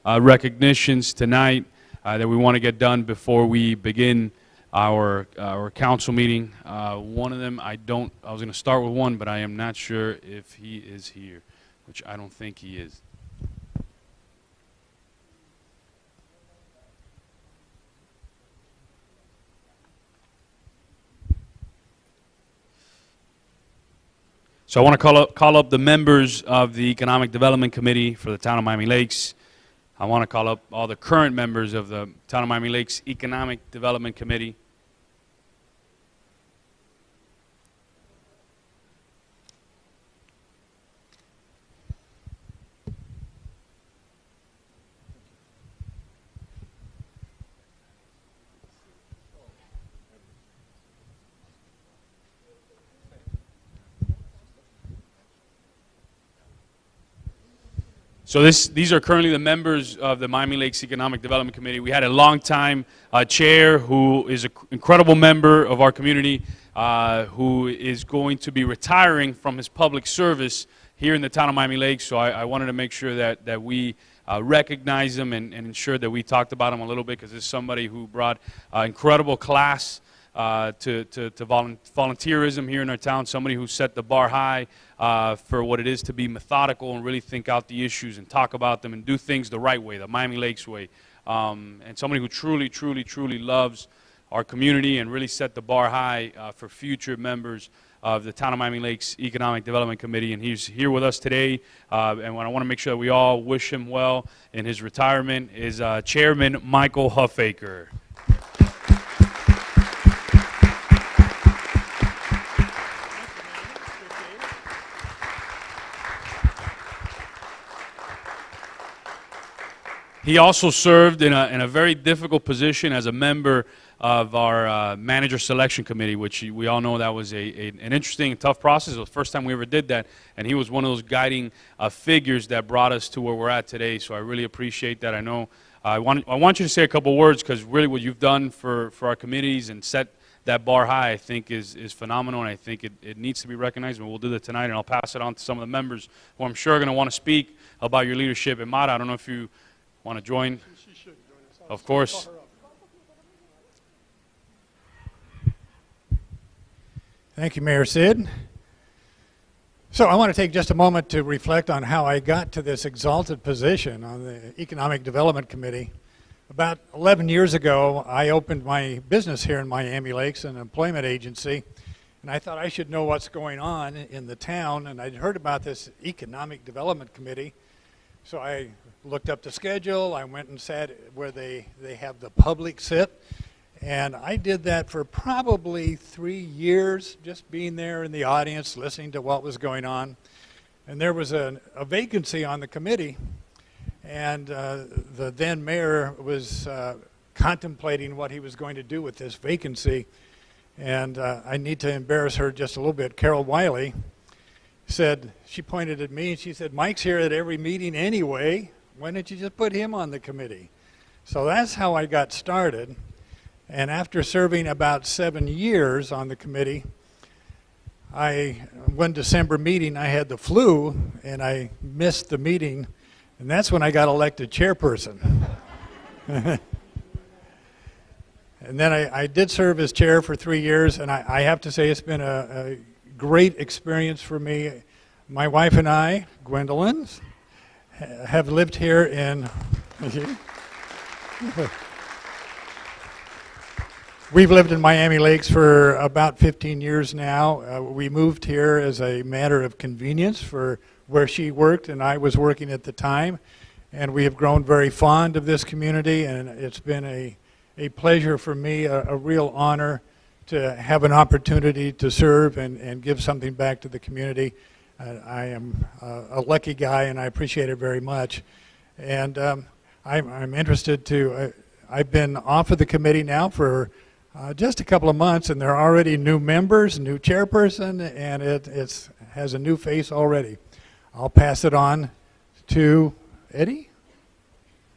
recognitions tonight that we want to get done before we begin our council meeting. One of them, I was going to start with one, but I am not sure if he is here, which I don't think he is. So I want to call up the members of the Economic Development Committee for the Town of Miami Lakes. I want to call up all the current members of the Town of Miami Lakes Economic Development Committee. So these are currently the members of the Miami Lakes Economic Development Committee. We had a long-time chair who is an incredible member of our community who is going to be retiring from his public service here in the town of Miami Lakes. So I wanted to make sure that we recognize him and ensure that we talked about him a little bit, because this is somebody who brought incredible class to volunteerism here in our town, somebody who set the bar high for what it is to be methodical and really think out the issues and talk about them and do things the right way, the Miami Lakes way, and somebody who truly loves our community and really set the bar high for future members of the Town of Miami Lakes Economic Development Committee. And he's here with us today, and what I want to make sure that we all wish him well in his retirement is Chairman Michael Huffaker. He also served in a very difficult position as a member of our manager selection committee, which we all know that was an interesting and tough process. It was the first time we ever did that, and he was one of those guiding figures that brought us to where we're at today. So I really appreciate that. I know I want you to say a couple words, because really what you've done for our communities and set that bar high, I think, is phenomenal, and I think it needs to be recognized, and we'll do that tonight. And I'll pass it on to some of the members who I'm sure are going to want to speak about your leadership. And Mara, I don't know if you want to join? She should join us. Of course. Thank you, Mayor Sid. So I want to take just a moment to reflect on how I got to this exalted position on the Economic Development Committee. About 11 years ago, I opened my business here in Miami Lakes, an employment agency, and I thought I should know what's going on in the town, and I'd heard about this Economic Development Committee. So I looked up the schedule, I went and sat where they have the public sit, and I did that for probably 3 years, just being there in the audience, listening to what was going on. And there was a vacancy on the committee, and the then mayor was contemplating what he was going to do with this vacancy. And I need to embarrass her just a little bit. Carol Wiley said, she pointed at me and she said, "Mike's here at every meeting anyway. Why don't you just put him on the committee?" So that's how I got started. And after serving about 7 years on the committee, one December meeting, I had the flu and I missed the meeting, and that's when I got elected chairperson. And then I did serve as chair for 3 years, and I have to say it's been a great experience for me. My wife and I, Gwendolyn, have lived here we've lived in Miami Lakes for about 15 years now. We moved here as a matter of convenience for where she worked and I was working at the time, and we have grown very fond of this community, and it's been a pleasure for me, a real honor to have an opportunity to serve and give something back to the community. I am a lucky guy, and I appreciate it very much. And I'm interested to, I've been off of the committee now for just a couple of months, and there are already new members, new chairperson, and it has a new face already. I'll pass it on to Eddie.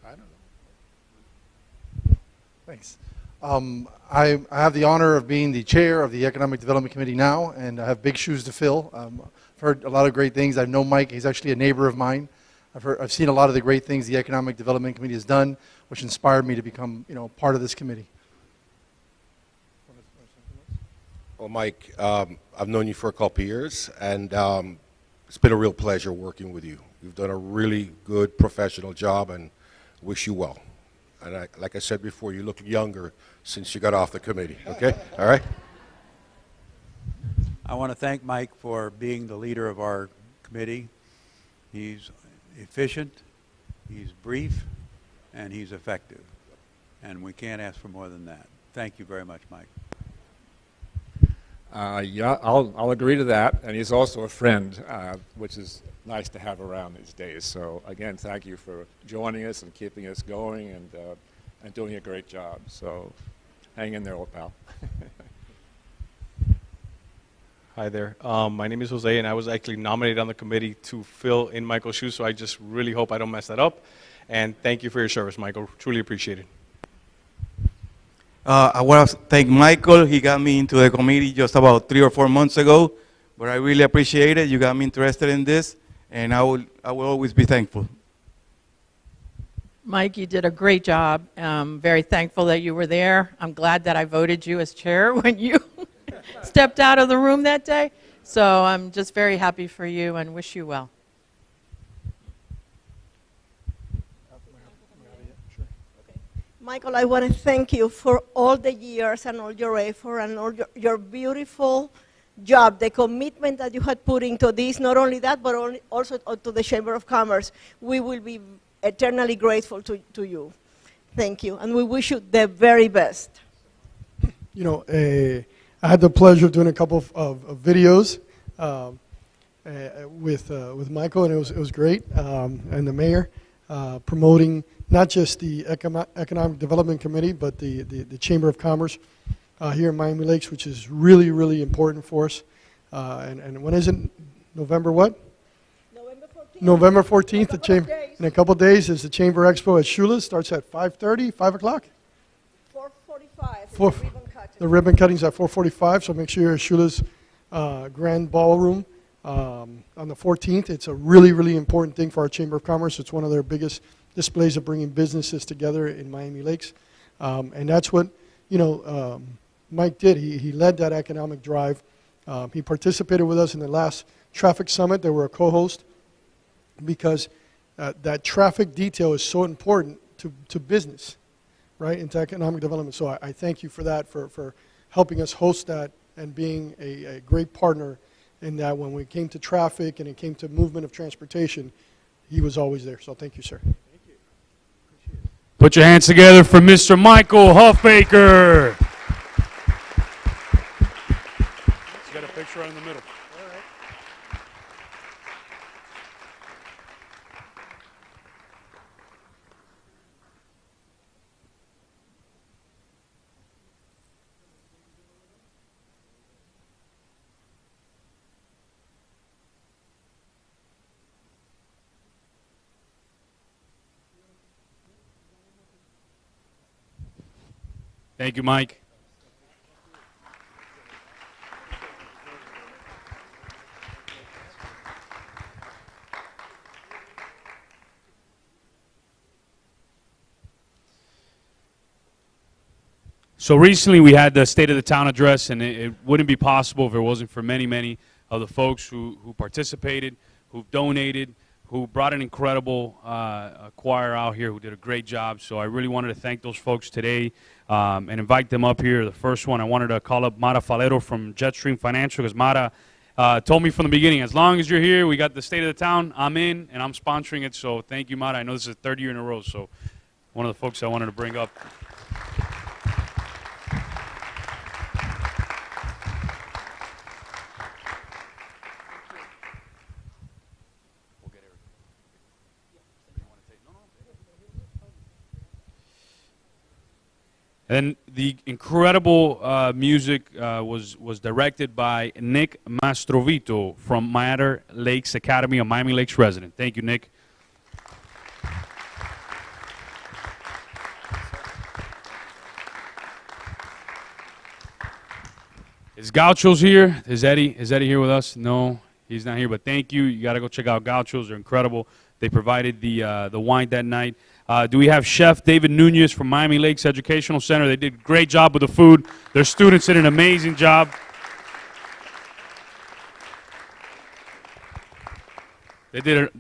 I don't know. Thanks. I have the honor of being the chair of the Economic Development Committee now, and I have big shoes to fill. I've heard a lot of great things. I know Mike. He's actually a neighbor of mine. I've seen a lot of the great things the Economic Development Committee has done, which inspired me to become, part of this committee. Well, Mike, I've known you for a couple of years, and it's been a real pleasure working with you. You've done a really good professional job, and wish you well. And like I said before, you look younger since you got off the committee, okay? All right? I want to thank Mike for being the leader of our committee. He's efficient, he's brief, and he's effective. And we can't ask for more than that. Thank you very much, Mike. Yeah, I'll agree to that. And he's also a friend, which is nice to have around these days. So again, thank you for joining us and keeping us going and doing a great job. So hang in there, old pal. Hi there. My name is Jose, and I was actually nominated on the committee to fill in Michael's shoes, so I just really hope I don't mess that up. And thank you for your service, Michael. Truly appreciate it. I want to thank Michael. He got me into the committee just about 3 or 4 months ago, but I really appreciate it. You got me interested in this, and I will always be thankful. Mike, you did a great job. Very thankful that you were there. I'm glad that I voted you as chair when you stepped out of the room that day. So I'm just very happy for you and wish you well. Michael, I want to thank you for all the years and all your effort and all your beautiful job, the commitment that you had put into this, not only that, but also to the Chamber of Commerce. We will be eternally grateful to you. Thank you, and we wish you the very best. I had the pleasure of doing a couple of videos with Michael, and it was great, and the mayor, promoting not just the Economic Development Committee, but the Chamber of Commerce here in Miami Lakes, which is really, really important for us. And when is it? November what? November 14th. November 14th. The chamber in a couple of days is the Chamber Expo at Shula's. Starts at 5:30, 5 o'clock. 4:45. The ribbon cutting's at 4:45. So make sure you're at Shula's Grand Ballroom on the 14th. It's a really, really important thing for our Chamber of Commerce. It's one of their biggest displays of bringing businesses together in Miami Lakes, and that's what Mike did. He led that economic drive. He participated with us in the last traffic summit. They were a co-host because that traffic detail is so important to business, right, and to economic development. So I thank you for that, for helping us host that and being a great partner in that. When we came to traffic and it came to movement of transportation, he was always there. So thank you, sir. Put your hands together for Mr. Michael Huffbaker. He's got a picture right in the middle. Thank you, Mike. So recently we had the State of the Town address, and it wouldn't be possible if it wasn't for many, many of the folks who participated, who've donated, who brought an incredible choir out here who did a great job. So I really wanted to thank those folks today and invite them up here. The first one, I wanted to call up Mara Falero from Jetstream Financial, because Mara told me from the beginning, as long as you're here, we got the State of the Town, I'm in, and I'm sponsoring it. So thank you, Mara. I know this is the third year in a row, so one of the folks I wanted to bring up. And the incredible music was directed by Nick Mastrovito from Mater Lakes Academy, a Miami Lakes resident. Thank you, Nick. Is Gaucho's here? Is Eddie here with us? No. He's not here, but thank you. You got to go check out Gauchos. They're incredible. They provided the wine that night. Do we have Chef David Nunez from Miami Lakes Educational Center? They did a great job with the food. Their students did an amazing job.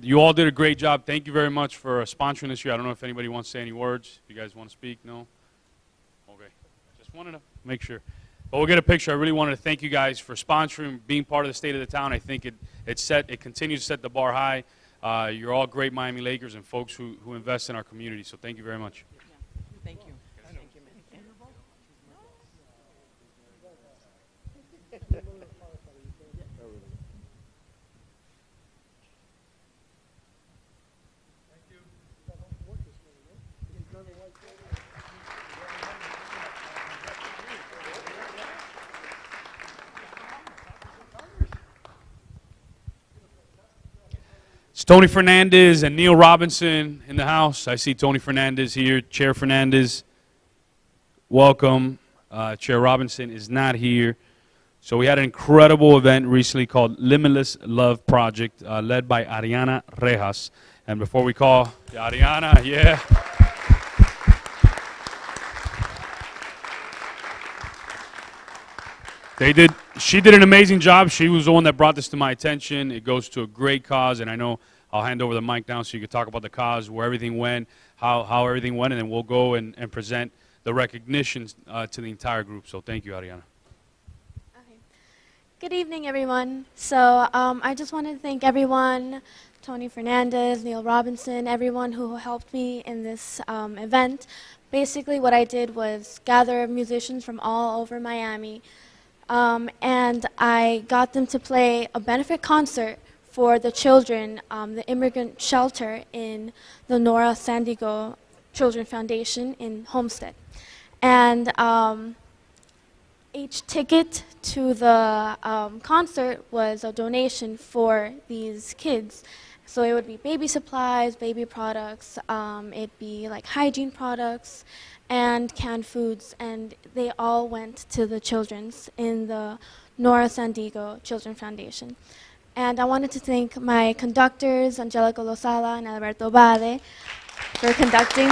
You all did a great job. Thank you very much for sponsoring this year. I don't know if anybody wants to say any words. If you guys want to speak, no? Okay. Just wanted to make sure. But we'll get a picture. I really wanted to thank you guys for sponsoring, being part of the State of the Town. I think it continues to set the bar high. You're all great Miami Lakers and folks who invest in our community. So thank you very much. Thank you. Thank you, man. It's Tony Fernandez and Neil Robinson in the house. I see Tony Fernandez here. Chair Fernandez, welcome. Chair Robinson is not here. So we had an incredible event recently called Limitless Love Project, led by Ariana Rejas. And before we call Ariana, yeah. She did an amazing job. She was the one that brought this to my attention. It goes to a great cause, and I know I'll hand over the mic now so you can talk about the cause, where everything went, how everything went, and then we'll go and present the recognitions to the entire group. So thank you, Ariana. Okay. Good evening, everyone. So I just wanted to thank everyone, Tony Fernandez, Neil Robinson, everyone who helped me in this event. Basically, what I did was gather musicians from all over Miami, and I got them to play a benefit concert for the children, the immigrant shelter in the Nora Sandiego Children Foundation in Homestead. And each ticket to the concert was a donation for these kids. So it would be baby supplies, baby products, it'd be like hygiene products, and canned foods, and they all went to the children's in the Nora Sandiego Children Foundation. And I wanted to thank my conductors, Angelica Lozada and Alberto Bade, for conducting.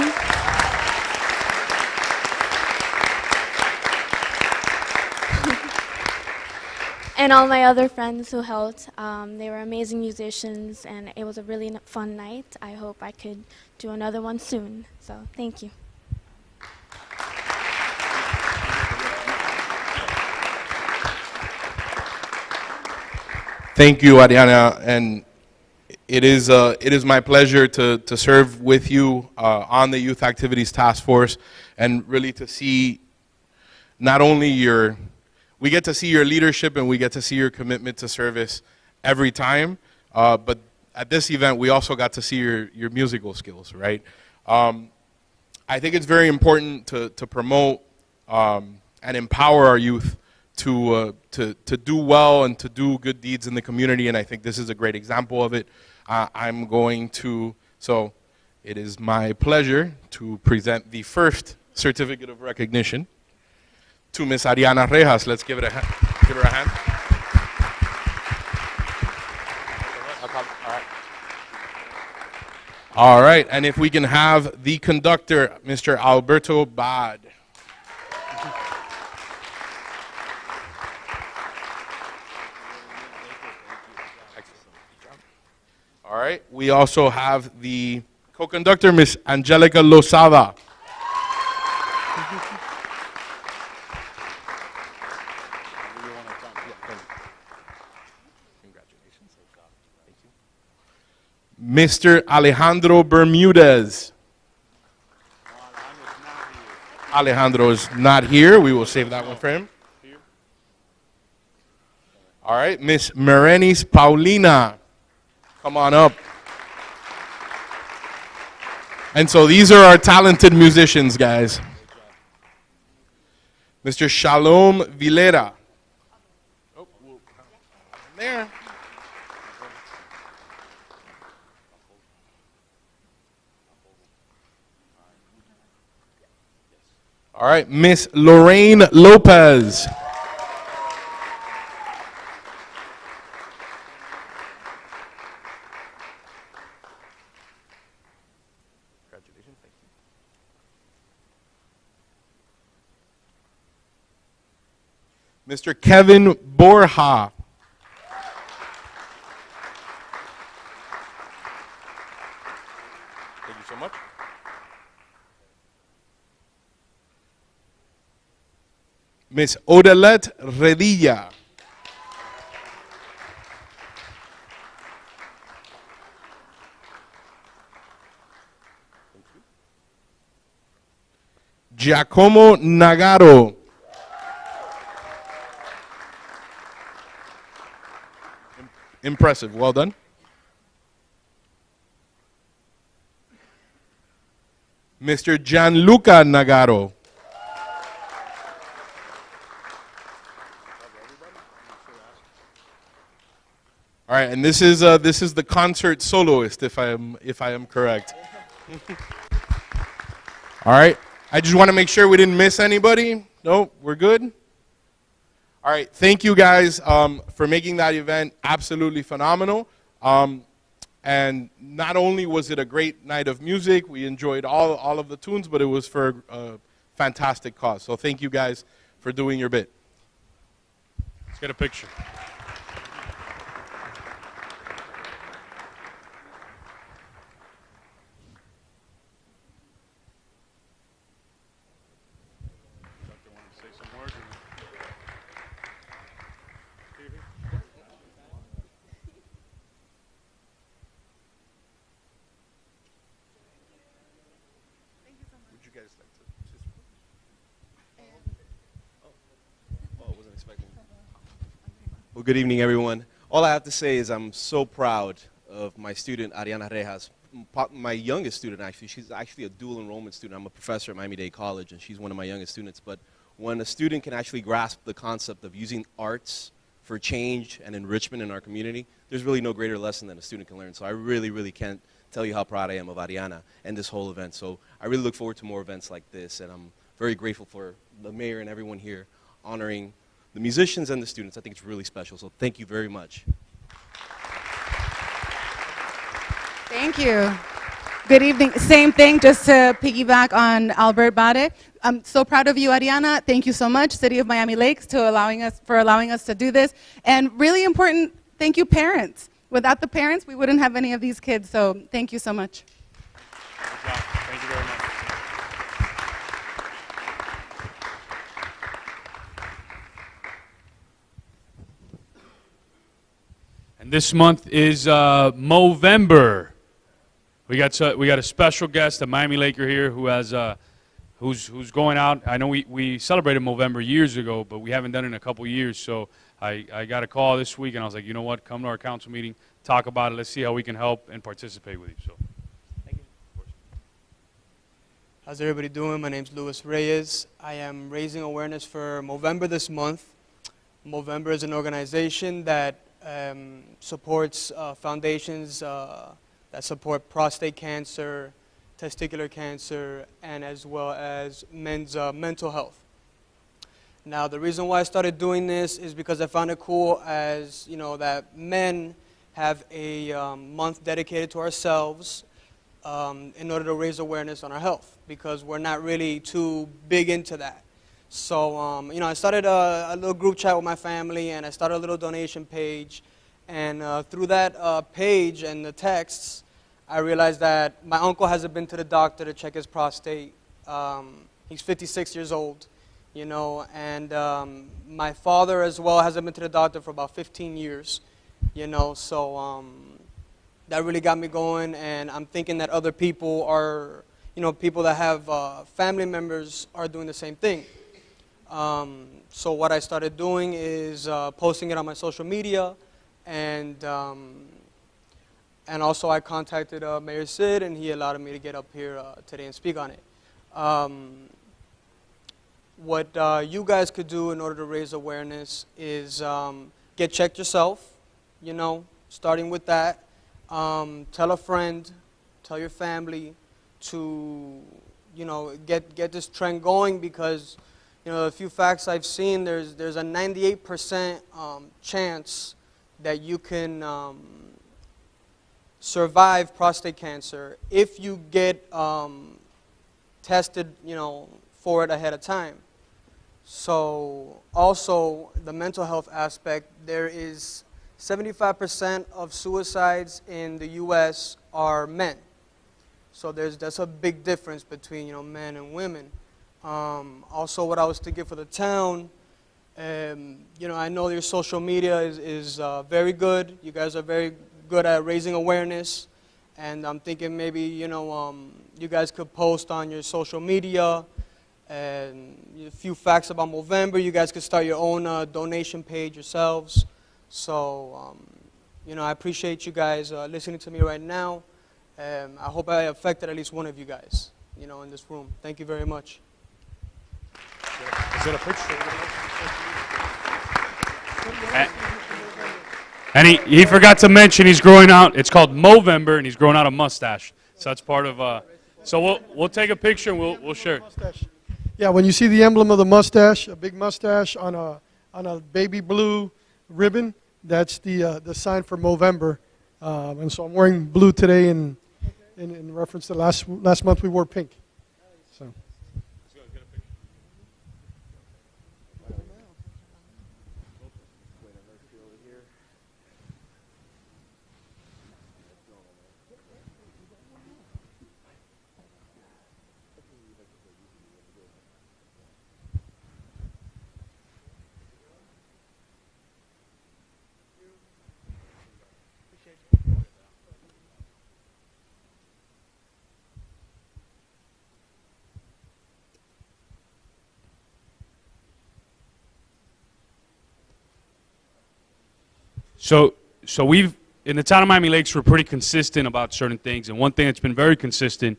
And all my other friends who helped. They were amazing musicians, and it was a really fun night. I hope I could do another one soon. So thank you. Thank you, Ariana, and it is my pleasure to serve with you on the Youth Activities Task Force, and really to see not only we get to see your leadership and we get to see your commitment to service every time, but at this event we also got to see your musical skills, right? I think it's very important to promote and empower our youth to do well and to do good deeds in the community, and I think this is a great example of it. So it is my pleasure to present the first certificate of recognition to Miss Ariana Rejas. Let's give her a hand. All right, and if we can have the conductor, Mr. Alberto Bade. All right, we also have the co-conductor, Miss Angelica Lozada. Mr. Alejandro Bermudez. Alejandro is not here. We will save that one for him. All right, Miss Merenis Paulina. Come on up. And so these are our talented musicians, guys. Mr. Shalom Vilera. Oh, there. All right, Miss Lorraine Lopez. Mr. Kevin Borja. Thank you so much. Miss Odalette Redilla. Giacomo Nagaro. Impressive. Well done. Mr. Gianluca Nagaro. All right, and this is the concert soloist, if I am correct. All right, I just want to make sure we didn't miss anybody. No, we're good. All right, thank you guys for making that event absolutely phenomenal. And not only was it a great night of music, we enjoyed all of the tunes, but it was for a fantastic cause. So thank you guys for doing your bit. Let's get a picture. Well, good evening, everyone. All I have to say is I'm so proud of my student, Ariana Rejas. My youngest student, actually. She's actually a dual enrollment student. I'm a professor at Miami-Dade College, and she's one of my youngest students. But when a student can actually grasp the concept of using arts for change and enrichment in our community, there's really no greater lesson than a student can learn. So I really, really can't tell you how proud I am of Ariana and this whole event. So I really look forward to more events like this, and I'm very grateful for the mayor and everyone here honoring the musicians and the students. I think it's really special, so thank you very much. Thank you. Good evening. Same thing, just to piggyback on Albert Bade. I'm so proud of you, Ariana. Thank you so much, City of Miami Lakes, for allowing us to do this. And really important, thank you, parents. Without the parents, we wouldn't have any of these kids, so thank you so much. Thank you very much. And this month is Movember. We got a special guest, a Miami Laker here, who has who's going out. I know we celebrated Movember years ago, but we haven't done it in a couple years. So I got a call this week, and I was like, you know what? Come to our council meeting, talk about it. Let's see how we can help and participate with you. So, thank you. How's everybody doing? My name's Luis Reyes. I am raising awareness for Movember this month. Movember is an organization that supports foundations that support prostate cancer, testicular cancer, and as well as men's mental health. Now, the reason why I started doing this is because I found it cool, as you know, that men have a month dedicated to ourselves in order to raise awareness on our health, because we're not really too big into that. So, you know, I started a little group chat with my family, and I started a little donation page. And through that page and the texts, I realized that my uncle hasn't been to the doctor to check his prostate. He's 56 years old, you know, and my father as well hasn't been to the doctor for about 15 years, you know, so that really got me going, and I'm thinking that other people are, you know, people that have family members are doing the same thing. So what I started doing is posting it on my social media, and also I contacted Mayor Sid, and he allowed me to get up here today and speak on it. What you guys could do in order to raise awareness is get checked yourself, you know, starting with that. Tell a friend, tell your family to, you know, get this trend going, because, you know, a few facts I've seen, there's a 98% chance that you can survive prostate cancer if you get tested, you know, for it ahead of time. So also the mental health aspect, there is 75% of suicides in the U.S. are men. So that's a big difference between, you know, men and women. Also, what I was thinking for the town, you know, I know your social media is very good. You guys are very good at raising awareness, and I'm thinking maybe, you know, you guys could post on your social media and a few facts about Movember. You guys could start your own donation page yourselves. So, you know, I appreciate you guys listening to me right now. I hope I affected at least one of you guys, you know, in this room. Thank you very much. Is it a picture? And he forgot to mention he's growing out, it's called Movember, and he's growing out a mustache. So that's part of, so we'll take a picture and we'll share it. Yeah, when you see the emblem of the mustache, a big mustache on a baby blue ribbon, that's the sign for Movember. And so I'm wearing blue today in reference to last month we wore pink. So. So we've, in the town of Miami Lakes, we're pretty consistent about certain things. And one thing that's been very consistent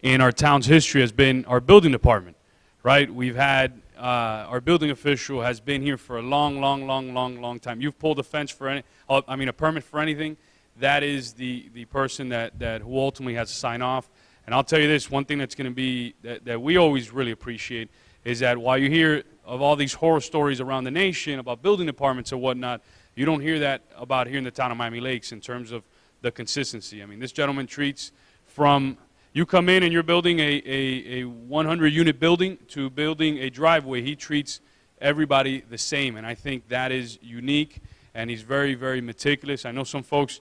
in our town's history has been our building department, right? We've had, our building official has been here for a long time. You've pulled a fence for a permit for anything, that is the person who ultimately has to sign off. And I'll tell you this, one thing that's going to be, that we always really appreciate is that while you hear of all these horror stories around the nation about building departments or whatnot, you don't hear that about here in the town of Miami Lakes in terms of the consistency. I mean, this gentleman treats from, you come in and you're building a 100-unit building to building a driveway. He treats everybody the same, and I think that is unique, and he's very, very meticulous. I know some folks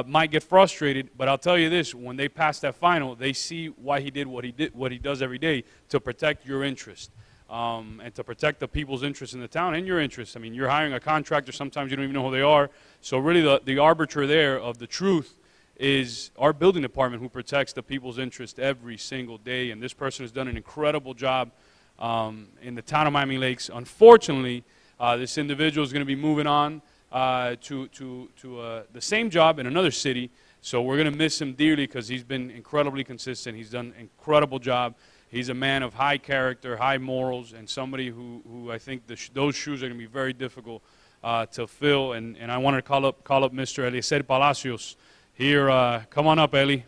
might get frustrated, but I'll tell you this, when they pass that final, they see why he did what he does every day to protect your interest. And to protect the people's interest in the town and your interest. I mean, you're hiring a contractor, sometimes you don't even know who they are. So really the arbiter there of the truth is our building department, who protects the people's interest every single day. And this person has done an incredible job in the town of Miami Lakes. Unfortunately, this individual is going to be moving on to the same job in another city. So we're going to miss him dearly because he's been incredibly consistent. He's done an incredible job. He's a man of high character, high morals, and somebody who I think those shoes are going to be very difficult to fill. And I wanted to call up Mr. Eliezer Palacios here. Come on up, Eli.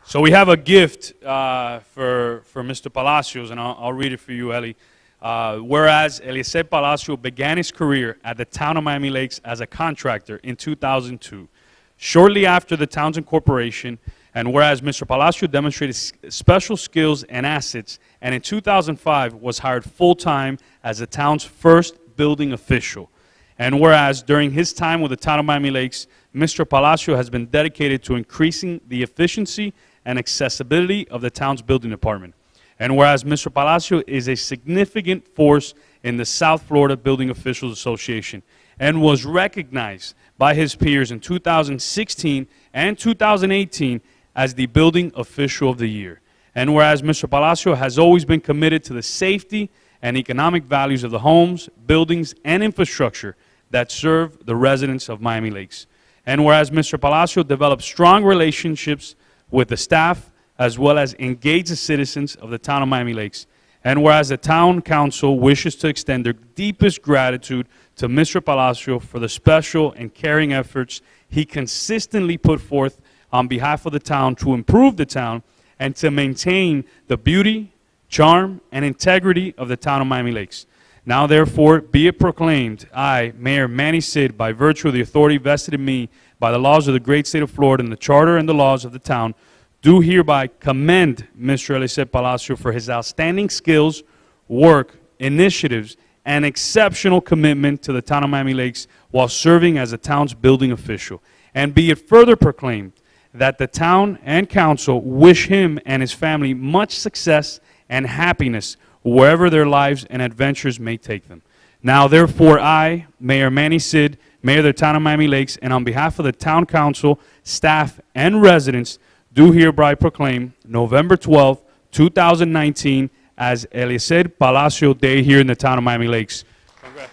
So we have a gift for Mr. Palacios, and I'll read it for you, Eli. Whereas Eliezer Palacio began his career at the town of Miami Lakes as a contractor in 2002, shortly after the town's incorporation, and whereas Mr. Palacio demonstrated special skills and assets, and in 2005 was hired full-time as the town's first building official. And whereas during his time with the town of Miami Lakes, Mr. Palacio has been dedicated to increasing the efficiency and accessibility of the town's building department. And whereas Mr. Palacio is a significant force in the South Florida Building Officials Association and was recognized by his peers in 2016 and 2018 as the Building Official of the Year. And whereas Mr. Palacio has always been committed to the safety and economic values of the homes, buildings, and infrastructure that serve the residents of Miami Lakes. And whereas Mr. Palacio developed strong relationships with the staff, as well as engage the citizens of the town of Miami Lakes. And whereas the town council wishes to extend their deepest gratitude to Mr. Palacio for the special and caring efforts he consistently put forth on behalf of the town to improve the town and to maintain the beauty, charm, and integrity of the town of Miami Lakes. Now therefore be it proclaimed, I, Mayor Manny Sid, by virtue of the authority vested in me by the laws of the great state of Florida and the charter and the laws of the town, do hereby commend Mr. Eliseo Palacio for his outstanding skills, work, initiatives, and exceptional commitment to the town of Miami Lakes while serving as the town's building official. And be it further proclaimed that the town and council wish him and his family much success and happiness wherever their lives and adventures may take them. Now, therefore, I, Mayor Manny Sid, Mayor of the town of Miami Lakes, and on behalf of the town council, staff, and residents, do hereby proclaim November 12th, 2019 as Eliseo Palacio Day here in the town of Miami Lakes. Congrats.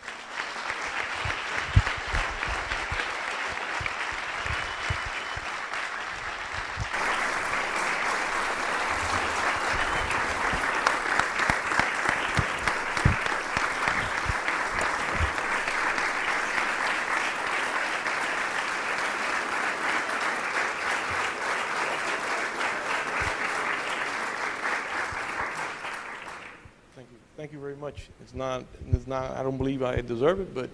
Thank you very much. It's not, I don't believe I deserve it, but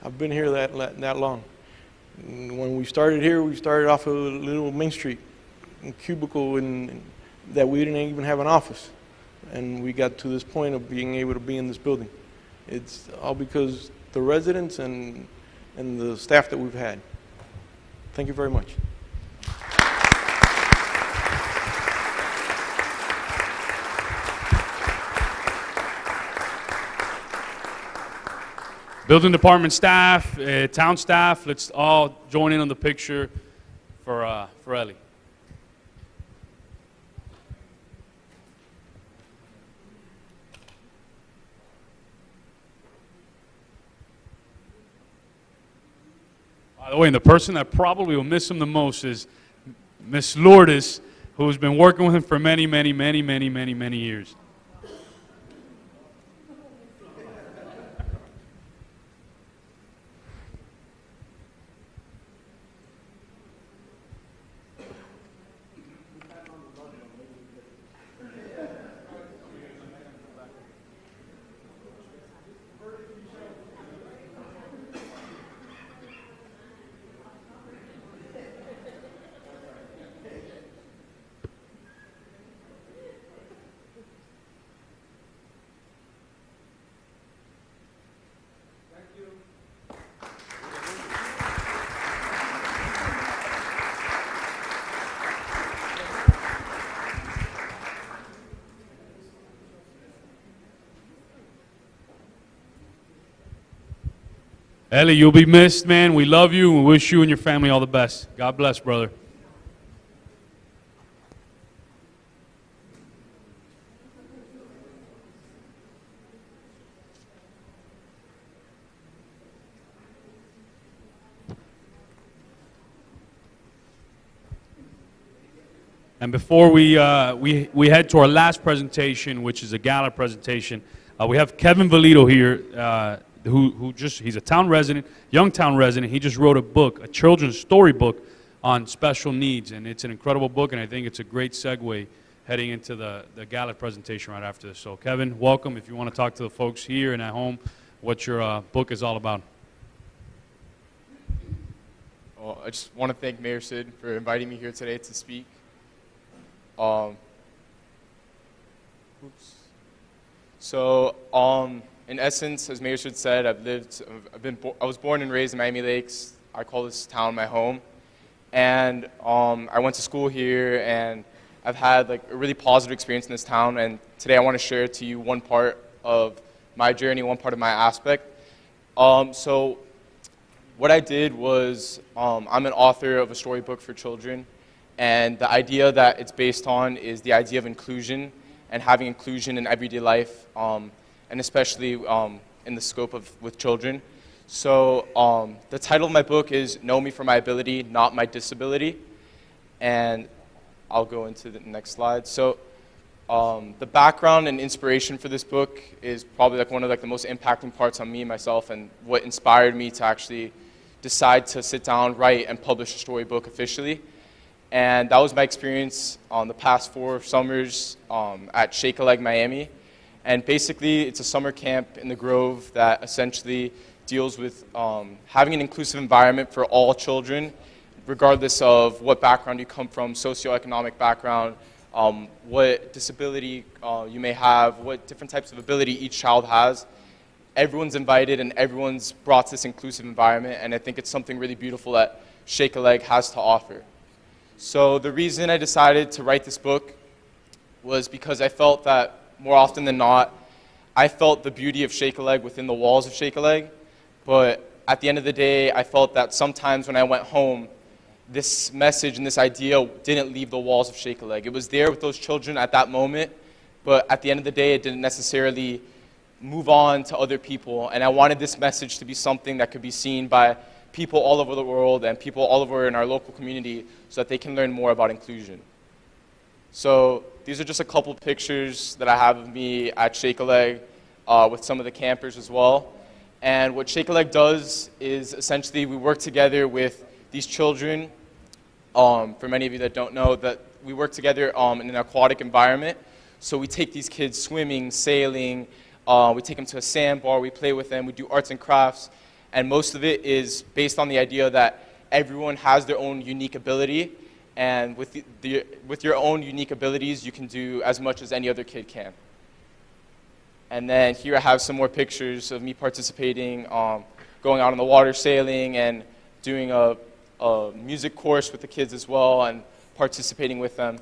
I've been here that long. And when we started here, we started off a little Main Street, a cubicle that we didn't even have an office. And we got to this point of being able to be in this building. It's all because the residents and the staff that we've had. Thank you very much. Building department staff, town staff, let's all join in on the picture for Ellie. By the way, and the person that probably will miss him the most is Miss Lourdes, who's been working with him for many, many, many, many, many, many years. Ellie, you'll be missed, man. We love you and we wish you and your family all the best. God bless, brother. And before we head to our last presentation, which is a gala presentation, we have Kevin Valito here, he's a town resident, young town resident. He just wrote a book, a children's story book on special needs, and it's an incredible book, and I think it's a great segue heading into the gala presentation right after this. So Kevin, welcome. If you want to talk to the folks here and at home, what your book is all about. Well, I just want to thank Mayor Sid for inviting me here today to speak. In essence, as Mayor Sid said, I was born and raised in Miami Lakes. I call this town my home. And I went to school here, and I've had a really positive experience in this town. And today I want to share to you one part of my journey, one part of my aspect. So what I did was, I'm an author of a storybook for children. And the idea that it's based on is the idea of inclusion and having inclusion in everyday life. And especially in the scope with children. So the title of my book is Know Me for My Ability, Not My Disability. And I'll go into the next slide. So the background and inspiration for this book is probably one of the most impacting parts on me and myself, and what inspired me to actually decide to sit down, write, and publish a storybook officially. And that was my experience on the past 4 summers at Shake-A-Leg Miami. And basically, it's a summer camp in the Grove that essentially deals with having an inclusive environment for all children, regardless of what background you come from, socioeconomic background, what disability you may have, what different types of ability each child has. Everyone's invited and everyone's brought to this inclusive environment, and I think it's something really beautiful that Shake a Leg has to offer. So the reason I decided to write this book was because I felt that more often than not, I felt the beauty of Shake a Leg within the walls of Shake a Leg, but at the end of the day, I felt that sometimes when I went home, this message and this idea didn't leave the walls of Shake a Leg. It was there with those children at that moment, but at the end of the day, it didn't necessarily move on to other people. And I wanted this message to be something that could be seen by people all over the world and people all over in our local community so that they can learn more about inclusion. So these are just a couple pictures that I have of me at Shake a Leg with some of the campers as well. And what Shake a Leg does is essentially we work together with these children. For many of you that don't know, that we work together in an aquatic environment. So we take these kids swimming, sailing, we take them to a sandbar, we play with them, we do arts and crafts, and most of it is based on the idea that everyone has their own unique ability, and with your own unique abilities, you can do as much as any other kid can. And then here I have some more pictures of me participating, going out on the water, sailing, and doing a music course with the kids as well, and participating with them.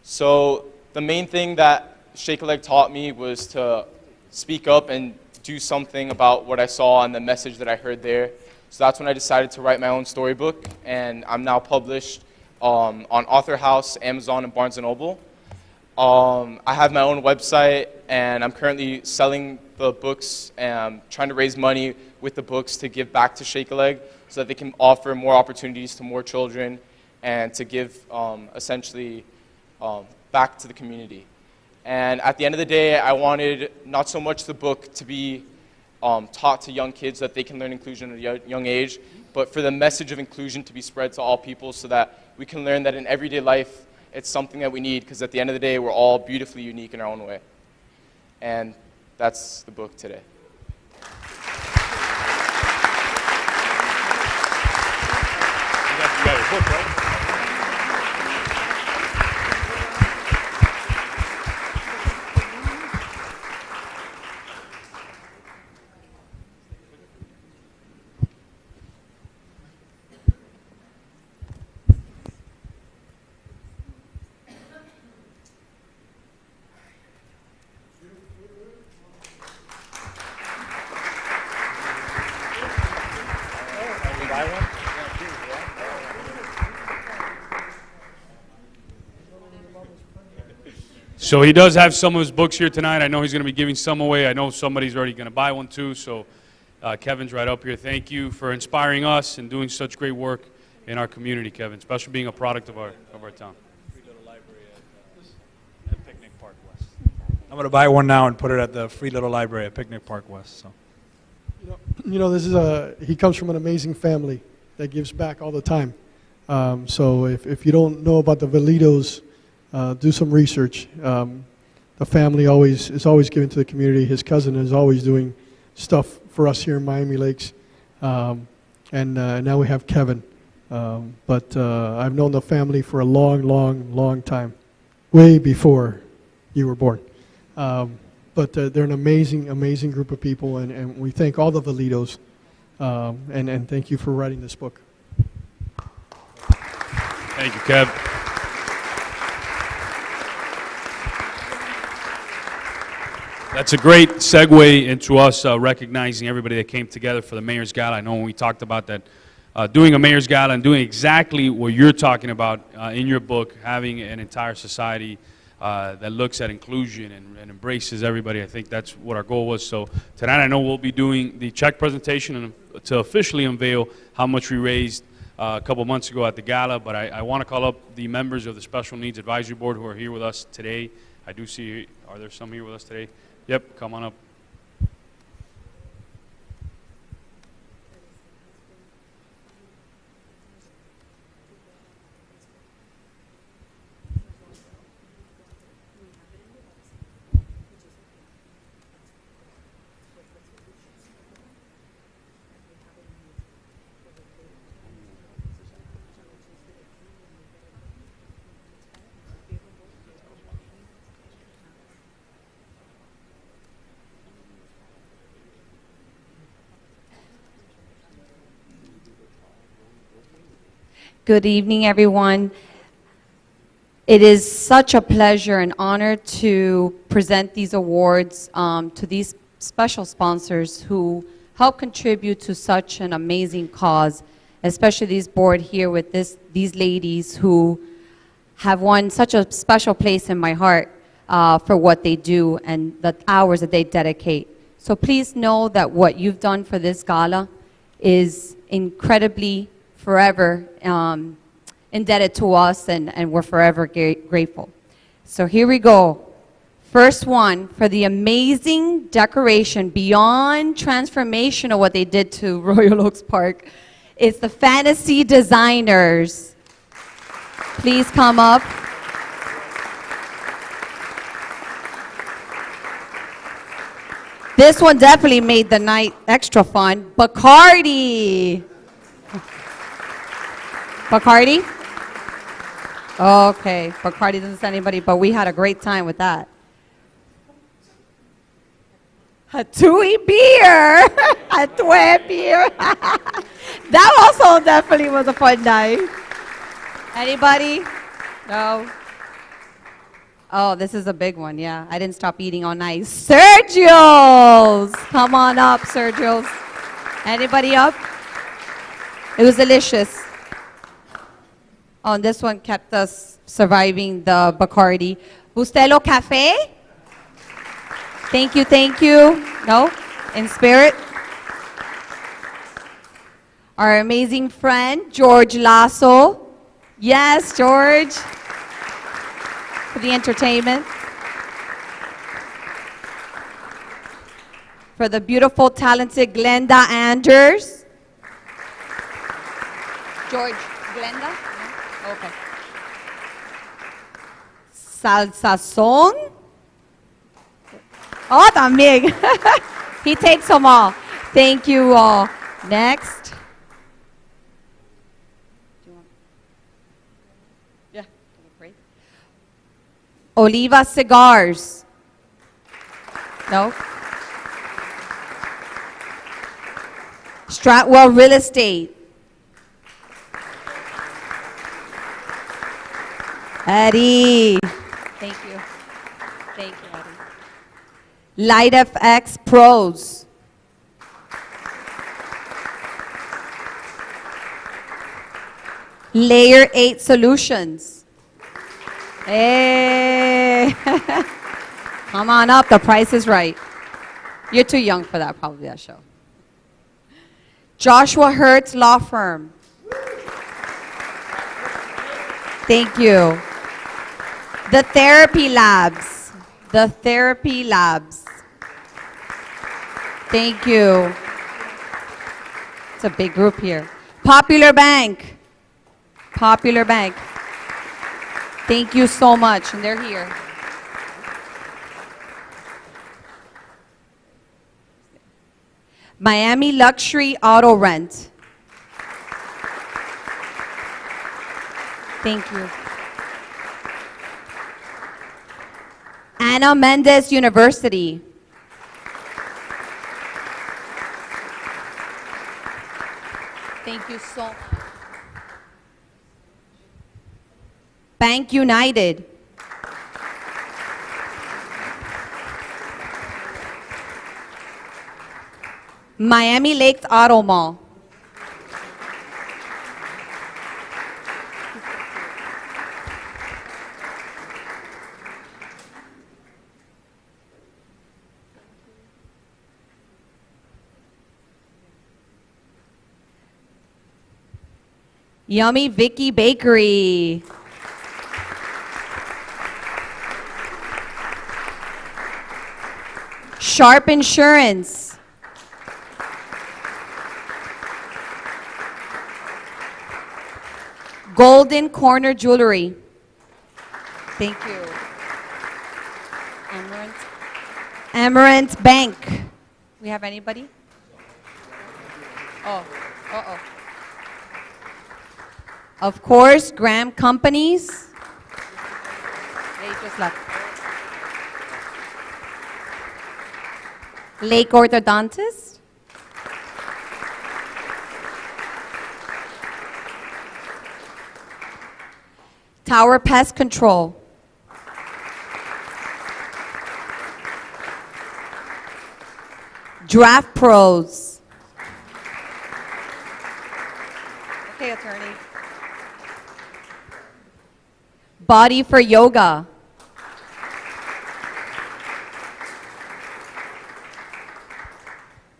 So the main thing that Shake a Leg taught me was to speak up and do something about what I saw and the message that I heard there. So that's when I decided to write my own storybook, and I'm now published on Author House, Amazon, and Barnes & Noble. I have my own website, and I'm currently selling the books and trying to raise money with the books to give back to Shake a Leg so that they can offer more opportunities to more children and to give essentially back to the community. And at the end of the day, I wanted not so much the book to be taught to young kids so that they can learn inclusion at a young age, but for the message of inclusion to be spread to all people so that we can learn that in everyday life, it's something that we need, because at the end of the day, we're all beautifully unique in our own way. And that's the book today. You got your book, right? So he does have some of his books here tonight. I know he's going to be giving some away. I know somebody's already going to buy one too. So Kevin's right up here. Thank you for inspiring us and doing such great work in our community, Kevin, especially being a product of our town. Free little library at Picnic Park West. I'm going to buy one now and put it at the Free Little Library at Picnic Park West. So. You know, this is he comes from an amazing family that gives back all the time. So if you don't know about the Velitos, do some research. The family is always giving to the community. His cousin is always doing stuff for us here in Miami Lakes. And now we have Kevin. But I've known the family for a long time, way before you were born. But they're an amazing group of people, and we thank all the Velitos, and thank you for writing this book. Thank you, Kev. That's a great segue into us recognizing everybody that came together for the Mayor's Gala. I know when we talked about that, doing a Mayor's Gala and doing exactly what you're talking about in your book, having an entire society that looks at inclusion and embraces everybody. I think that's what our goal was. So tonight I know we'll be doing the check presentation and to officially unveil how much we raised a couple months ago at the gala, but I want to call up the members of the Special Needs Advisory Board who are here with us today. I do see, are there some here with us today? Yep, come on up. Good evening, everyone. It is such a pleasure and honor to present these awards to these special sponsors who help contribute to such an amazing cause, especially this board here with these ladies who have won such a special place in my heart for what they do and the hours that they dedicate. So please know that what you've done for this gala is incredibly forever indebted to us, and we're forever grateful. So here we go. First one, for the amazing decoration beyond transformational what they did to Royal Oaks Park. It's the Fantasy Designers. Please come up. This one definitely made the night extra fun. Bacardi. Bacardi? Okay, Bacardi doesn't send anybody, but we had a great time with that. Hatui beer. Hatui beer. That also definitely was a fun night. Anybody? No? Oh, this is a big one, yeah. I didn't stop eating all night. Sergio's! Come on up, Sergio's. Anybody up? It was delicious. Oh, and this one kept us surviving the Bacardi. Bustelo Cafe? Thank you, thank you. No? In spirit? Our amazing friend, George Lasso. Yes, George. For the entertainment. For the beautiful, talented Glenda Anders. George, Glenda? No? Okay. Salsazón. Oh, también. He takes them all. Thank you all. Next. Yeah, great. Oliva Cigars. No. Stratwell Real Estate. Eddie. Thank you. Thank you, Eddie. Light FX Pros. Layer 8 Solutions. Hey. Come on up, the price is right. You're too young for that, probably, that show. Joshua Hertz Law Firm. Thank you. The Therapy Labs. The Therapy Labs. Thank you. It's a big group here. Popular Bank. Popular Bank. Thank you so much, and they're here. Miami Luxury Auto Rent. Thank you. Ana Mendez University. Thank you so much. Bank United. Miami Lakes Auto Mall. Yummy Vicky Bakery. Sharp Insurance. Golden Corner Jewelry. Thank you. Amarant Bank. We have anybody? Oh, uh-oh. Of course, Graham Companies. They just left. Lake Orthodontist. Tower Pest Control. Draft Pros. Okay, attorney. Body for Yoga.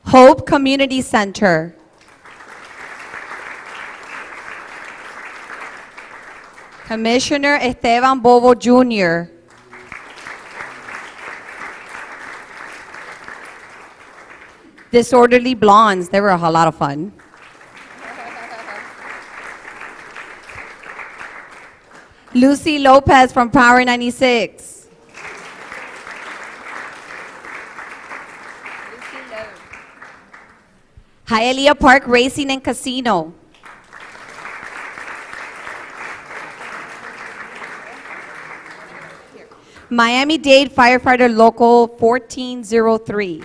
Hope Community Center. Commissioner Esteban Bovo Jr. Disorderly Blondes, they were a lot of fun. Lucy Lopez from Power 96. Hialeah Park Racing and Casino. Miami-Dade Firefighter Local 1403.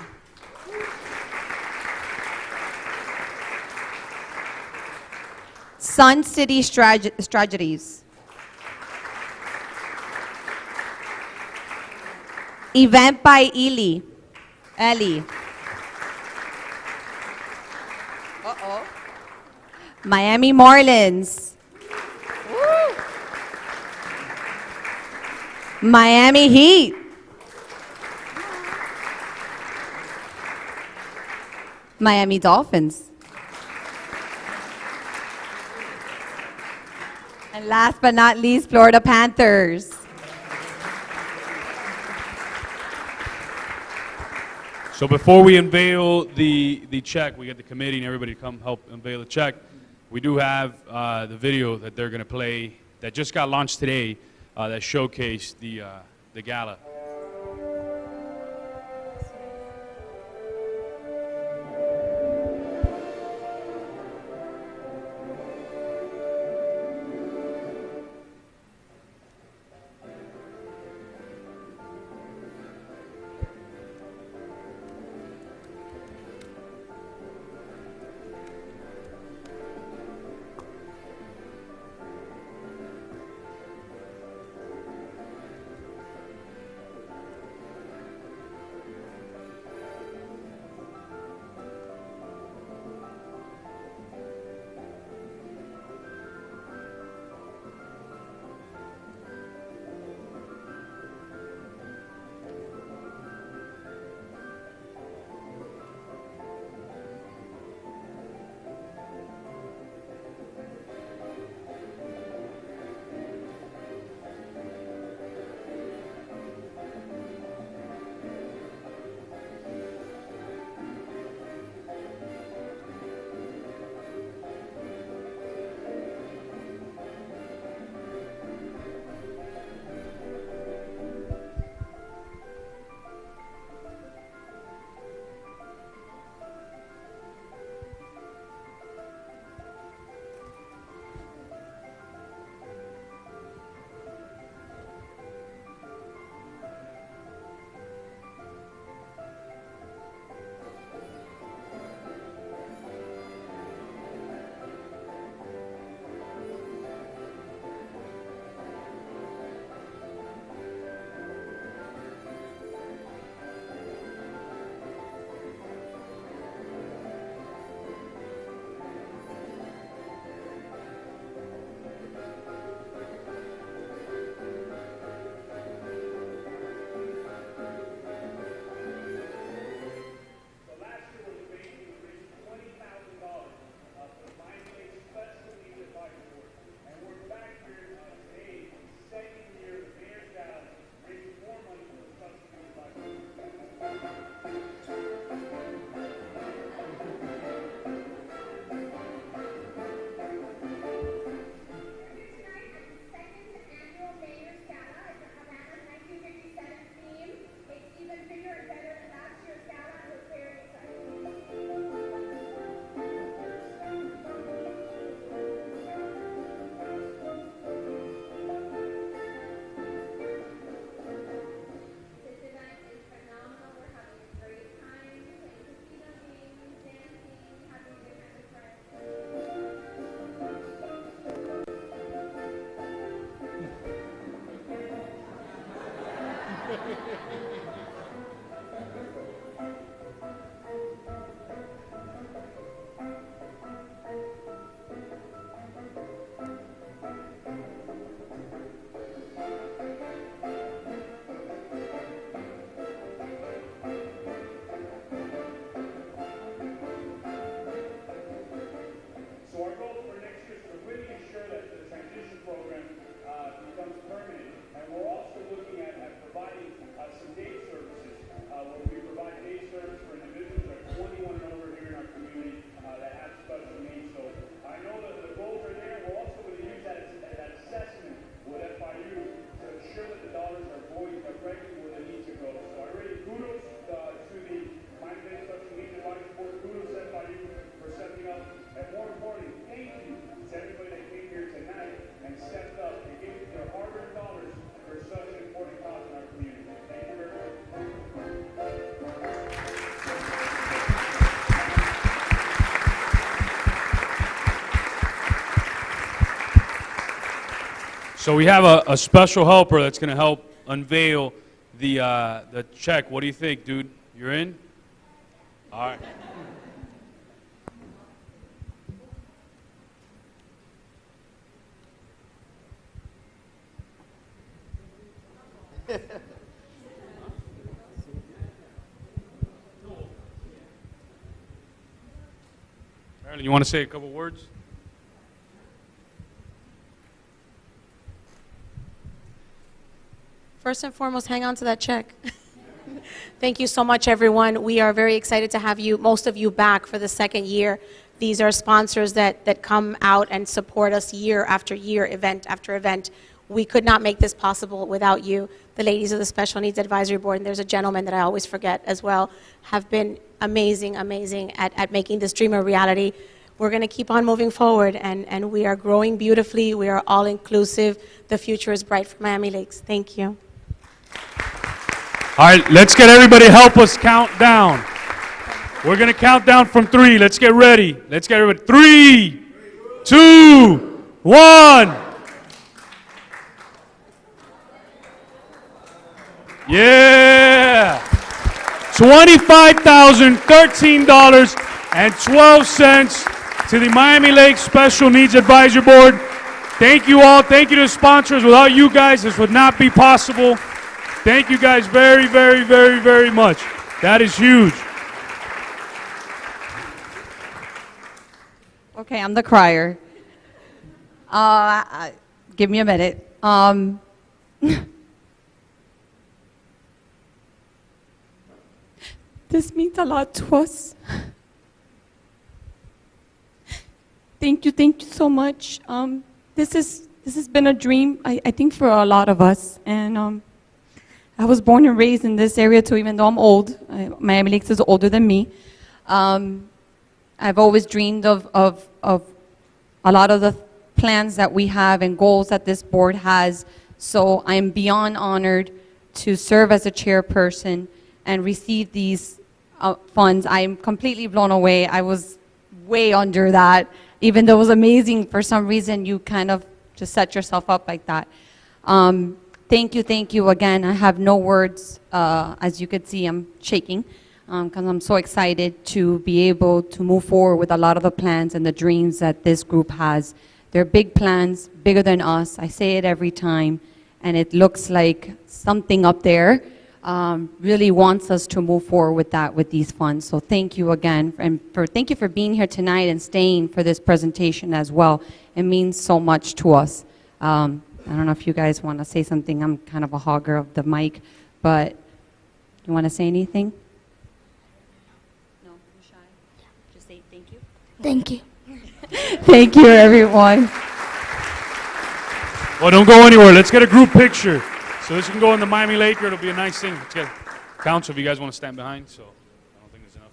Sun City Strategies. Event by Ellie. Uh-oh. Miami Marlins. Woo. Miami Heat. Miami Dolphins. And last but not least, Florida Panthers. So before we unveil the check, we get the committee and everybody to come help unveil the check. We do have the video that they're going to play that just got launched today that showcased the gala. So we have a special helper that's going to help unveil the check. What do you think, dude? You're in? All right. Marilyn, you want to say a couple words? First and foremost, hang on to that check. Thank you so much, everyone. We are very excited to have you, most of you, back for the second year. These are sponsors that come out and support us year after year, event after event. We could not make this possible without you. The ladies of the Special Needs Advisory Board, and there's a gentleman that I always forget as well, have been amazing at making this dream a reality. We're going to keep on moving forward, and we are growing beautifully. We are all inclusive. The future is bright for Miami Lakes. Thank you. All right, let's get everybody to help us count down. We're going to count down from 3. Let's get ready. Let's get everybody. 3, 2, 1. Yeah. $25,013.12 to the Miami Lakes Special Needs Advisory Board. Thank you all. Thank you to the sponsors. Without you guys, this would not be possible. Thank you guys very, very, very, very much. That is huge. Okay, I'm the crier. Give me a minute. This means a lot to us. Thank you so much. This has been a dream, I think, for a lot of us. And I was born and raised in this area too, even though I'm old. Miami Lakes is older than me. I've always dreamed of a lot of the plans that we have and goals that this board has. So I'm beyond honored to serve as a chairperson and receive these funds. I'm completely blown away. I was way under that. Even though it was amazing, for some reason you kind of just set yourself up like that. Thank you again. I have no words. As you could see, I'm shaking because I'm so excited to be able to move forward with a lot of the plans and the dreams that this group has. They're big plans, bigger than us. I say it every time, and it looks like something up there really wants us to move forward with that, with these funds. So thank you again, and thank you for being here tonight and staying for this presentation as well. It means so much to us. I don't know if you guys want to say something. I'm kind of a hogger of the mic, but you want to say anything? No, you're shy. Just say thank you. Thank you. Thank you, everyone. Well, don't go anywhere. Let's get a group picture. So this can go in the Miami Laker. It'll be a nice thing. Let's get council if you guys want to stand behind. So I don't think there's enough.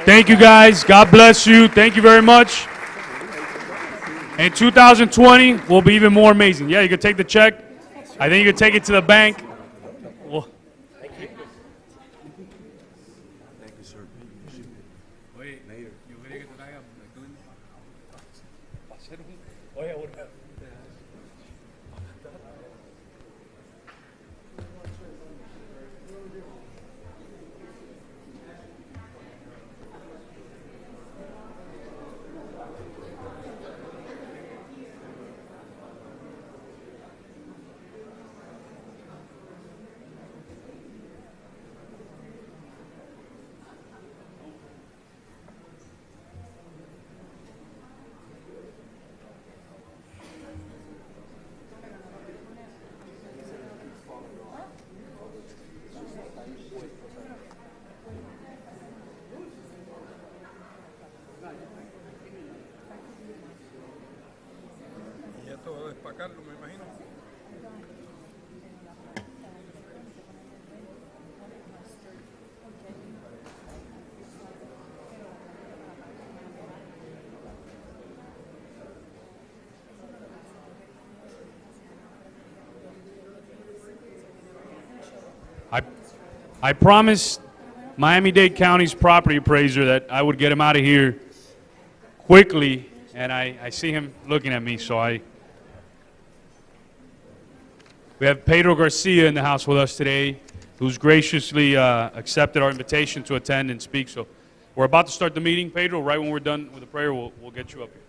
Thank you, guys. God bless you. Thank you very much. And 2020 will be even more amazing. Yeah, you can take the check. I think you can take it to the bank. Well, I promised Miami-Dade County's property appraiser that I would get him out of here quickly, and I see him looking at me, so we have Pedro Garcia in the house with us today, who's graciously accepted our invitation to attend and speak. So we're about to start the meeting. Pedro, right when we're done with the prayer, we'll get you up here.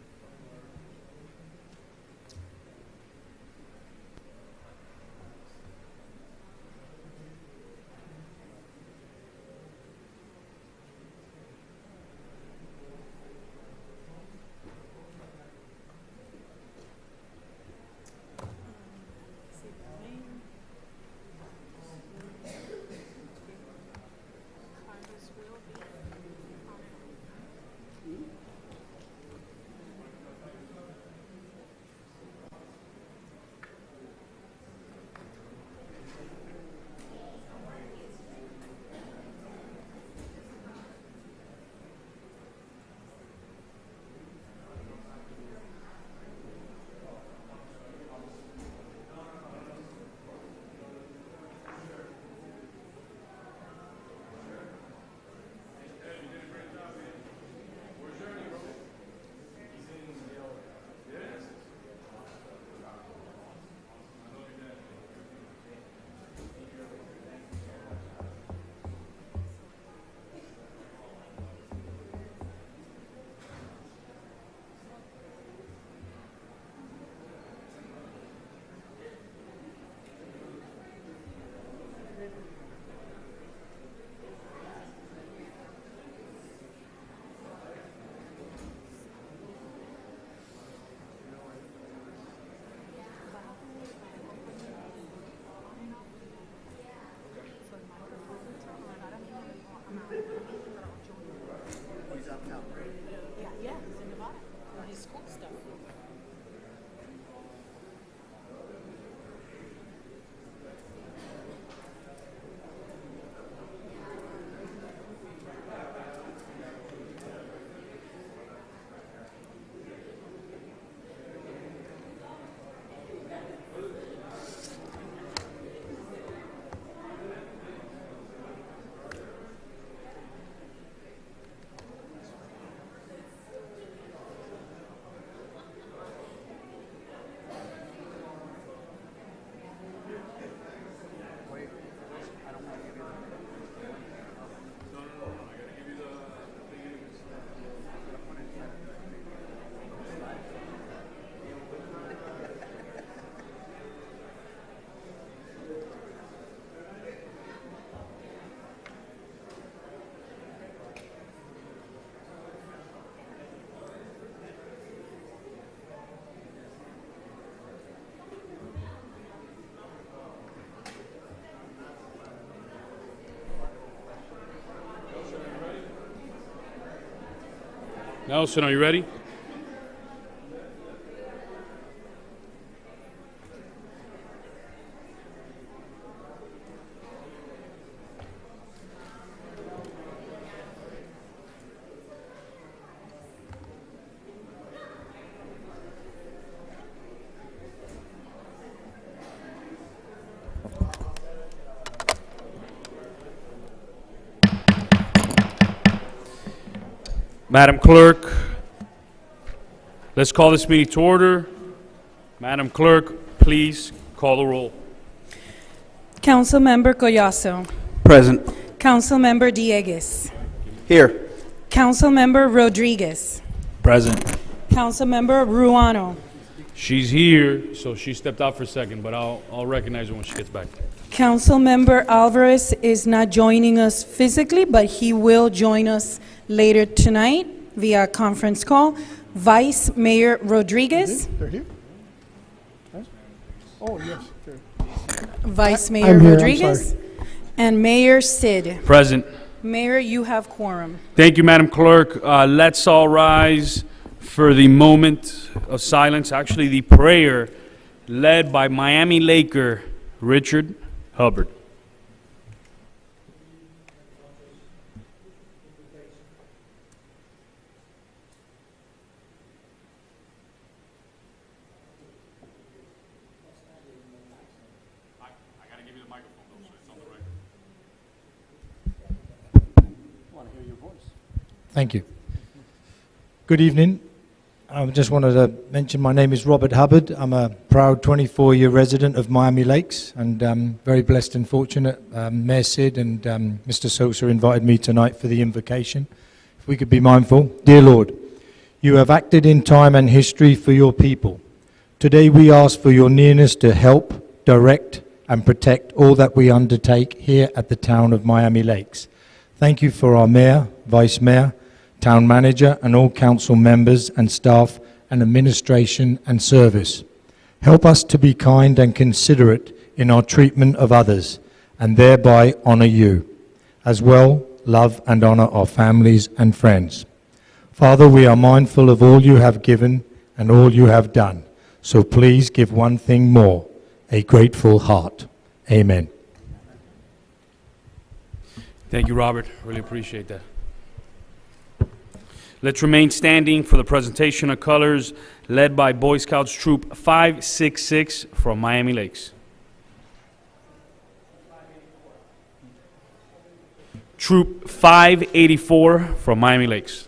Nelson, are you ready? Madam Clerk, let's call this meeting to order. Madam Clerk, please call the roll. Councilmember Collazo. Present. Councilmember Diegues. Here. Councilmember Rodriguez. Present. Councilmember Ruano. She's here, so she stepped out for a second, but I'll recognize her when she gets back. Councilmember Alvarez is not joining us physically, but he will join us later tonight via conference call. Vice Mayor Rodriguez. They're here? Huh? Oh, yes. Okay. Vice I'm Mayor here, I'm Rodriguez. sorry. And Mayor Sid. Present. Mayor, you have quorum. Thank you, Madam Clerk. Let's all rise for the moment of silence, actually the prayer led by Miami Laker Richard Hubbard. Thank you. Good evening. I just wanted to mention my name is Robert Hubbard. I'm a proud 24-year resident of Miami Lakes, and very blessed and fortunate. Mayor Sid and Mr. Sosa invited me tonight for the invocation. If we could be mindful. Dear Lord, you have acted in time and history for your people. Today we ask for your nearness to help, direct, and protect all that we undertake here at the town of Miami Lakes. Thank you for our mayor, vice mayor, town manager, and all council members and staff and administration and service. Help us to be kind and considerate in our treatment of others, and thereby honor you. As well, love and honor our families and friends. Father, we are mindful of all you have given and all you have done. So please give one thing more, a grateful heart. Amen. Thank you, Robert. Really appreciate that. Let's remain standing for the presentation of colors led by Boy Scouts Troop 566 from Miami Lakes. Troop 584 from Miami Lakes.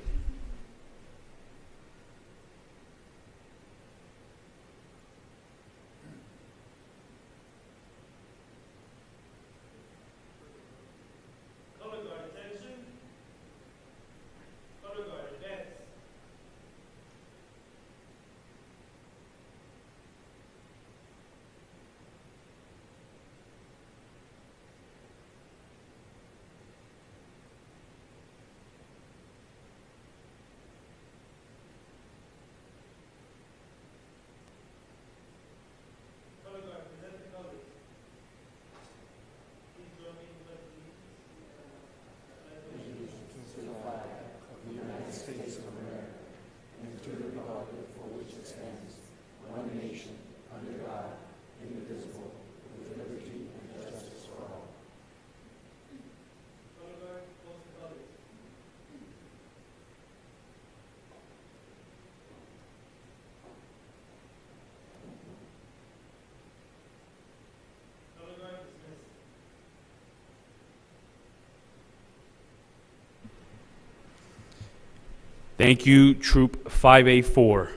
Thank you, Troop 584.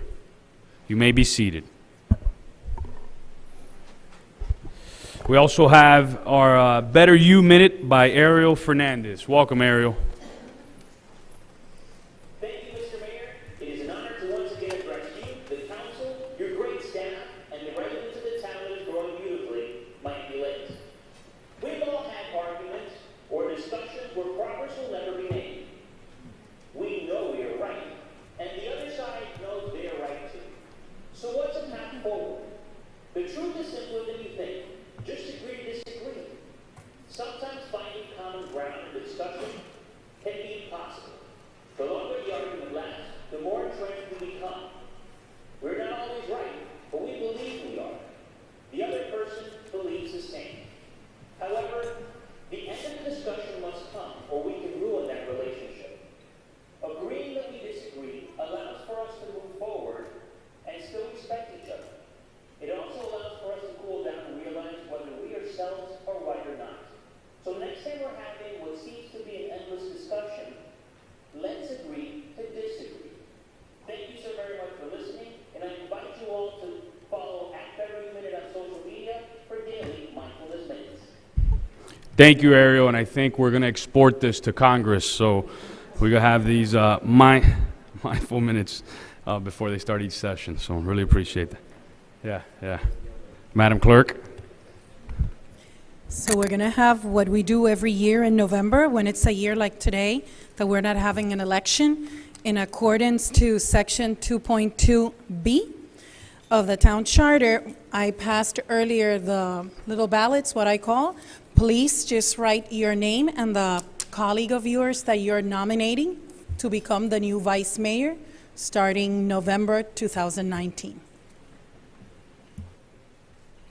You may be seated. We also have our Better You Minute by Ariel Fernandez. Welcome, Ariel. Thank you, Mr. Mayor. It is an honor to once again address you, the council, your great staff, and the residents of the town that is growing beautifully, Miami Lakes. We've all had arguments or discussions where progress will never be made. We know we are right, and the other side knows they are right too. So what's a path forward? The truth is simpler than you think. Just agree to disagree. Sometimes finding common ground in discussion can be impossible. The longer the argument lasts, the more entrenched we become. We're not always right, but we believe we are. The other person believes the same. However, the end of the discussion must come, or we can ruin that relationship. Agreeing that we disagree allows for us to move forward and still respect each other. It also allows for us to cool down and realize whether we ourselves are right or not. So next time we're having what seems to be an endless discussion, let's agree to disagree. Thank you so very much for listening, and I invite you all to follow @BetterYouMinute on social media for daily mindfulness minutes. Thank you, Ariel, and I think we're going to export this to Congress, so we're going to have these mindful minutes before they start each session, so really appreciate that. Yeah. Madam Clerk. So we're going to have what we do every year in November when it's a year like today, that we're not having an election, in accordance to Section 2.2B of the Town Charter. I passed earlier the little ballots, what I call. Please just write your name and the colleague of yours that you're nominating to become the new vice mayor starting November 2019.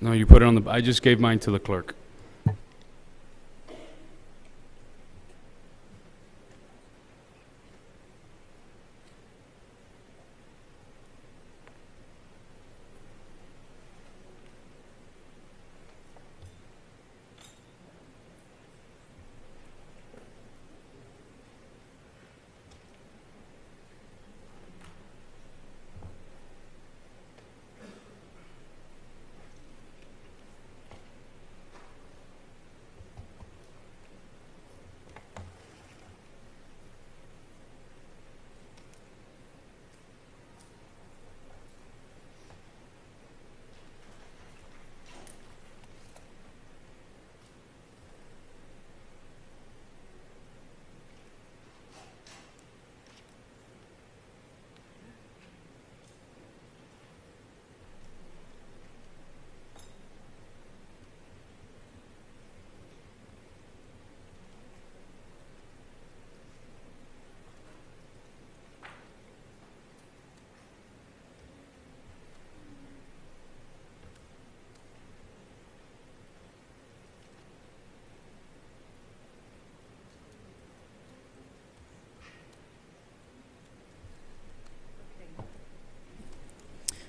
No, you put it on the, I just gave mine to the clerk.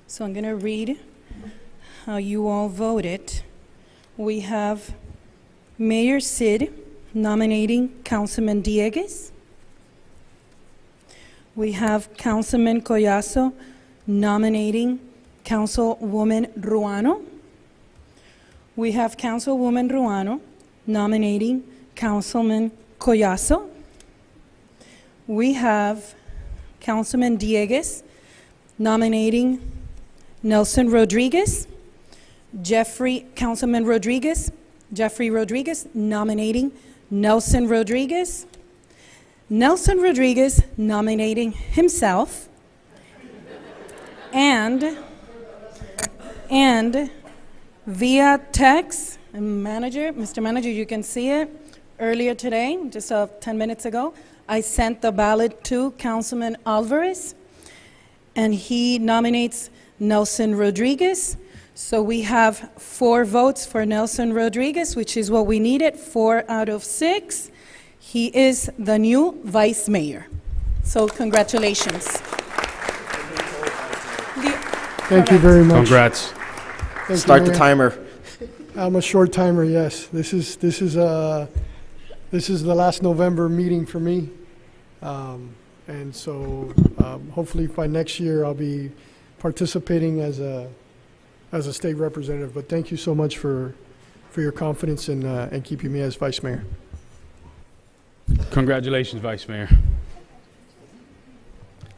So I'm going to read how you all voted. We have Mayor Sid nominating Councilman Diegues. We have Councilman Collazo nominating Councilwoman Ruano. We have Councilwoman Ruano nominating Councilman Collazo. We have Councilman Diegues nominating Nelson Rodriguez. Councilman Rodriguez, Jeffrey Rodriguez nominating Nelson Rodriguez. Nelson Rodriguez nominating himself. And via text, Mr. Manager, you can see it earlier today, just 10 minutes ago, I sent the ballot to Councilman Alvarez, and he nominates Nelson Rodriguez. So we have 4 votes for Nelson Rodriguez, which is what we needed, 4 out of 6. He is the new vice mayor. So congratulations. Thank you very much. Congrats. Thank you, Start the Mayor. timer. I'm a short timer, yes. This is the last November meeting for me. And so hopefully by next year I'll be participating as a state representative. But thank you so much for your confidence and keeping me as vice mayor. Congratulations, Vice Mayor.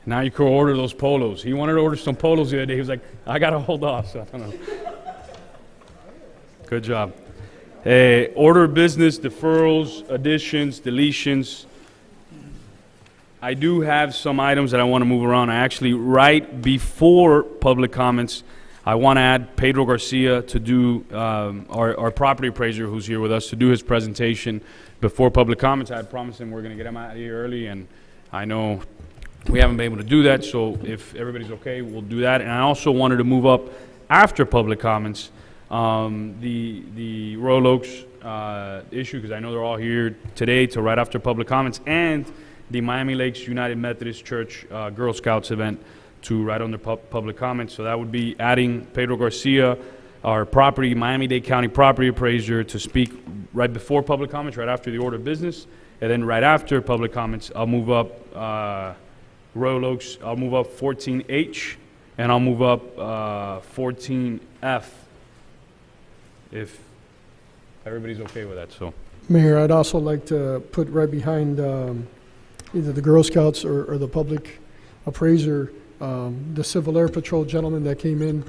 Now you can order those polos. He wanted to order some polos the other day. He was like, I got to hold off. So I don't know. Good job. Order of business, deferrals, additions, deletions. I do have some items that I want to move around. I actually, right before public comments, I want to add Pedro Garcia to do, our property appraiser who's here with us, to do his presentation before public comments. I had promised him we're going to get him out of here early, and I know we haven't been able to do that, so if everybody's okay, we'll do that. And I also wanted to move up after public comments the Royal Oaks issue, because I know they're all here today to right after public comments, and the Miami Lakes United Methodist Church Girl Scouts event to right under public comments. So that would be adding Pedro Garcia, our Miami-Dade County property appraiser, to speak right before public comments, right after the order of business. And then right after public comments, I'll move up Royal Oaks, I'll move up 14H, and I'll move up 14F, if everybody's okay with that. So, Mayor, I'd also like to put right behind either the Girl Scouts or the public appraiser, the Civil Air Patrol gentlemen that came in.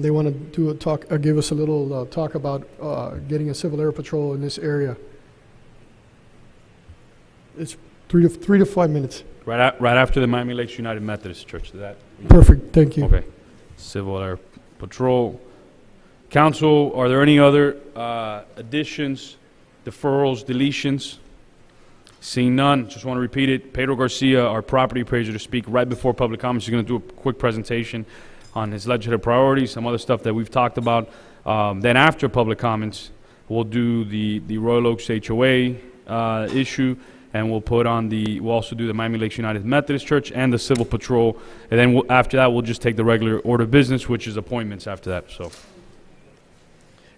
They want to do a talk, give us a little talk about getting a Civil Air Patrol in this area. It's 3 to 5 minutes. right after the Miami Lakes United Methodist Church. Is that Perfect. Thank you. okay? Civil Air Patrol. Council, are there any other additions, deferrals, deletions? Seeing none, just want to repeat it. Pedro Garcia, our property appraiser, to speak right before public comments. He's going to do a quick presentation on his legislative priorities, some other stuff that we've talked about. Then after public comments, we'll do the Royal Oaks HOA issue, and we'll also do the Miami Lakes United Methodist Church and the Civil Patrol. And then after that, we'll just take the regular order of business, which is appointments after that. So,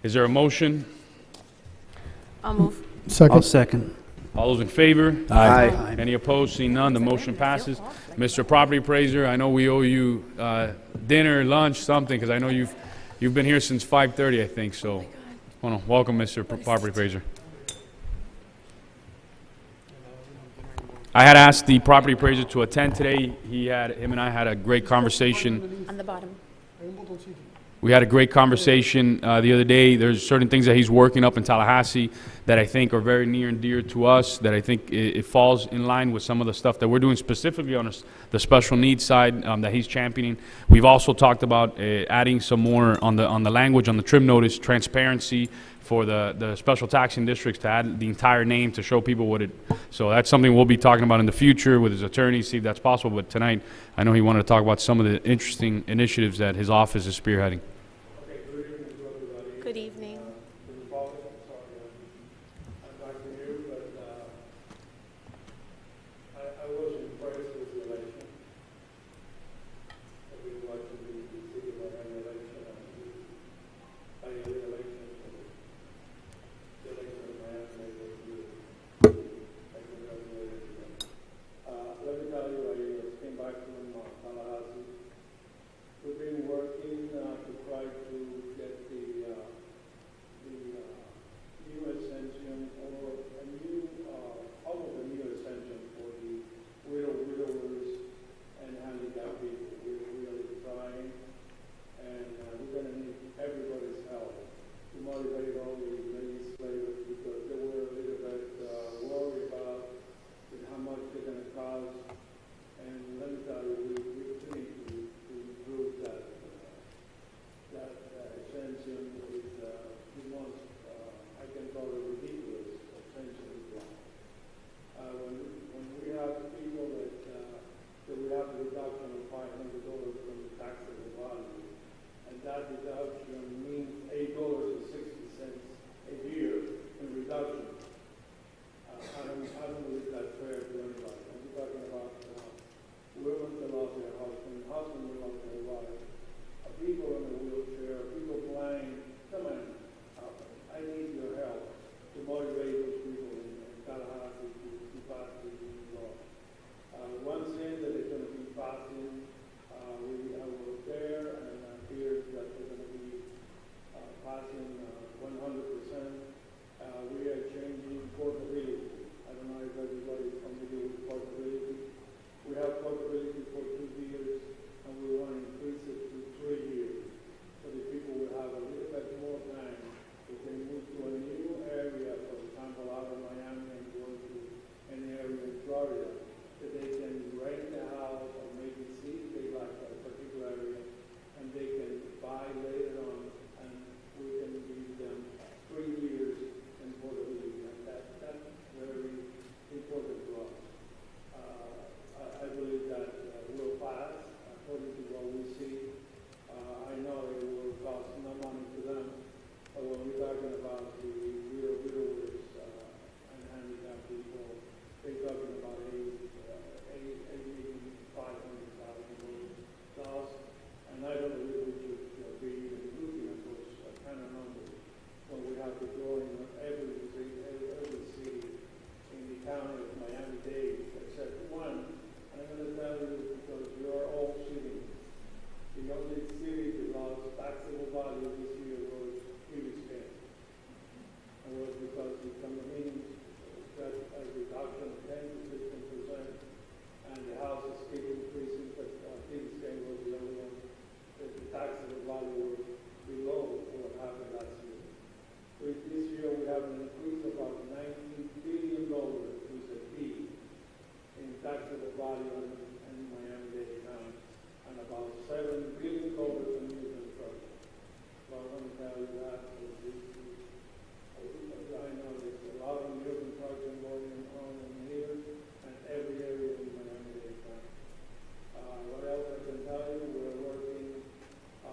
is there a motion? I'll move. Second. I'll second. All those in favor? Aye. Any opposed? Seeing none, the motion passes. Mr. Property Appraiser, I know we owe you dinner, lunch, something, because I know you've been here since 5:30, I think. So, hold on. Welcome, Mr. Property Appraiser. I had asked the property appraiser to attend today. Him and I had a great conversation. On the bottom. We had a great conversation the other day. There's certain things that he's working up in Tallahassee that I think are very near and dear to us, that I think it falls in line with some of the stuff that we're doing specifically on the special needs side that he's championing. We've also talked about adding some more on the language, on the trim notice, transparency for the special taxing districts, to add the entire name to show people what it. So that's something we'll be talking about in the future with his attorney, see if that's possible. But tonight, I know he wanted to talk about some of the interesting initiatives that his office is spearheading. Good evening.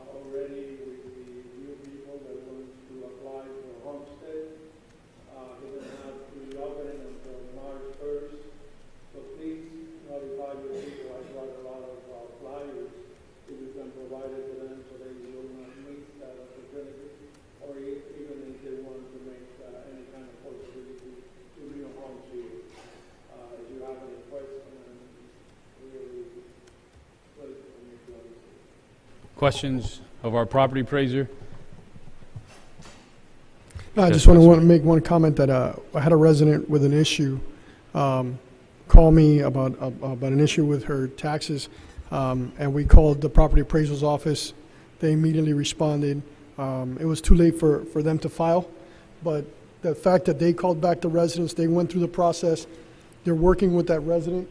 Already with the new people that questions of our property appraiser? No, I Yes, just want to make one comment that I had a resident with an issue call me about an issue with her taxes, and we called the property appraisal's office. They immediately responded. It was too late for them to file, but the fact that they called back the residents, they went through the process, they're working with that resident.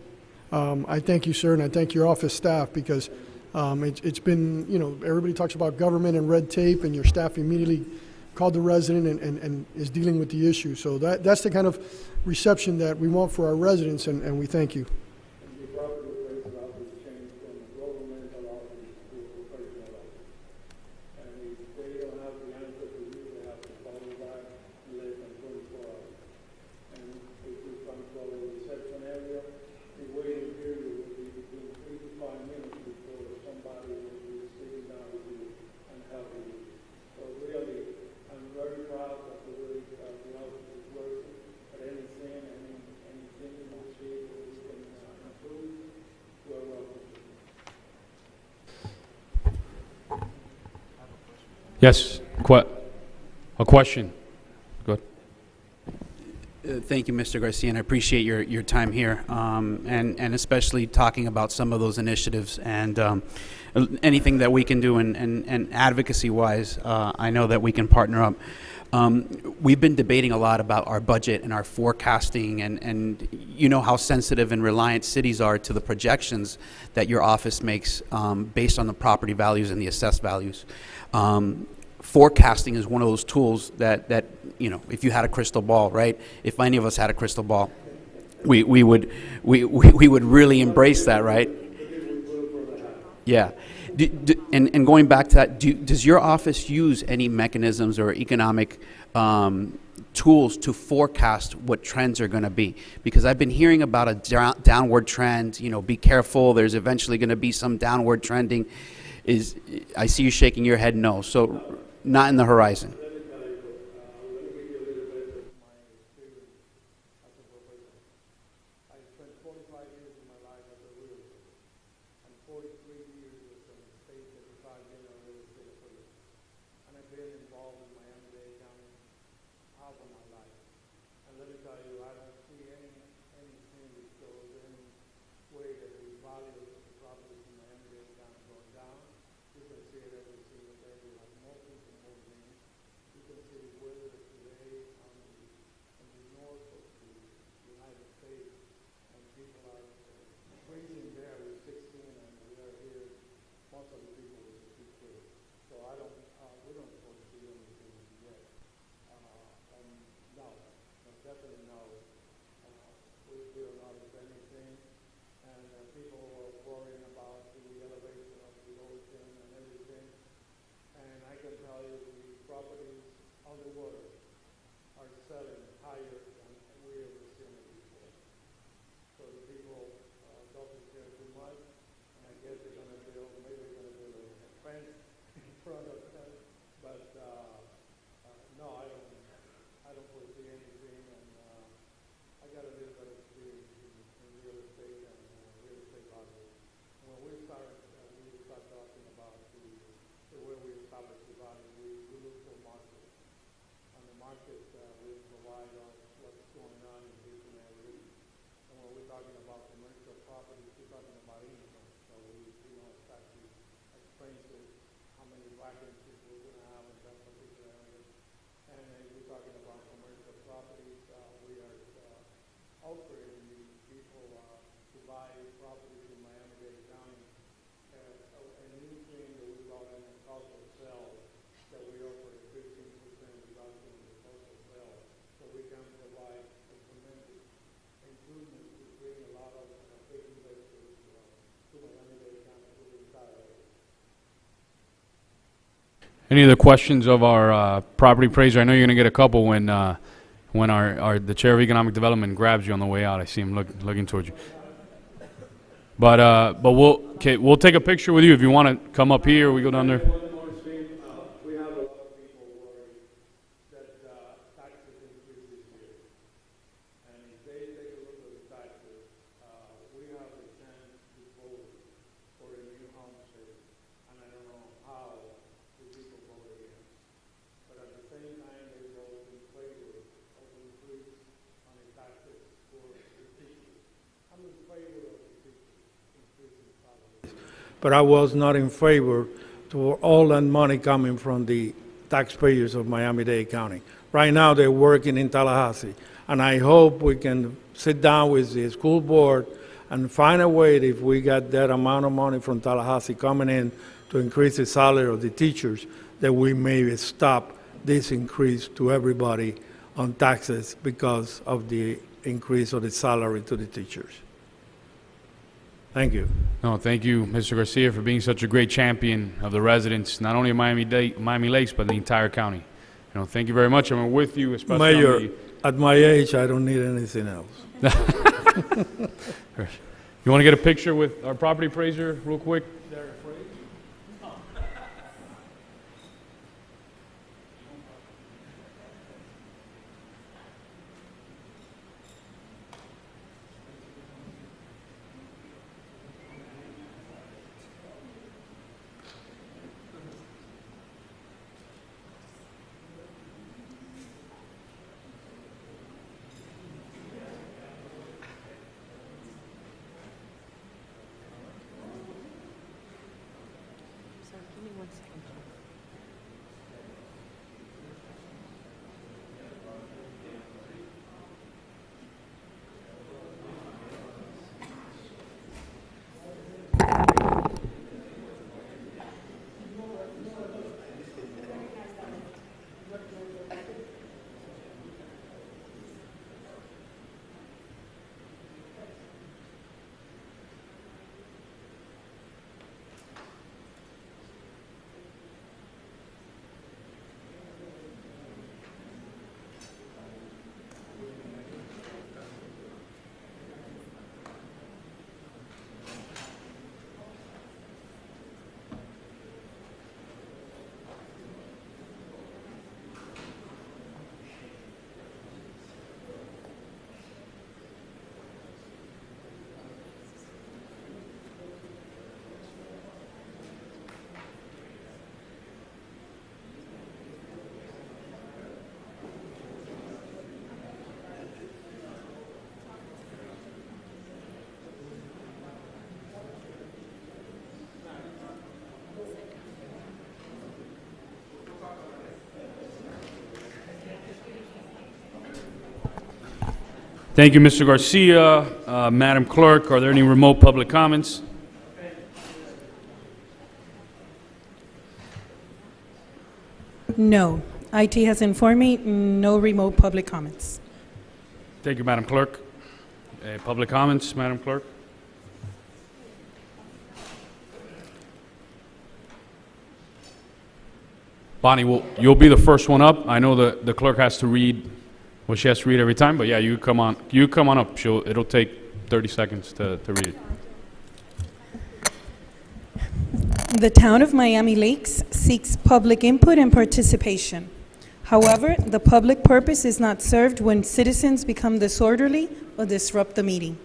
I thank you, sir, and I thank your office staff, because it's been, you know, everybody talks about government and red tape, and your staff immediately called the resident and is dealing with the issue. So that's the kind of reception that we want for our residents, and we thank you. Yes, a question. Good. Thank you, Mr. Garcia, and I appreciate your time here, and especially talking about some of those initiatives and anything that we can do and advocacy-wise. I know that we can partner up. We've been debating a lot about our budget and our forecasting, and you know how sensitive and reliant cities are to the projections that your office makes based on the property values and the assessed values. Forecasting is one of those tools that you know, if you had a crystal ball, right? If any of us had a crystal ball, we would really embrace that, right? Yeah. And going back to that, does your office use any mechanisms or economic tools to forecast what trends are going to be? Because I've been hearing about a downward trend. You know, be careful. There's eventually going to be some downward trending. I see you shaking your head no. So not in the horizon. Any other questions of our property appraiser? I know you're going to get a couple when the chair of economic development grabs you on the way out. I see him looking towards you. But we'll take a picture with you if you want to come up here. We go down there. I but I was not in favor to all that money coming from the taxpayers of Miami-Dade County. Right now, they're working in Tallahassee, and I hope we can sit down with the school board and find a way that if we got that amount of money from Tallahassee coming in to increase the salary of the teachers, that we may stop this increase to everybody on taxes because of the increase of the salary to the teachers. Thank you. No, thank you, Mr. Garcia, for being such a great champion of the residents, not only of Miami Lakes, but the entire county. You know, thank you very much. I'm with you, especially Mayor, at my age, I don't need anything else. You want to get a picture with our property appraiser real quick? Thank you, Mr. Garcia. Madam Clerk, are there any remote public comments? No. IT has informed me, no remote public comments. Thank you, Madam Clerk. Public comments, Madam Clerk? Bonnie, you'll be the first one up. I know the clerk has to read what she has to read every time, but yeah, you come on up. It'll take 30 seconds to read it. The town of Miami Lakes seeks public input and participation. However, the public purpose is not served when citizens become disorderly or disrupt the meeting.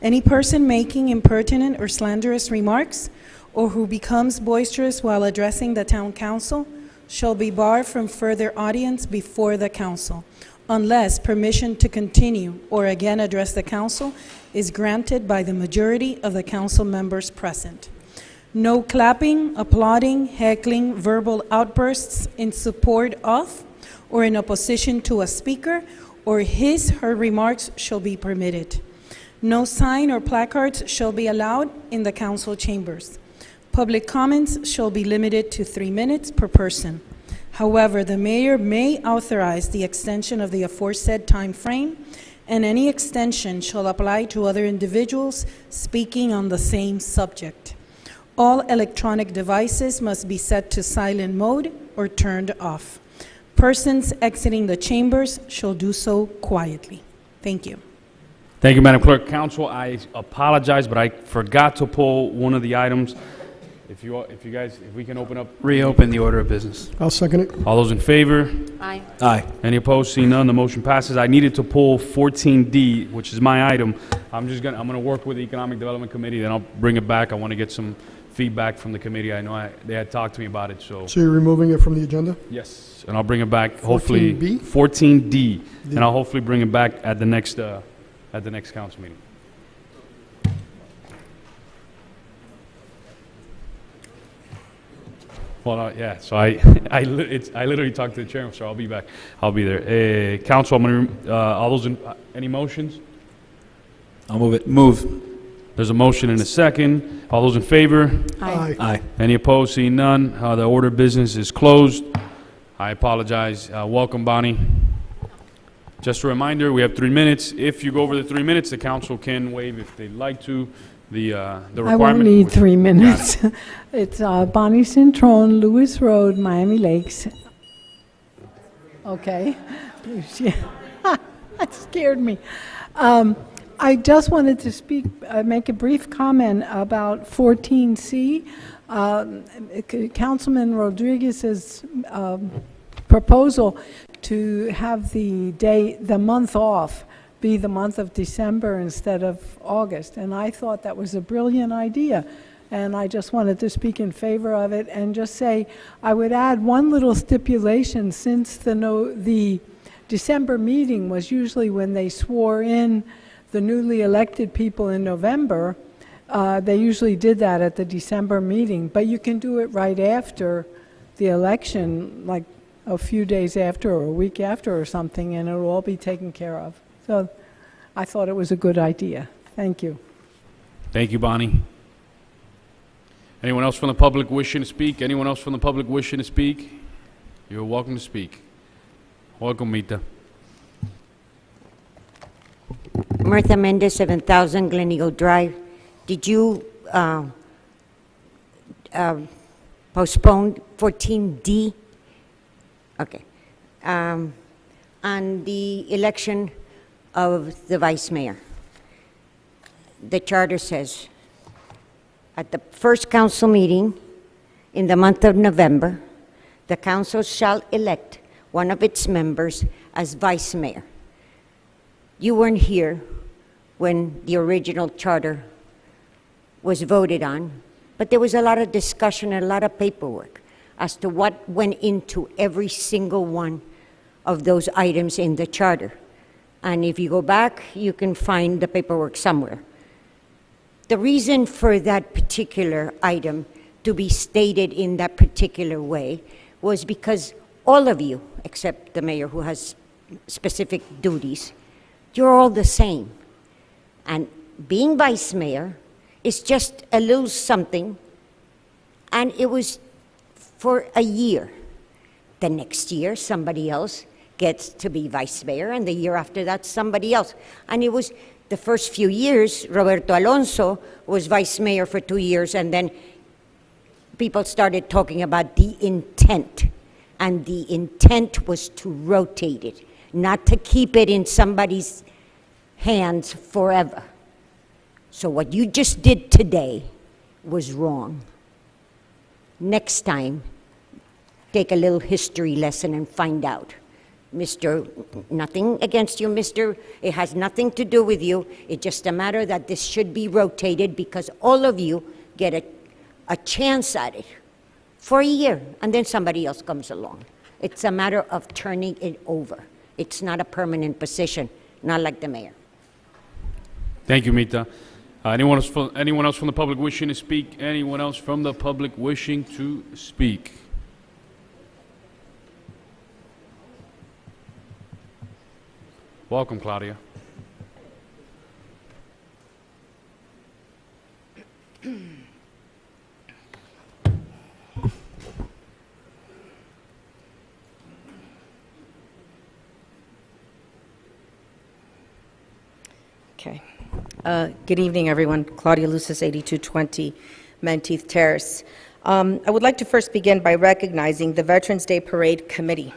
Any person making impertinent or slanderous remarks or who becomes boisterous while addressing the town council shall be barred from further audience before the council, unless permission to continue or again address the council is granted by the majority of the council members present. No clapping, applauding, heckling, verbal outbursts in support of or in opposition to a speaker or her remarks shall be permitted. No sign or placards shall be allowed in the council chambers. Public comments shall be limited to 3 minutes per person. However, the mayor may authorize the extension of the aforesaid time frame, and any extension shall apply to other individuals speaking on the same subject. All electronic devices must be set to silent mode or turned off. Persons exiting the chambers shall do so quietly. Thank you. Thank you, Madam Clerk. Council, I apologize, but I forgot to pull one of the items. If we can open up. Reopen the order of business. I'll second it. All those in favor? Aye. Aye. Any opposed? Seeing none, the motion passes. I needed to pull 14D, which is my item. I'm gonna work with the Economic Development Committee, then I'll bring it back. I want to get some feedback from the committee. I know they had talked to me about it, so. So you're removing it from the agenda? Yes, and I'll bring it back, hopefully. 14B? 14D, and I'll hopefully bring it back at the next council meeting. Well, yeah, so I literally talked to the chairman, so I'll be back. I'll be there. Council, I'm going to, all those in, any motions? I'll move it. Move. There's a motion and a second. All those in favor? Aye. Aye. Any opposed? Seeing none, the order of business is closed. I apologize. Welcome, Bonnie. Just a reminder, we have 3 minutes. If you go over the 3 minutes, the council can waive if they'd like to. The requirement. I won't need 3 minutes. It's Bonnie Cintron, Lewis Road, Miami Lakes. Okay. That scared me. I just wanted to speak, make a brief comment about 14C. Councilman Rodriguez's proposal to have the month off be the month of December instead of August. And I thought that was a brilliant idea. And I just wanted to speak in favor of it and just say I would add one little stipulation, since the December meeting was usually when they swore in the newly elected people in November. They usually did that at the December meeting, but you can do it right after the election, like a few days after or a week after or something, and it'll all be taken care of. So I thought it was a good idea. Thank you. Thank you, Bonnie. Anyone else from the public wishing to speak? Anyone else from the public wishing to speak? You're welcome to speak. Welcome, Mita. Martha Mendez, 7000 Glen Eagle Drive. Did you postpone 14D? Okay. On the election of the vice mayor, the charter says, at the first council meeting in the month of November, the council shall elect one of its members as vice mayor. You weren't here when the original charter was voted on, but there was a lot of discussion and a lot of paperwork as to what went into every single one of those items in the charter. And if you go back, you can find the paperwork somewhere. The reason for that particular item to be stated in that particular way was because all of you, except the mayor who has specific duties, you're all the same. And being vice mayor is just a little something, and it was for a year. The next year, somebody else gets to be vice mayor, and the year after that, somebody else. And it was the first few years, Roberto Alonso was vice mayor for 2 years, and then people started talking about the intent. And the intent was to rotate it, not to keep it in somebody's hands forever. So what you just did today was wrong. Next time, take a little history lesson and find out. Mr., nothing against you, Mr., it has nothing to do with you. It's just a matter that this should be rotated because all of you get a chance at it for a year, and then somebody else comes along. It's a matter of turning it over. It's not a permanent position, not like the mayor. Thank you, Mita. Anyone else from the public wishing to speak? Anyone else from the public wishing to speak? Welcome, Claudia. Okay. Good evening, everyone. Claudia Lucis, 8220 Menteith Terrace. I would like to first begin by recognizing the Veterans Day Parade Committee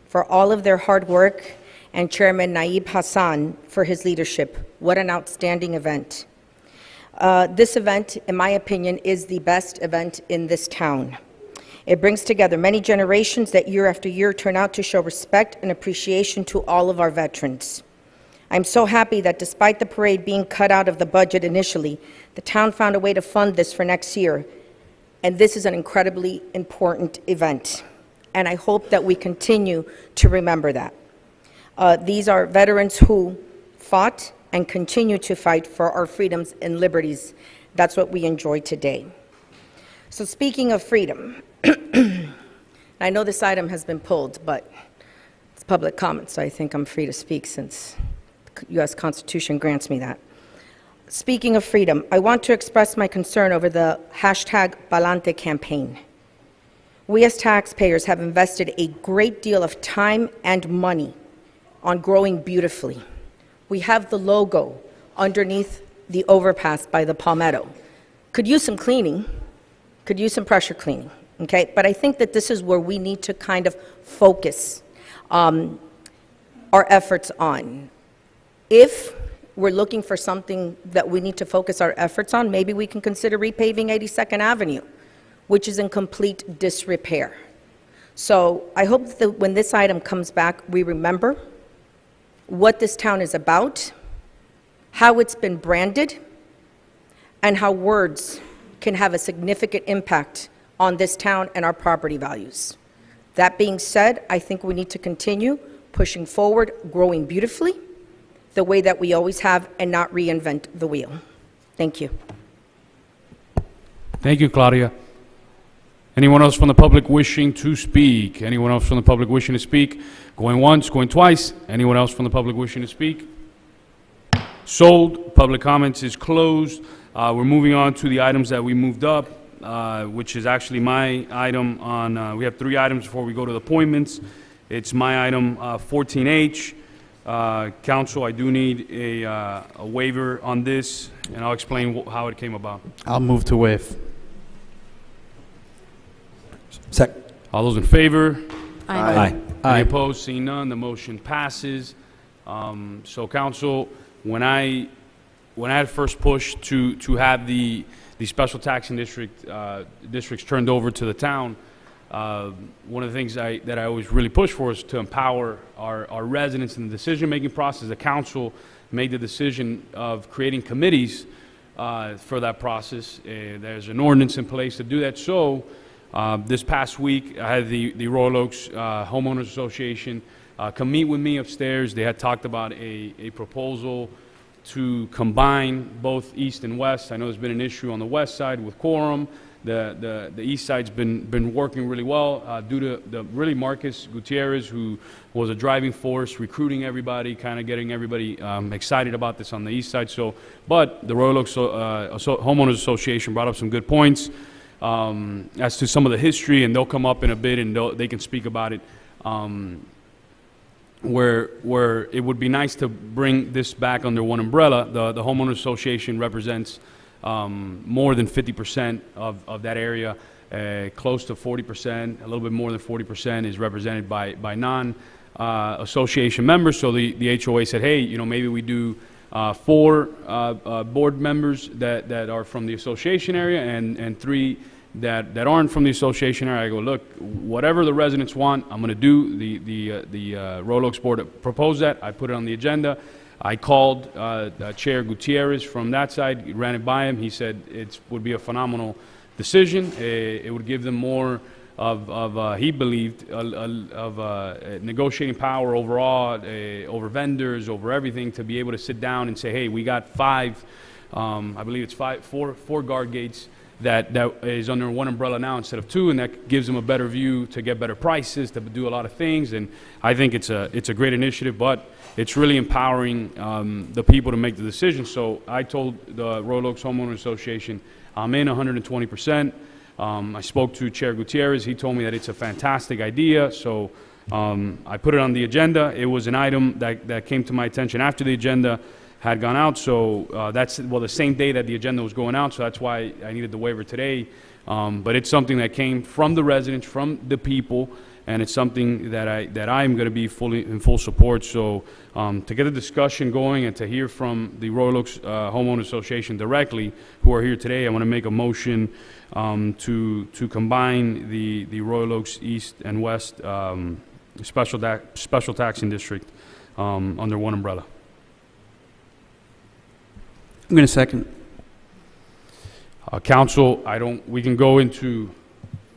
for all of their hard work, and Chairman Naib Hassan for his leadership. What an outstanding event. This event, in my opinion, is the best event in this town. It brings together many generations that year after year turn out to show respect and appreciation to all of our veterans. I'm so happy that despite the parade being cut out of the budget initially, the town found a way to fund this for next year. And this is an incredibly important event. And I hope that we continue to remember that. These are veterans who fought and continue to fight for our freedoms and liberties. That's what we enjoy today. So speaking of freedom, I know this item has been pulled, but it's public comment, so I think I'm free to speak since the U.S. Constitution grants me that. Speaking of freedom, I want to express my concern over the hashtag Palante campaign. We as taxpayers have invested a great deal of time and money on growing beautifully. We have the logo underneath the overpass by the Palmetto. Could use some cleaning, could use some pressure cleaning, okay? But I think that this is where we need to kind of focus our efforts on. If we're looking for something that we need to focus our efforts on, maybe we can consider repaving 82nd Avenue, which is in complete disrepair. So I hope that when this item comes back, we remember what this town is about, how it's been branded, and how words can have a significant impact on this town and our property values. That being said, I think we need to continue pushing forward, growing beautifully, the way that we always have, and not reinvent the wheel. Thank you. Thank you, Claudia. Anyone else from the public wishing to speak? Anyone else from the public wishing to speak? Going once, going twice. Anyone else from the public wishing to speak? Sold. Public comments is closed. We're moving on to the items that we moved up, which is actually my item on, we have 3 items before we go to the appointments. It's my item 14H. Council, I do need a waiver on this, and I'll explain how it came about. I'll move to waive. Second. All those in favor? Aye. Any opposed? Seeing none, the motion passes. So, Council, when I had first pushed to have the special taxing districts turned over to the town, one of the things that I always really push for is to empower our residents in the decision-making process. The council made the decision of creating committees for that process. There's an ordinance in place to do that. So this past week, I had the Royal Oaks Homeowners Association come meet with me upstairs. They had talked about a proposal to combine both east and west. I know there's been an issue on the west side with quorum. The east side's been working really well due to really Marcus Gutierrez, who was a driving force, recruiting everybody, kind of getting everybody excited about this on the east side. So, but the Royal Oaks Homeowners Association brought up some good points as to some of the history, and they'll come up in a bit and they can speak about it. Where it would be nice to bring this back under one umbrella. The Homeowners Association represents more than 50% of that area, close to 40%, a little bit more than 40% is represented by non-association members. So the HOA said, hey, you know, maybe we do 4 board members that are from the association area and 3 that aren't from the association area. I go, look, whatever the residents want, I'm going to do. The Royal Oaks board proposed that. I put it on the agenda. I called Chair Gutierrez from that side, ran it by him. He said it would be a phenomenal decision. It would give them more of he believed, of negotiating power overall, over vendors, over everything, to be able to sit down and say, hey, we got 5, I believe it's 4 guard gates that is under one umbrella now instead of 2, and that gives them a better view to get better prices, to do a lot of things. And I think it's a great initiative, but it's really empowering the people to make the decision. So I told the Royal Oaks Homeowners Association, I'm in 120%. I spoke to Chair Gutierrez. He told me that it's a fantastic idea. So I put it on the agenda. It was an item that came to my attention after the agenda had gone out. So that's, well, the same day that the agenda was going out. So that's why I needed the waiver today. But it's something that came from the residents, from the people, and it's something that I'm going to be in full support. So to get the discussion going and to hear from the Royal Oaks Homeowners Association directly, who are here today, I want to make a motion to combine the Royal Oaks East and West special taxing district under one umbrella. I'm going to second. Council, we can go into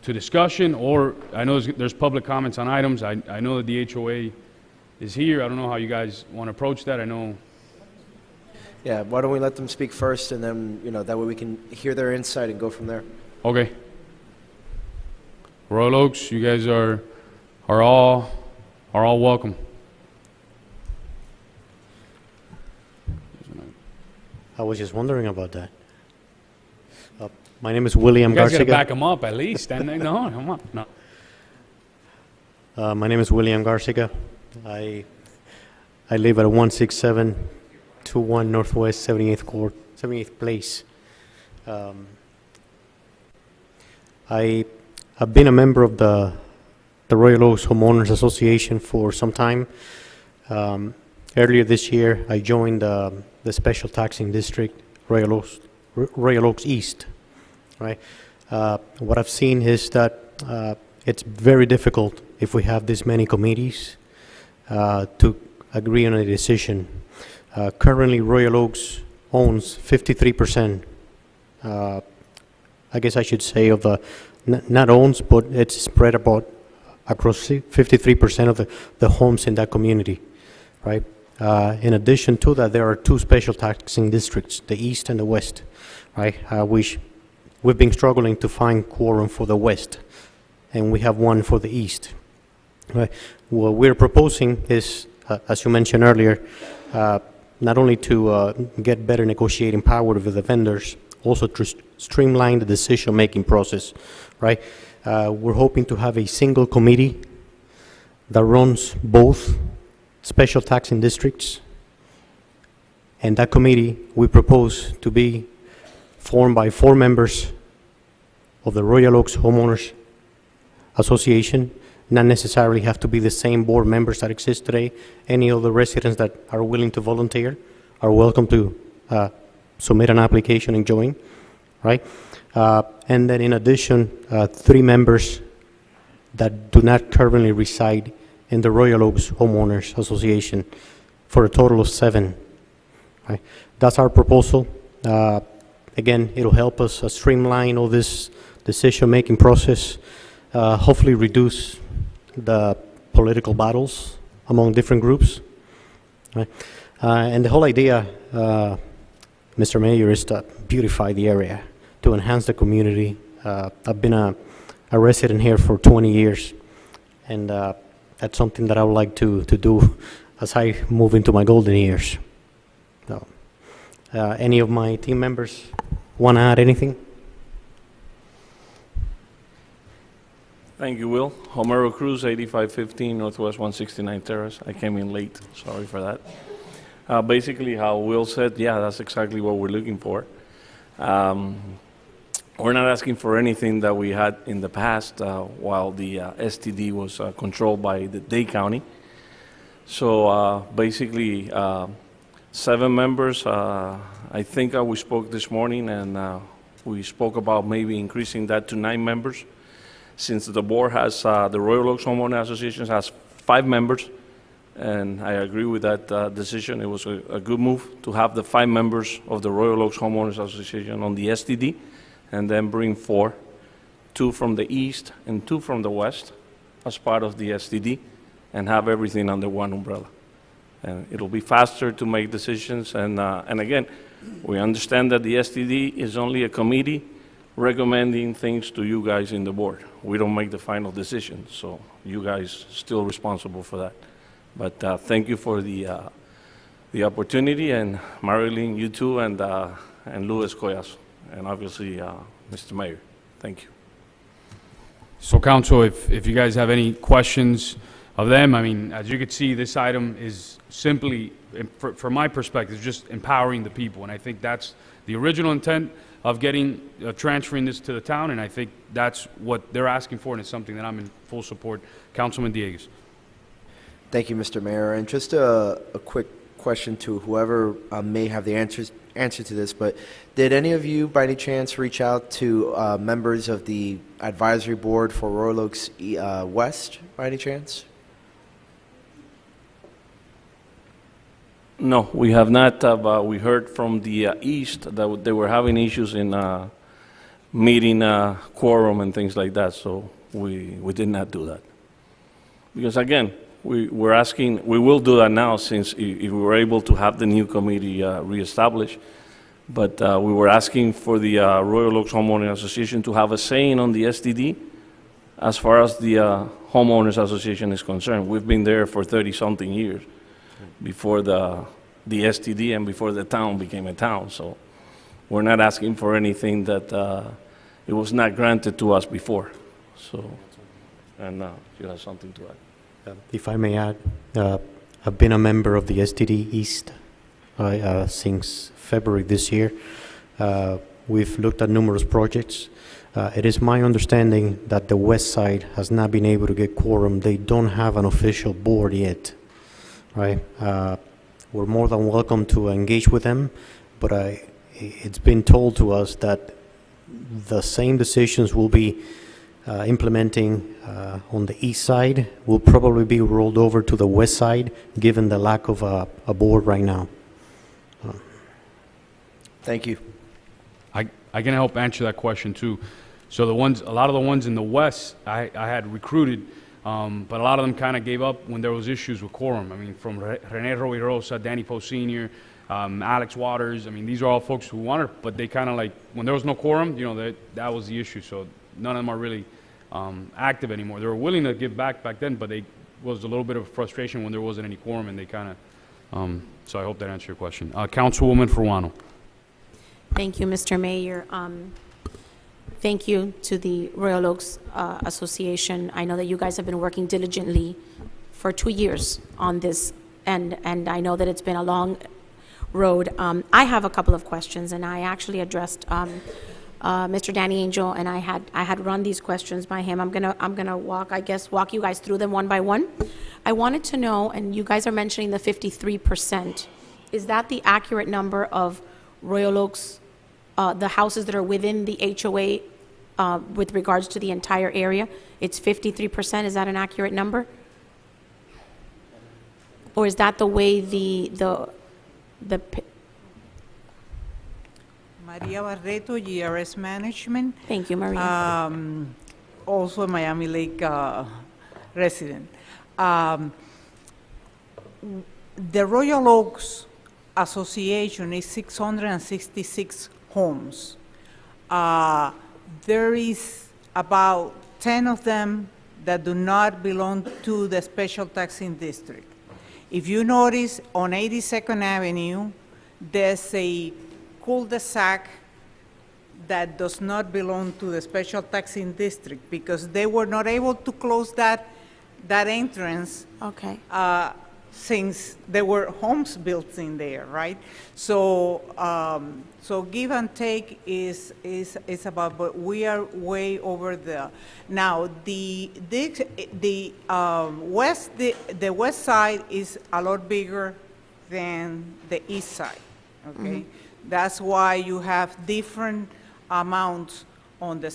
discussion, or I know there's public comments on items. I know that the HOA is here. I don't know how you guys want to approach that. I know. Yeah, why don't we let them speak first, and then, that way we can hear their insight and go from there. Okay. Royal Oaks, you guys are all welcome. I was just wondering about that. My name is William You guys Garcia. gotta back them up at least. And no, come on, no. My name is William Garcia. I live at 16721 Northwest 78th Court, 78th Place. I've been a member of the Royal Oaks Homeowners Association for some time. Earlier this year, I joined the Special Taxing District, Royal Oaks East. Right. What I've seen is that it's very difficult if we have this many committees to agree on a decision. Currently, Royal Oaks owns 53%. I guess I should say of the not owns, but it's spread about across 53% of the homes in that community, right? In addition to that, there are two special taxing districts, the east and the west, right? We've been struggling to find quorum for the west, and we have one for the east. Right. What we're proposing is, as you mentioned earlier, not only to get better negotiating power with the vendors, also to streamline the decision-making process, right? We're hoping to have a single committee that runs both special taxing districts, and that committee we propose to be formed by 4 members of the Royal Oaks Homeowners Association. Not necessarily have to be the same board members that exist today. Any of the residents that are willing to volunteer are welcome to submit an application and join, right? And then in addition, 3 members that do not currently reside in the Royal Oaks Homeowners Association, for a total of 7. Right? That's our proposal. Again, it'll help us streamline all this decision-making process, hopefully reduce the political battles among different groups. Right? And the whole idea, Mr. Mayor, is to beautify the area, to enhance the community. I've been a resident here for 20 years, and that's something that I would like to do as I move into my golden years. So, any of my team members want to add anything? Thank you, Will. Homero Cruz, 8515 Northwest 169 Terrace. I came in late, sorry for that. Basically, how Will said, yeah, that's exactly what we're looking for. We're not asking for anything that we had in the past while the STD was controlled by the Dade County. So basically, 7 members. I think we spoke this morning, and we spoke about maybe increasing that to 9 members. Since the board has, the Royal Oaks Homeowner Association has 5 members, and I agree with that decision. It was a good move to have the 5 members of the Royal Oaks Homeowners Association on the STD, and then bring 4, 2 from the east and 2 from the west as part of the STD, and have everything under one umbrella. And it'll be faster to make decisions, and again, we understand that the STD is only a committee recommending things to you guys in the board. We don't make the final decision, so you guys still responsible for that. But thank you for the opportunity, and Marilyn, you too, and Luis Collazo, and obviously Mr. Mayor. Thank you. So council, if you guys have any questions of them, I mean, as you can see, this item is simply, from my perspective, just empowering the people, and I think that's the original intent of getting, transferring this to the town, and I think that's what they're asking for, and it's something that I'm in full support. Councilman Diegues. Thank you, Mr. Mayor. And just a quick question to whoever may have the answer to this, but did any of you, by any chance, reach out to members of the advisory board for Royal Oaks West, by any chance? No, we have not, but we heard from the east that they were having issues in meeting quorum and things like that, so we did not do that. Because again, we're asking, we will do that now since if we were able to have the new committee reestablished, but we were asking for the Royal Oaks Homeowner Association to have a saying on the STD as far as the homeowners association is concerned. We've been there for 30-something years before the STD and before the town became a town. So we're not asking for anything that it was not granted to us before. So, and you have something to add. If I may add, I've been a member of the STD East since February this year. We've looked at numerous projects. It is my understanding that the west side has not been able to get quorum. They don't have an official board yet, right? We're more than welcome to engage with them, but it's been told to us that the same decisions will be implementing on the east side will probably be rolled over to the west side, given the lack of a board right now. Thank you. I can help answer that question too. So a lot of the ones in the west, I had recruited, but a lot of them kind of gave up when there was issues with quorum. I mean, from Rene Rovirosa, Danny Poe Sr., Alex Waters. I mean, these are all folks who wanted, but they kind of like, when there was no quorum, you know, that was the issue. So none of them are really active anymore. They were willing to give back then, but they was a little bit of frustration when there wasn't any quorum, and they kind of, so I hope that answered your question. Councilwoman Fruano. Thank you, Mr. Mayor. Thank you to the Royal Oaks Association. I know that you guys have been working diligently for 2 years on this, and I know that it's been a long road. I have a couple of questions, and I actually addressed Mr. Danny Angel, and I had run these questions by him. I'm gonna walk you guys through them one by one. I wanted to know, and you guys are mentioning the 53%. Is that the accurate number of Royal Oaks, the houses that are within the HOA with regards to the entire area? It's 53%. Is that an accurate number? Or is that the way the Maria Barreto, GRS Management. Thank you, Maria. Also a Miami Lake resident. The Royal Oaks Association is 666 homes. There is about 10 of them that do not belong to the special taxing district. If you notice on 82nd Avenue, there's a cul-de-sac that does not belong to the special taxing district because they were not able to close that entrance. Okay. Since there were homes built in there, right? So, so give and take is about, but we are way over the. Now the west side is a lot bigger than the east side. Okay, that's why you have different amounts on the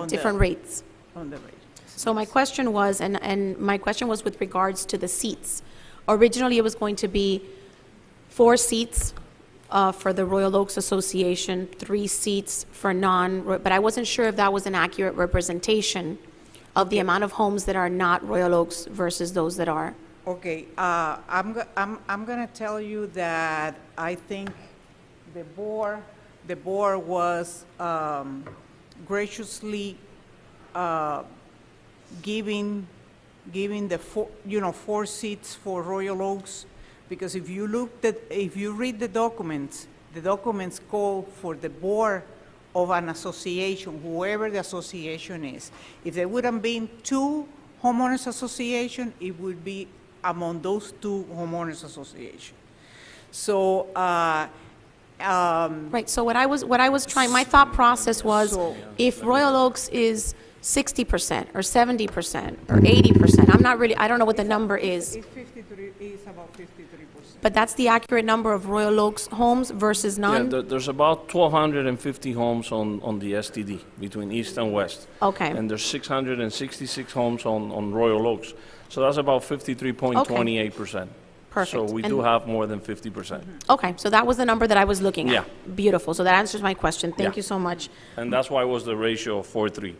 different rates. On the rate. So my question was, and my question was with regards to the seats. Originally, it was going to be 4 seats for the Royal Oaks Association, 3 seats for but I wasn't sure if that was an accurate representation of the amount of homes that are not Royal Oaks versus those that are. Okay, I'm gonna tell you that I think the board was graciously giving the 4 seats for Royal Oaks, because if you read the documents call for the board of an association, whoever the association is. If there wouldn't been 2 homeowners association, it would be among those 2 homeowners association. So. Right. So what I was trying, my thought process was, if Royal Oaks is 60% or 70% or 80%. I don't know what the number is. It's 53, it's about 53%. But that's the accurate number of Royal Oaks homes versus none? Yeah, there's about 1,250 homes on the STD between east and west. Okay. And there's 666 homes on Royal Oaks. So that's about 53.28%. Perfect. So we do have more than 50%. Okay, so that was the number that I was looking at. Yeah. Beautiful. So that answers my question. Thank Yeah. you so much. And that's why it was the ratio of 4:3.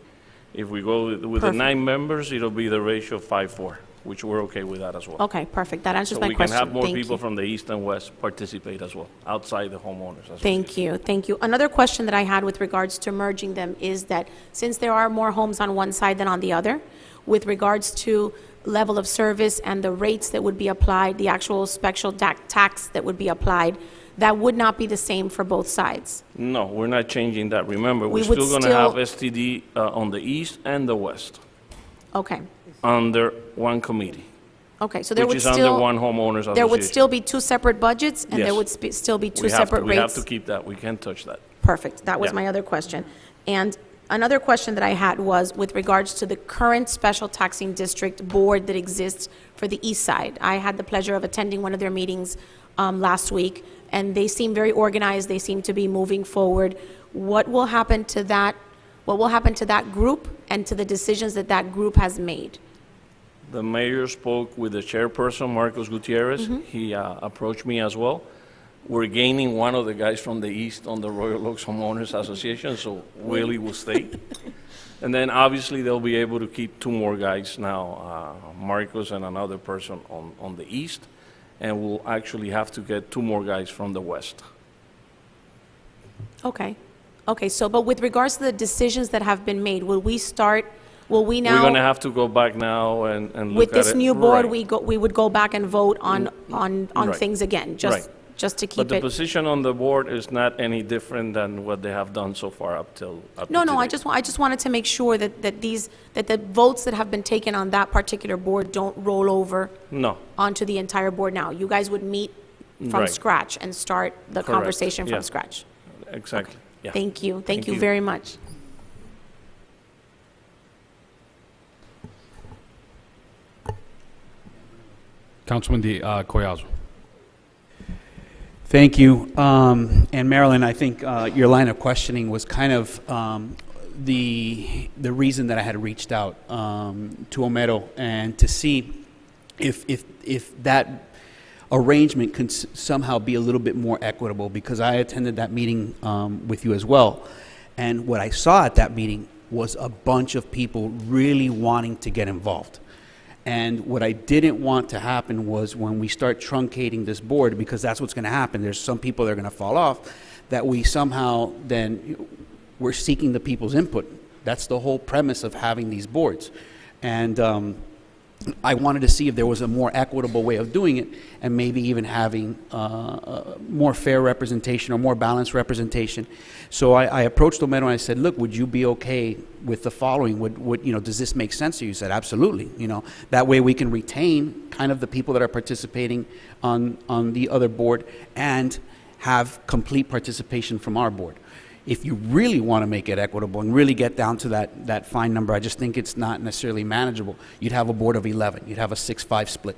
If we go with the 9 members, it'll be the ratio of 5:4. which we're okay with that as well. Okay, perfect. That answers So my we question. can have more Thank people you. from the east and west participate as well, outside the homeowners association. Thank you, thank you. Another question that I had with regards to merging them is that since there are more homes on one side than on the other, with regards to level of service and the rates that would be applied, the actual special tax that would be applied, that would not be the same for both sides. No, we're not changing that. Remember, We we're would still going to still- have STD on the east and the west Okay, under one committee, okay, so there which would is under still, one homeowners association. there would still be two separate budgets, and there Yes. would still be two We have to- separate We have rates? to keep that. We can't touch that. Perfect. That was Yeah. my other question. And another question that I had was with regards to the current special taxing district board that exists for the east side. I had the pleasure of attending one of their meetings last week, and they seem very organized. They seem to be moving forward. What will happen to that? What will happen to that group and to the decisions that that group has made? The mayor spoke with the chairperson, Marcos Gutierrez. Mm-hmm. He approached me as well. We're gaining one of the guys from the east on the Royal Oaks Homeowners Association, so Willie will stay. And then obviously they'll be able to keep two more guys now, Marcos and another person on the east. And we'll actually have to get two more guys from the west. Okay. Okay, so, but with regards to the decisions that have been made, will we now? We're going to have to go back now and look at it. With this new board, Right. we would go back and vote on Right. things again, Right. just to But keep the it. position on the board is not any different than what they have done so far up to No, I today. just wanted to make sure that the votes that have been taken on that particular board don't roll over No, onto the entire board now. You guys would meet from Right. scratch and start the Correct. conversation Yeah. from scratch. exactly. Yeah. Thank you. Thank you you. very much. Councilman Collazo. Thank you. And Marilyn, I think your line of questioning was kind of the reason that I had reached out to Homero and to see if that arrangement could somehow be a little bit more equitable, because I attended that meeting with you as well. And what I saw at that meeting was a bunch of people really wanting to get involved. And what I didn't want to happen was when we start truncating this board, because that's what's going to happen. There's some people that are going to fall off, that we somehow then we're seeking the people's input. That's the whole premise of having these boards. And I wanted to see if there was a more equitable way of doing it, and maybe even having more fair representation or more balanced representation. So I approached Homero and I said, look, would you be okay with the following? Does this make sense to you? He said, absolutely. That way we can retain kind of the people that are participating on the other board and have complete participation from our board. If you really want to make it equitable and really get down to that fine number, I just think it's not necessarily manageable. You'd have a board of 11. You'd have a 6-5 split.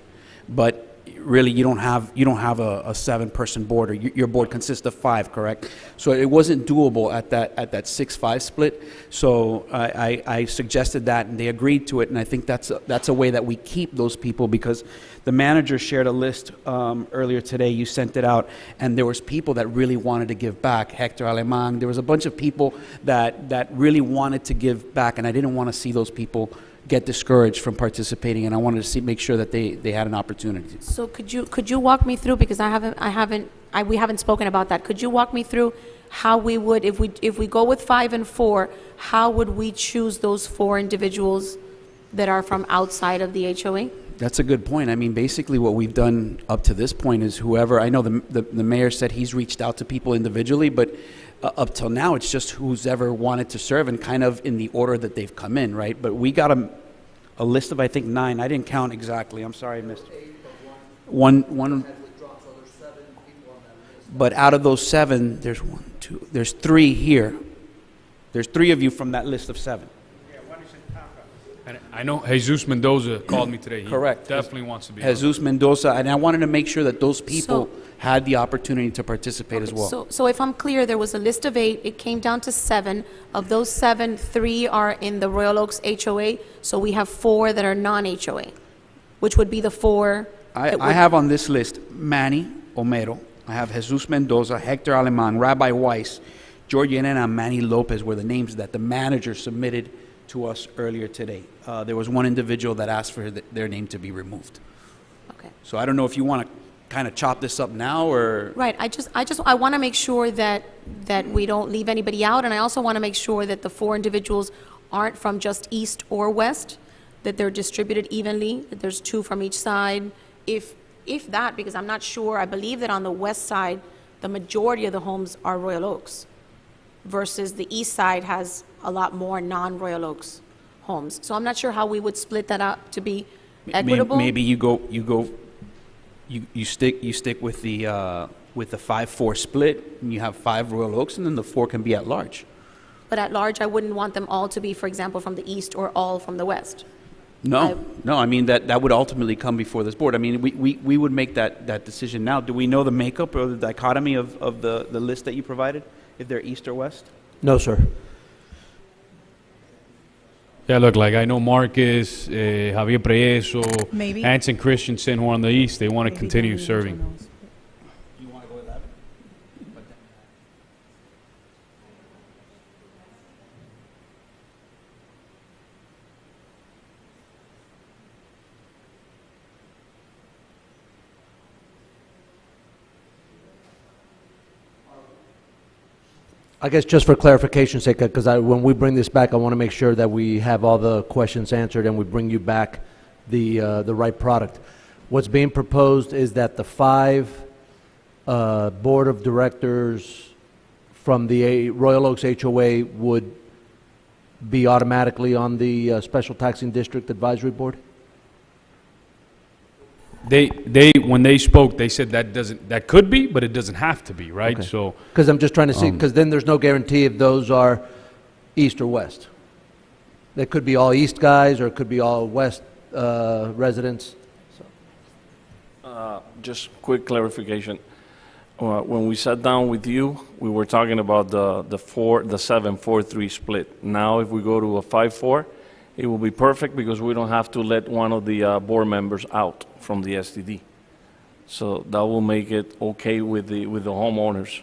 But really, you don't have a 7-person board, or your board consists of 5, correct? So it wasn't doable at that 6-5 split. So I suggested that, and they agreed to it. And I think that's a way that we keep those people, because the manager shared a list earlier today. You sent it out, and there was people that really wanted to give back. Hector Aleman. There was a bunch of people that really wanted to give back, and I didn't want to see those people get discouraged from participating, and I wanted to make sure that they had an opportunity. So could you walk me through, because we haven't spoken about that. Could you walk me through how we would, if we go with 5 and 4, how would we choose those 4 individuals that are from outside of the HOA? That's a good point. I mean, basically what we've done up to this point is whoever, I know the mayor said he's reached out to people individually, but up till now it's just who's ever wanted to serve, and kind of in the order that they've come in, right? But we got a list of, I think, 9. I didn't count exactly. I'm sorry, Mr. One. But out of those 7, there's 3 here. There's 3 of you from that list of 7. And I know Jesus Mendoza called me today. He Correct. definitely wants to be. Jesus Mendoza, and I wanted to make sure that those people had the opportunity to participate as well. So if I'm clear, there was a list of 8, it came down to 7. Of those 7, 3 are in the Royal Oaks HOA, so we have 4 that are non-HOA, which would be the 4. I have on this list Manny Homero, I have Jesus Mendoza, Hector Aleman, Rabbi Weiss, George Yenena, and Manny Lopez were the names that the manager submitted to us earlier today. There was one individual that asked for their name to be removed. Okay. So I don't know if you want to kind of chop this up now, or... Right, I want to make sure that we don't leave anybody out, and I also want to make sure that the 4 individuals aren't from just east or west, that they're distributed evenly, that there's 2 from each side, if that, because I'm not sure, I believe that on the west side, the majority of the homes are Royal Oaks, versus the east side has a lot more non-Royal Oaks homes. So I'm not sure how we would split that up to be equitable. Maybe you stick with the 5-4 split, and you have 5 Royal Oaks, and then the 4 can be at large. But at large, I wouldn't want them all to be, for example, from the east or all from the west. No, I mean, that would ultimately come before this board. I mean, we would make that decision now. Do we know the makeup or the dichotomy of the list that you provided, if they're east or west? No, sir. Yeah, look, like I know Marcus, Javier Preyeso, Maybe. Anson Christensen, who are on the east, they want to continue serving. You want to go 11? I guess just for clarification's sake, because when we bring this back, I want to make sure that we have all the questions answered and we bring you back the right product. What's being proposed is that the 5 board of directors from the Royal Oaks HOA would be automatically on the Special Taxing District Advisory Board? They when they spoke, they said that could be, but it doesn't have to be, right? Okay. So Because I'm just trying to see, because then there's no guarantee if those are east or west. They could be all east guys, or it could be all west residents. Just quick clarification. When we sat down with you, we were talking about the 7-4-3 split. Now, if we go to a 5-4, it will be perfect because we don't have to let one of the board members out from the STD. So that will make it okay with the homeowners.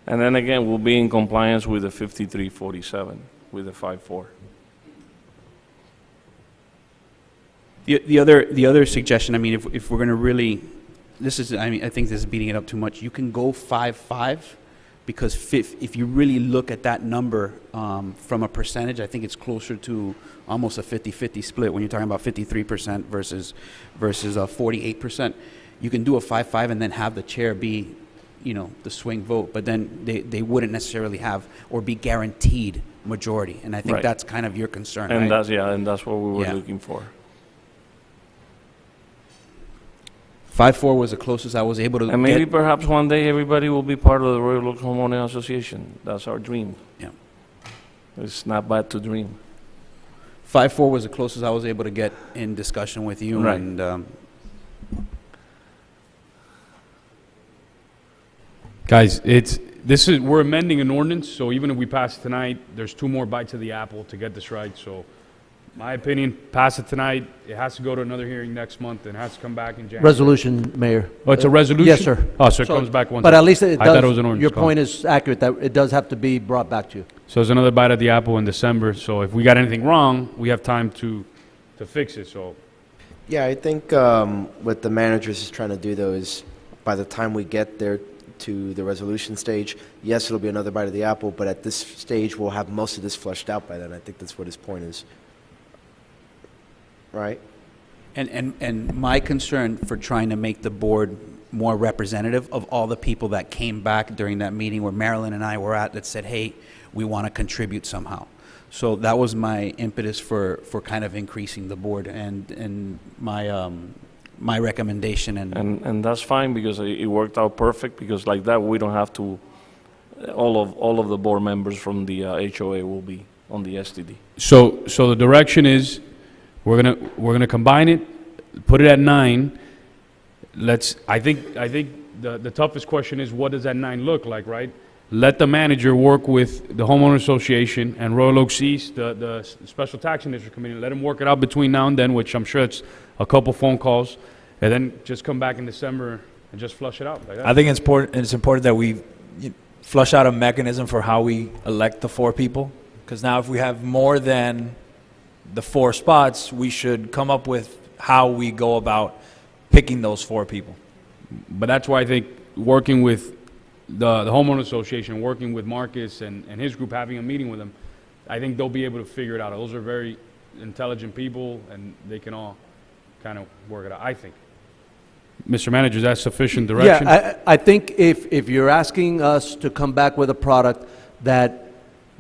And then again, we'll be in compliance with the 5347, with the 5-4. The other suggestion, I mean, if we're going to really, I think this is beating it up too much. You can go 5-5, because if you really look at that number from a percentage, I think it's closer to almost a 50-50 split when you're talking about 53% versus 48%. You can do a 5-5 and then have the chair be, the swing vote, but then they wouldn't necessarily have or be guaranteed majority, and I think Right. that's kind of your concern, And right? that's what we were looking for. 5-4 was the closest I was able to And maybe get. perhaps one day everybody will be part of the Royal Oaks Homeowner Association. That's our dream. Yeah. It's not bad to dream. 5-4 was the closest I was able to get in discussion with you, Right. and guys, we're amending an ordinance, so even if we pass it tonight, there's 2 more bites of the apple to get this right. So, my opinion, pass it tonight. It has to go to another hearing next month and has to come back in January. Resolution, Mayor. Oh, it's a resolution? Yes, sir. Oh, so it comes back once. But at least it I thought it was does, an ordinance. your Go. point is accurate, that it does have to be brought back to you. So there's another bite of the apple in December. So if we got anything wrong, we have time to fix it. So Yeah, I think what the managers is trying to do, though, is by the time we get there to the resolution stage, yes, it'll be another bite of the apple, but at this stage, we'll have most of this fleshed out by then. I think that's what his point is. Right? And my concern for trying to make the board more representative of all the people that came back during that meeting where Marilyn and I were at that said, hey, we want to contribute somehow. So that was my impetus for kind of increasing the board, and my recommendation. And that's fine because it worked out perfect, because like that we don't have to, all of the board members from the HOA will be on the STD. So the direction is, we're gonna combine it, put it at 9. I think the toughest question is, what does that 9 look like, right? Let the manager work with the homeowner association and Royal Oaks East, the special taxing district committee. Let them work it out between now and then, which I'm sure it's a couple phone calls, and then just come back in December and just flush it out like that. I think it's important that we flush out a mechanism for how we elect the 4 people. Because now if we have more than the 4 spots, we should come up with how we go about picking those 4 people. But that's why I think working with the homeowner association, working with Marcus and his group, having a meeting with them, I think they'll be able to figure it out. Those are very intelligent people, and they can all kind of work it out, I think. Mr. Manager, is that sufficient direction? Yeah, I think if you're asking us to come back with a product that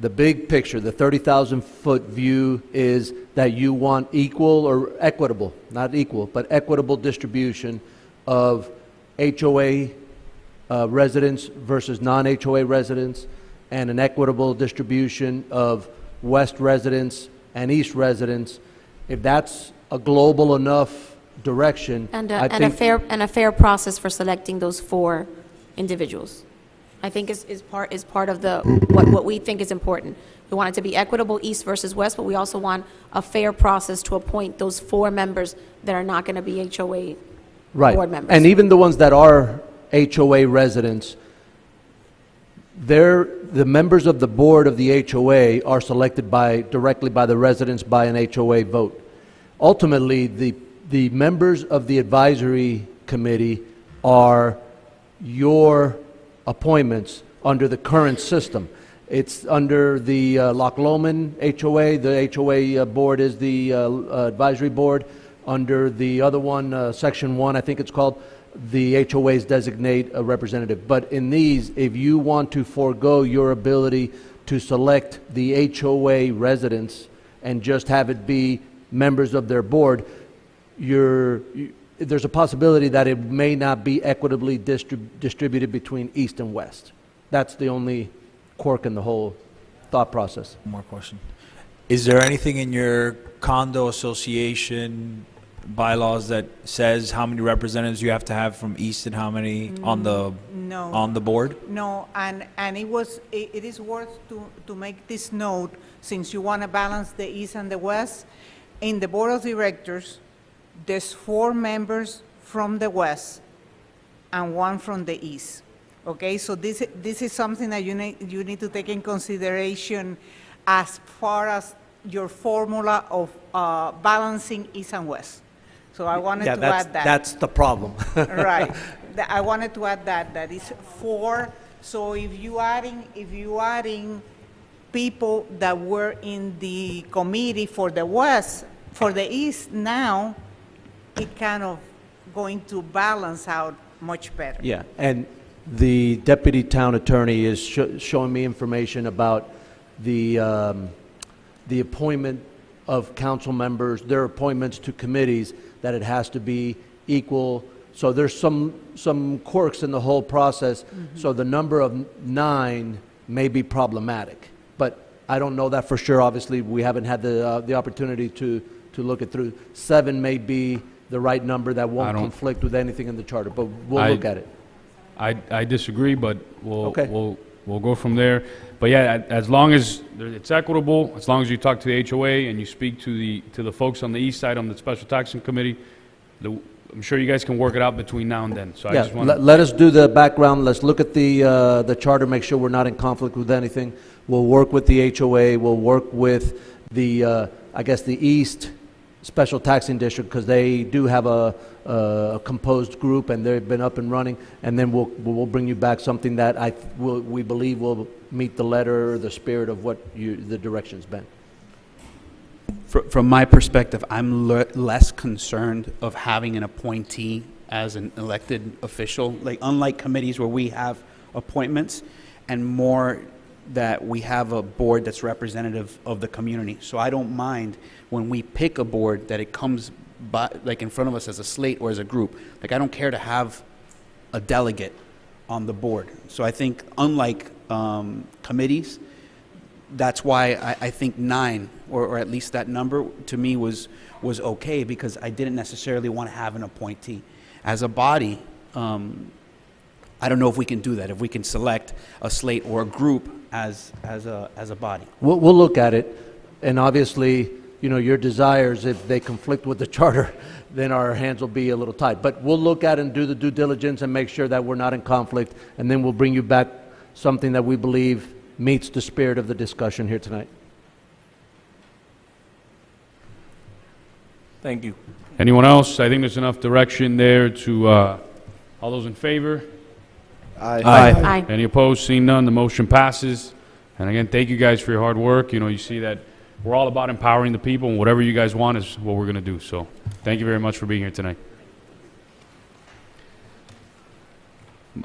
the big picture, the 30,000-foot view is that you want equal or equitable, not equal, but equitable distribution of HOA residents versus non-HOA residents, and an equitable distribution of West residents and East residents. If that's a global enough direction, And I a fair process for selecting those 4 individuals. I think is part of the what we think is important. We want it to be equitable, East versus West, but we also want a fair process to appoint those 4 members that are not going to be HOA board members. And even the ones that are HOA residents, the members of the board of the HOA are selected directly by the residents by an HOA vote. Ultimately, the members of the advisory committee are your appointments under the current system. It's under the Loch Lomond HOA. The HOA board is the advisory board. Under the other one, Section 1, I think it's called, the HOAs designate a representative. But in these, if you want to forego your ability to select the HOA residents and just have it be members of their board, there's a possibility that it may not be equitably distributed between East and West. That's the only quirk in the whole thought process. One more question. Is there anything in your condo association bylaws that says how many representatives you have to have from East and how many on the board? No, and it is worth to make this note, since you want to balance the East and the West. In the board of directors, there's 4 members from the West and 1 from the East. Okay, so this is something that you need to take in consideration as far as your formula of balancing East and West. So I wanted to add that. That's the problem. Right. I wanted to add that is 4. So if you adding people that were in the committee for the West, for the East now, it kind of going to balance out much better. Yeah, and the deputy town attorney is showing me information about the appointment of council members, their appointments to committees, that it has to be equal. So there's some quirks in the whole process. Mm-hmm. So the number of 9 may be problematic, but I don't know that for sure. Obviously, we haven't had the opportunity to look it through. 7 may be the right number that won't conflict with anything in the charter, but we'll look at it. I disagree, but we'll go from there. But yeah, as long as it's equitable, as long as you talk to the HOA and you speak to the folks on the east side on the special taxing committee, I'm sure you guys can work it out between now and then. So Yeah, I just want let us do the background. Let's look at the charter, make sure we're not in conflict with anything. We'll work with the HOA. We'll work with the, I guess, the East Special Taxing District, because they do have a composed group and they've been up and running. And then we'll bring you back something that we believe will meet the letter or the spirit of what the direction's been. From my perspective, I'm less concerned of having an appointee as an elected official, like unlike committees where we have appointments, and more that we have a board that's representative of the community. So I don't mind when we pick a board that it comes by, like in front of us as a slate or as a group. Like I don't care to have a delegate on the board. So I think unlike committees, that's why I think 9, or at least that number, to me was okay, because I didn't necessarily want to have an appointee. As a body, I don't know if we can do that, if we can select a slate or a group as a body. We'll look at it, and obviously your desires, if they conflict with the charter, then our hands will be a little tight. But we'll look at and do the due diligence and make sure that we're not in conflict, and then we'll bring you back something that we believe meets the spirit of the discussion here tonight. Thank you. Anyone else? I think there's enough direction there to, all those in favor? Aye. Aye. Any opposed? Seeing none, the motion passes. And again, thank you guys for your hard work. You see that we're all about empowering the people, and whatever you guys want is what we're going to do. So thank you very much for being here tonight.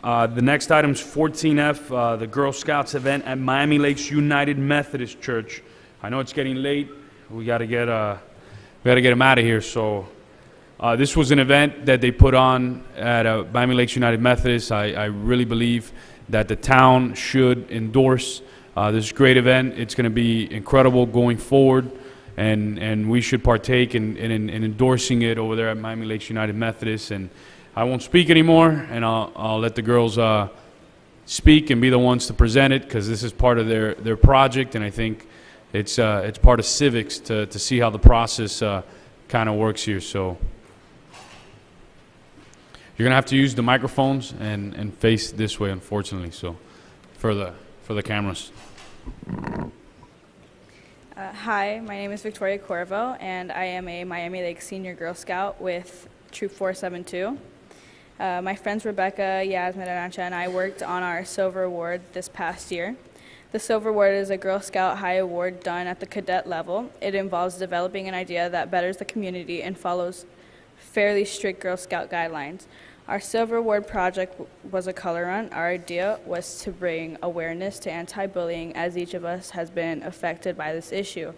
The next item is 14F, the Girl Scouts event at Miami Lakes United Methodist Church. I know it's getting late. We got to get them out of here. So this was an event that they put on at Miami Lakes United Methodist. I really believe that the town should endorse this great event. It's going to be incredible going forward, and we should partake in endorsing it over there at Miami Lakes United Methodist. And I won't speak anymore, and I'll let the girls speak and be the ones to present it, because this is part of their project, and I think it's part of civics to see how the process kind of works here. So you're gonna have to use the microphones and face this way, unfortunately. So for the cameras. Hi, my name is Victoria Corvo, and I am a Miami Lakes Senior Girl Scout with Troop 472. My friends Rebecca, Yasmin, Arancha, and I worked on our Silver Award this past year. The Silver Award is a Girl Scout High Award done at the cadet level. It involves developing an idea that betters the community and follows fairly strict Girl Scout guidelines. Our Silver Award project was a color run. Our idea was to bring awareness to anti-bullying, as each of us has been affected by this issue.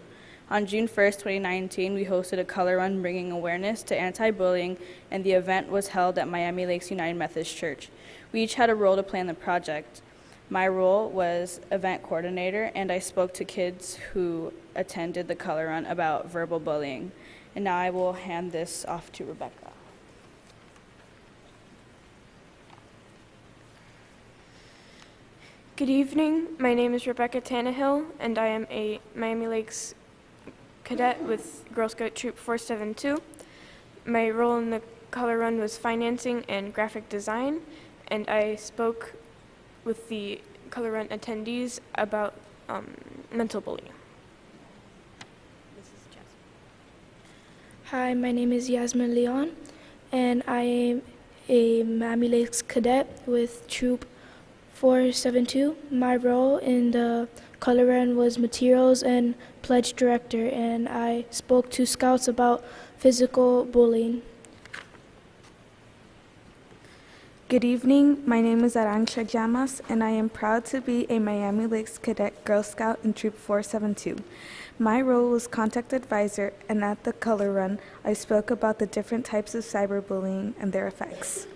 On June 1st, 2019, we hosted a color run bringing awareness to anti-bullying, and the event was held at Miami Lakes United Methodist Church. We each had a role to play in the project. My role was event coordinator, and I spoke to kids who attended the color run about verbal bullying. And now I will hand this off to Rebecca. Good evening. My name is Rebecca Tannehill, and I am a Miami Lakes cadet with Girl Scout Troop 472. My role in the color run was financing and graphic design, and I spoke with the color run attendees about mental bullying. Hi, my name is Yasmin Leon, and I am a Miami Lakes cadet with Troop 472. My role in the color run was materials and pledge director, and I spoke to scouts about physical bullying. Good evening, my name is Arancha Llamas, and I am proud to be a Miami Lakes Cadet Girl Scout in Troop 472. My role was contact advisor, and at the color run, I spoke about the different types of cyberbullying and their effects.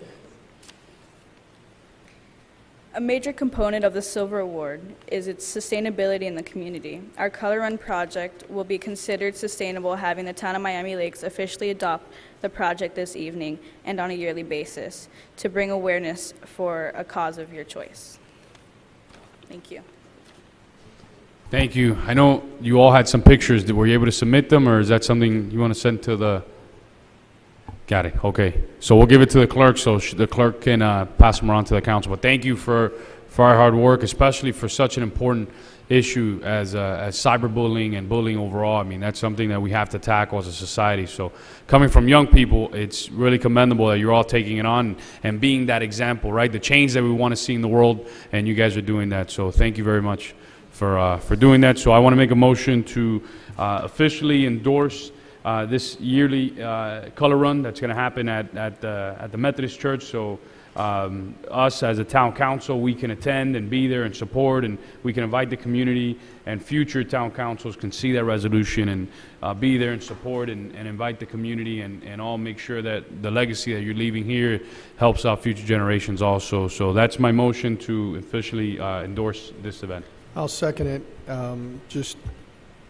A major component of the Silver Award is its sustainability in the community. Our Color Run project will be considered sustainable, having the town of Miami Lakes officially adopt the project this evening and on a yearly basis to bring awareness for a cause of your choice. Thank you. Thank you. I know you all had some pictures. Were you able to submit them, or is that something you want to send to the... Got it. Okay. So we'll give it to the clerk so the clerk can pass them around to the council. But thank you for our hard work, especially for such an important issue as cyberbullying and bullying overall. I mean, that's something that we have to tackle as a society. So coming from young people, it's really commendable that you're all taking it on and being that example, right? The change that we want to see in the world, and you guys are doing that. So thank you very much for doing that. So I want to make a motion to officially endorse this yearly color run that's going to happen at the Methodist Church. So us as a town council, we can attend and be there and support, and we can invite the community, and future town councils can see that resolution and be there and support and invite the community and all make sure that the legacy that you're leaving here helps out future generations also. So that's my motion to officially endorse this event. I'll second it. Just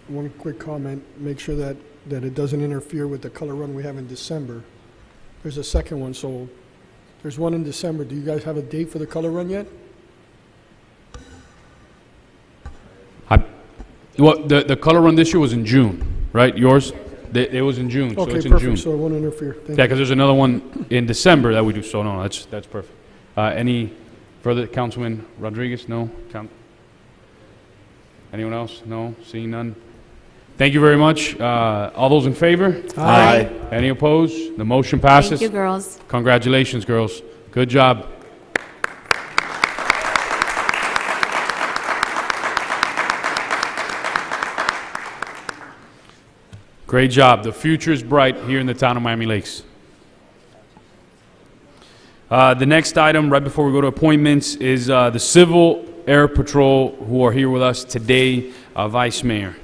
one quick comment, make sure that it doesn't interfere with the color run we have in December. There's a second one, so there's one in December. Do you guys have a date for the color run yet? Well, the color run this year was in June. right? Yours? It was in June, so Okay, it's in June. perfect, so I won't interfere. Thank Yeah, you. because there's another one in December that we do, so no, that's perfect. Any further, Councilman Rodriguez? No? Anyone else? No? Seeing none? Thank you very much. All those in favor? Aye. Any opposed? The motion passes. Thank you, girls. Congratulations, girls. Good job. Great job. The future is bright here in the town of Miami Lakes. The next item, right before we go to appointments, is the Civil Air Patrol, who are here with us today, Vice Mayor.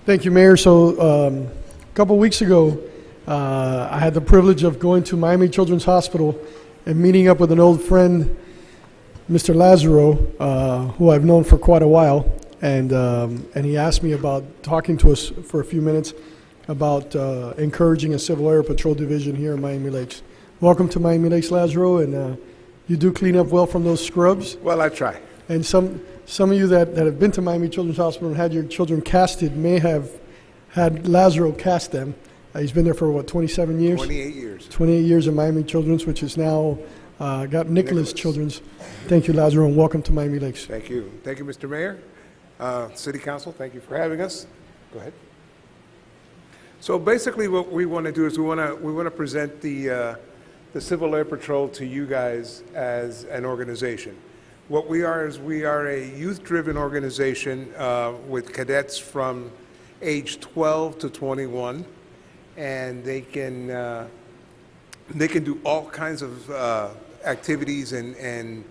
Thank you, Mayor. So a couple weeks ago, I had the privilege of going to Miami Children's Hospital and meeting up with an old friend, Mr. Lazaro, who I've known for quite a while. And he asked me about talking to us for a few minutes about encouraging a Civil Air Patrol division here in Miami Lakes. Welcome to Miami Lakes, Lazaro, and you do clean up well from those scrubs. Well, I try. And some of you that have been to Miami Children's Hospital and had your children casted may have had Lazaro cast them. He's been there for, what, 27 years? 28 years. 28 years at Miami Children's, which is now got Nicholas Children's. Thank you, Lazaro, and welcome to Miami Lakes. Thank you. Thank you, Mr. Mayor. City Council, thank you for having us. Go ahead. So basically what we want to do is we want to present the Civil Air Patrol to you guys as an organization. What we are is we are a youth-driven organization with cadets from age 12 to 21, and they can do all kinds of activities and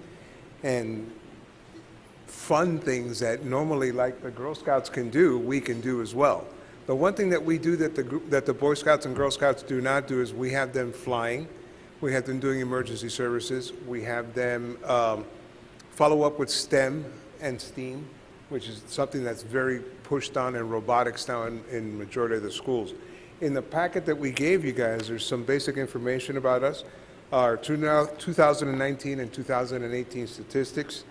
fun things that normally, like the Girl Scouts can do, we can do as well. The one thing that we do that the Boy Scouts and Girl Scouts do not do is we have them flying, we have them doing emergency services, we have them follow up with STEM and STEAM, which is something that's very pushed on in robotics now in majority of the schools. In the packet that we gave you guys, there's some basic information about us, our 2019 and 2018 statistics.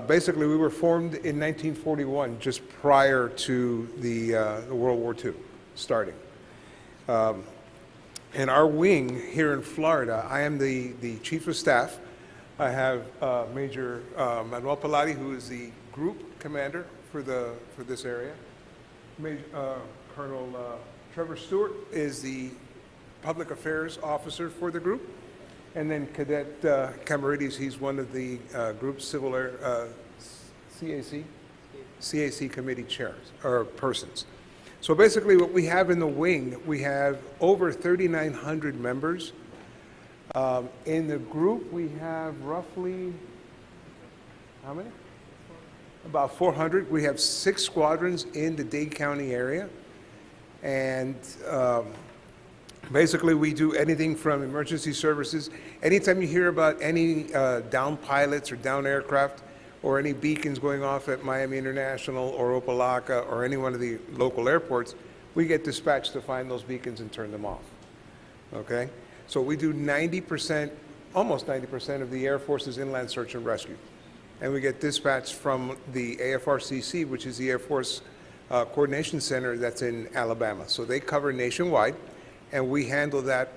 Basically, we were formed in 1941, just prior to the World War II starting. And our wing here in Florida, I am the Chief of Staff. I have Major Manuel Palati, who is the Group Commander for this area. Colonel Trevor Stewart is the Public Affairs Officer for the group. And then Cadet Camarides, he's one of the group's Civil Air CAC committee chairs, or persons. So basically what we have in the wing, we have over 3,900 members. In the group, we have roughly, how many? About 400. We have 6 squadrons in the Dade County area. And basically, we do anything from emergency services. Anytime you hear about any down pilots or down aircraft or any beacons going off at Miami International or Opa-locka or any one of the local airports, we get dispatched to find those beacons and turn them off. Okay? So we do 90%, almost 90% of the Air Force's inland search and rescue. And we get dispatched from the AFRCC, which is the Air Force Coordination Center that's in Alabama. So they cover nationwide, and we handle that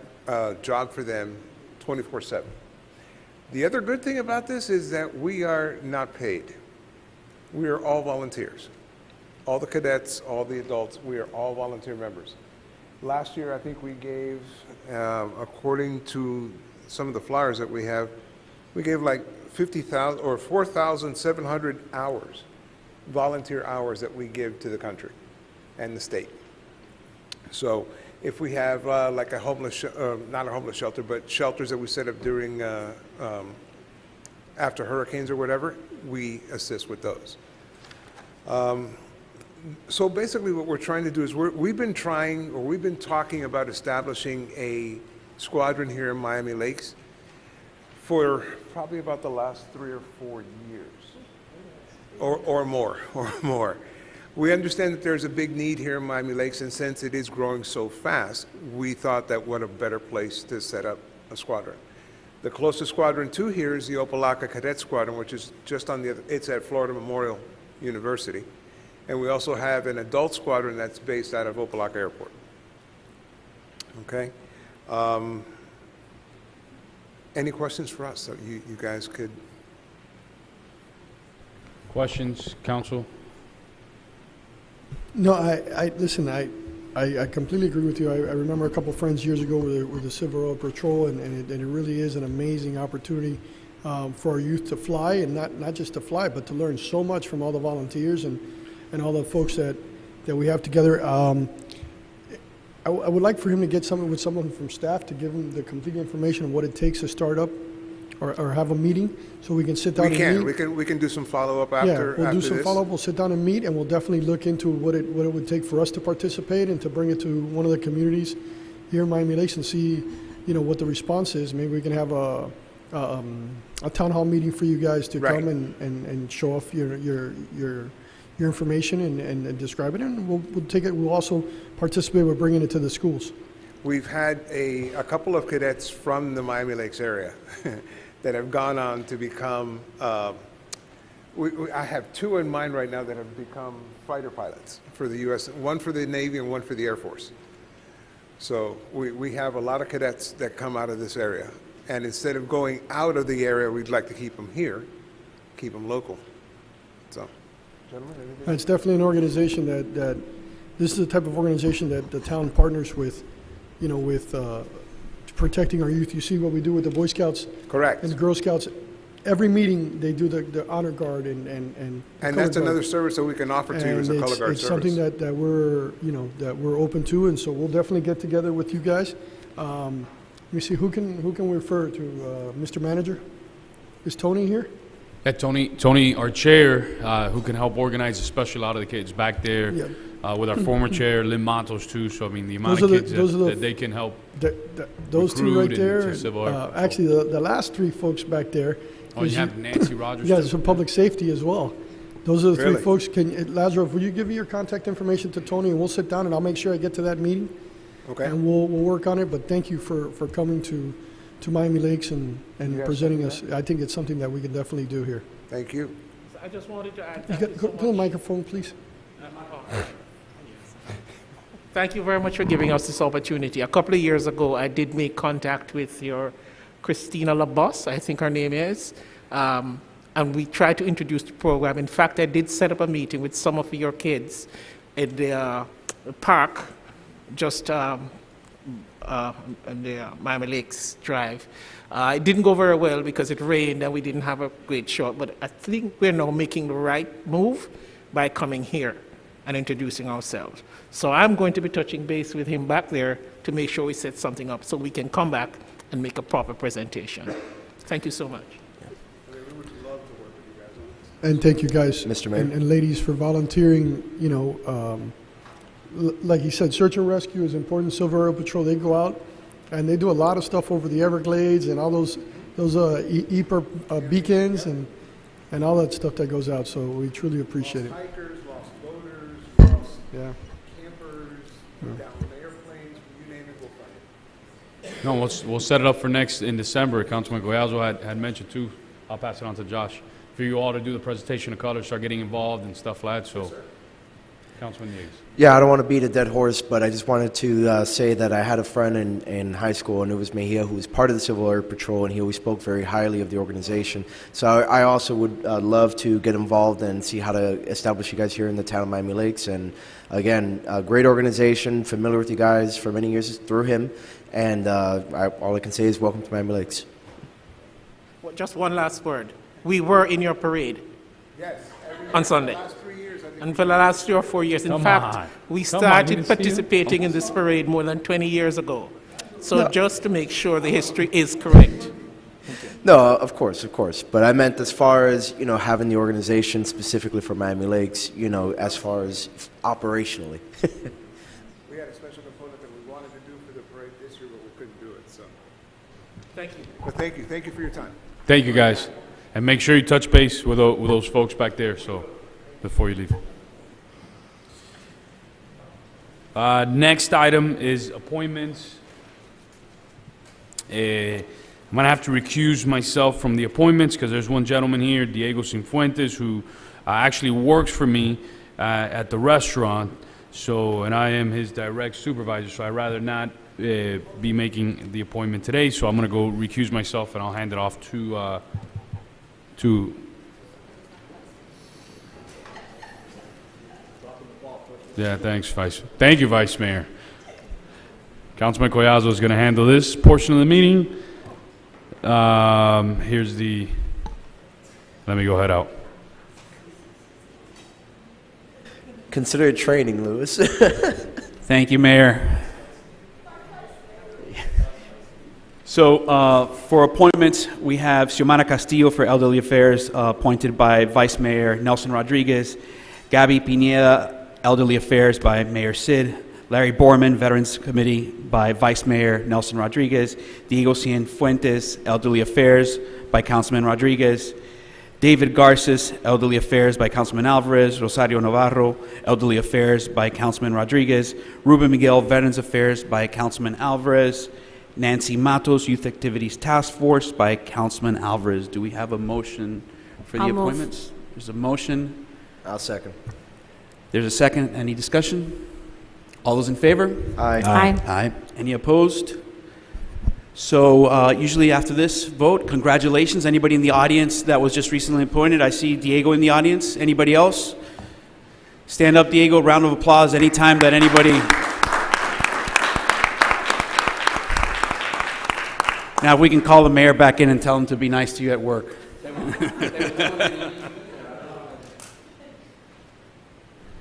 job for them 24/7. The other good thing about this is that we are not paid. We are all volunteers. All the cadets, all the adults, we are all volunteer members. Last year, I think we gave, according to some of the flyers that we have, we gave like 50,000 or 4,700 hours, volunteer hours that we give to the country and the state. So if we have like a homeless, not a homeless shelter, but shelters that we set up during, after hurricanes or whatever, we assist with those. So basically what we're trying to do is we've been talking about establishing a squadron here in Miami Lakes for probably about the last 3 or 4 years, or more. We understand that there's a big need here in Miami Lakes, and since it is growing so fast, we thought that what a better place to set up a squadron. The closest squadron to here is the Opa-locka Cadet Squadron, which is just on the other, it's at Florida Memorial University. And we also have an adult squadron that's based out of Opa-locka Airport. Okay? Any questions for us that you guys could? Questions, council? No, listen, I completely agree with you. I remember a couple of friends years ago with the Civil Air Patrol, and it really is an amazing opportunity for our youth to fly, and not just to fly, but to learn so much from all the volunteers and all the folks that we have together. I would like for him to get someone from staff to give him the complete information of what it takes to start up or have a meeting, so we can sit down and meet. We can do some follow-up after. Yeah, we'll do some this. follow-up, we'll sit down and meet, and we'll definitely look into what it would take for us to participate and to bring it to one of the communities here in Miami Lakes and see, what the response is. Maybe we can have a town hall meeting for you guys to come and show off your information and describe it, and we'll take it. We'll also participate with bringing it to the schools. We've had a couple of cadets from the Miami Lakes area that have gone on to become, I have two in mind right now that have become fighter pilots for the U.S., one for the Navy and one for the Air Force. So we have a lot of cadets that come out of this area. And instead of going out of the area, we'd like to keep them here, keep them local. So, gentlemen, anything? It's definitely an organization that this is the type of organization that the town partners with, with protecting our youth. You see what we do with the Boy Scouts. Correct. And the Girl Scouts. Every meeting, they do the honor guard and that's another service that we can offer to you as a color guard it's service. something that we're, that we're open to, and so we'll definitely get together with you guys. Let me see, who can we refer to? Mr. Manager? Is Tony here? Yeah, Tony, our chair, who can help organize, especially a lot of the kids back there, with our former chair, Lynn Matos, too. So, I mean, the amount of kids that they can help those two right there. And, actually, the last three folks back there. Oh, you have Nancy Rogers, Yeah, too? some public safety as well. Those are the three Really? folks. Lazarus, will you give me your contact information to Tony, and we'll sit down, and I'll make sure I get to that meeting. Okay. And we'll work on it, but thank you for coming to Miami Lakes and presenting us. I think it's something that we can definitely do here. Thank you. I just wanted to add. Go to the microphone, please. Thank you very much for giving us this opportunity. A couple of years ago, I did make contact with your Christina LaBosse, I think her name is, and we tried to introduce the program. In fact, I did set up a meeting with some of your kids at the park, just in the Miami Lakes Drive. It didn't go very well because it rained and we didn't have a great shot, but I think we're now making the right move by coming here and introducing ourselves. So I'm going to be touching base with him back there to make sure we set something up so we can come back and make a proper presentation. Thank you so much. And thank you guys, Mr. Mayor. and ladies, for volunteering. Like he said, search and rescue is important. Silver Air Patrol, they go out and they do a lot of stuff over the Everglades and all those EPR beacons and all that stuff that goes out. So we truly appreciate it. Lost hikers, lost boaters, lost campers, down with airplanes, you name it, we'll find it. No, we'll set it up for next in December. Councilman Goyazo had mentioned too. I'll pass it on to Josh for you all to do the presentation of colors, start getting involved and stuff like that. So, Councilman Yates. Yeah, I don't want to beat a dead horse, but I just wanted to say that I had a friend in high school, and it was Mejia, who was part of the Civil Air Patrol, and he always spoke very highly of the organization. So I also would love to get involved and see how to establish you guys here in the town of Miami Lakes. And again, a great organization, familiar with you guys for many years through him, and all I can say is welcome to Miami Lakes. Well, just one last word. We were in your parade. Yes. On Sunday. Last 3 years, I think. And for the last 3 or 4 years. In fact, we started participating in this parade more than 20 years ago. So just to make sure the history is correct. No, of course. But I meant as far as, having the organization specifically for Miami Lakes, as far as operationally. We had a special component that we wanted to do for the parade this year, but we couldn't do it, so. Thank you. But thank you for your time. Thank you, guys. And make sure you touch base with those folks back there, so before you leave. Next item is appointments. I'm going to have to recuse myself from the appointments because there's one gentleman here, Diego Cifuentes, who actually works for me at the restaurant. So, and I am his direct supervisor, so I'd rather not be making the appointment today. So I'm going to go recuse myself, and I'll hand it off to Yeah, thanks, Thank you, Vice Mayor. Councilman Collazo is going to handle this portion of the meeting. Here's the. Let me go head out. Consider it training, Louis. Thank you, Mayor. So for appointments, we have Xiomara Castillo for Elderly Affairs, appointed by Vice Mayor Nelson Rodriguez. Gabby Pineda, Elderly Affairs by Mayor Sid. Larry Borman, Veterans Committee by Vice Mayor Nelson Rodriguez. Diego Cienfuentes, Elderly Affairs by Councilman Rodriguez. David Garces, Elderly Affairs by Councilman Alvarez. Rosario Navarro, Elderly Affairs by Councilman Rodriguez. Ruben Miguel, Veterans Affairs by Councilman Alvarez. Nancy Matos, Youth Activities Task Force by Councilman Alvarez. Do we have a motion for the I'll move. appointments? There's a motion. I'll second. There's a second. Any discussion? All those in favor? Aye. Aye. Aye. Any opposed? So usually after this vote, congratulations. Anybody in the audience that was just recently appointed? I see Diego in the audience. Anybody else? Stand up, Diego. Round of applause anytime that anybody... Now, if we can call the mayor back in and tell him to be nice to you at work.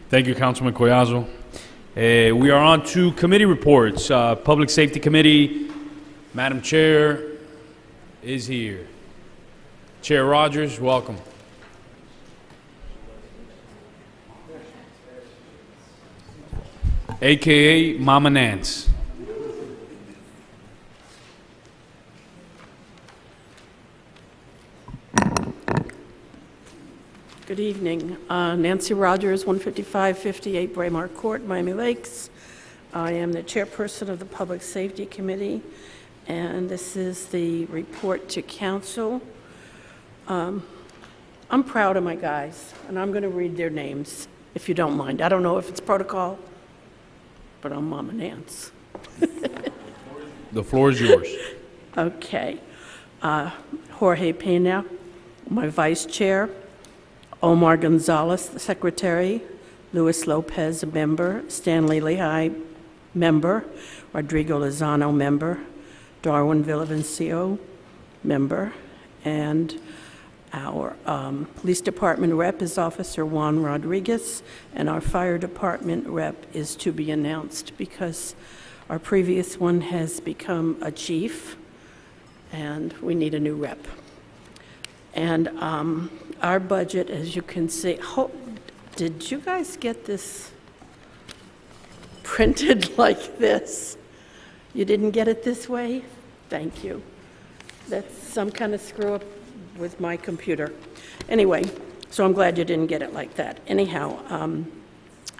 Thank you, Councilman Collazo. We are on to committee reports. Public Safety Committee, Madam Chair is here. Chair Rogers, welcome. AKA Mama Nance. Good evening. Nancy Rogers, 15558 Braemar Court, Miami Lakes. I am the chairperson of the Public Safety Committee, and this is the report to council. I'm proud of my guys, and I'm going to read their names, if you don't mind. I don't know if it's protocol, but I'm Mama Nance. The floor is yours. Okay. Jorge Pena, my vice chair. Omar Gonzalez, the secretary. Luis Lopez, a member. Stanley Lehigh, member. Rodrigo Lozano, member. Darwin Villavicencio, member. And our police department rep is Officer Juan Rodriguez, and our fire department rep is to be announced because our previous one has become a chief, and we need a new rep. And our budget, as you can see, did you guys get this printed like this? You didn't get it this way? Thank you. That's some kind of screw up with my computer. Anyway, so I'm glad you didn't get it like that. Anyhow,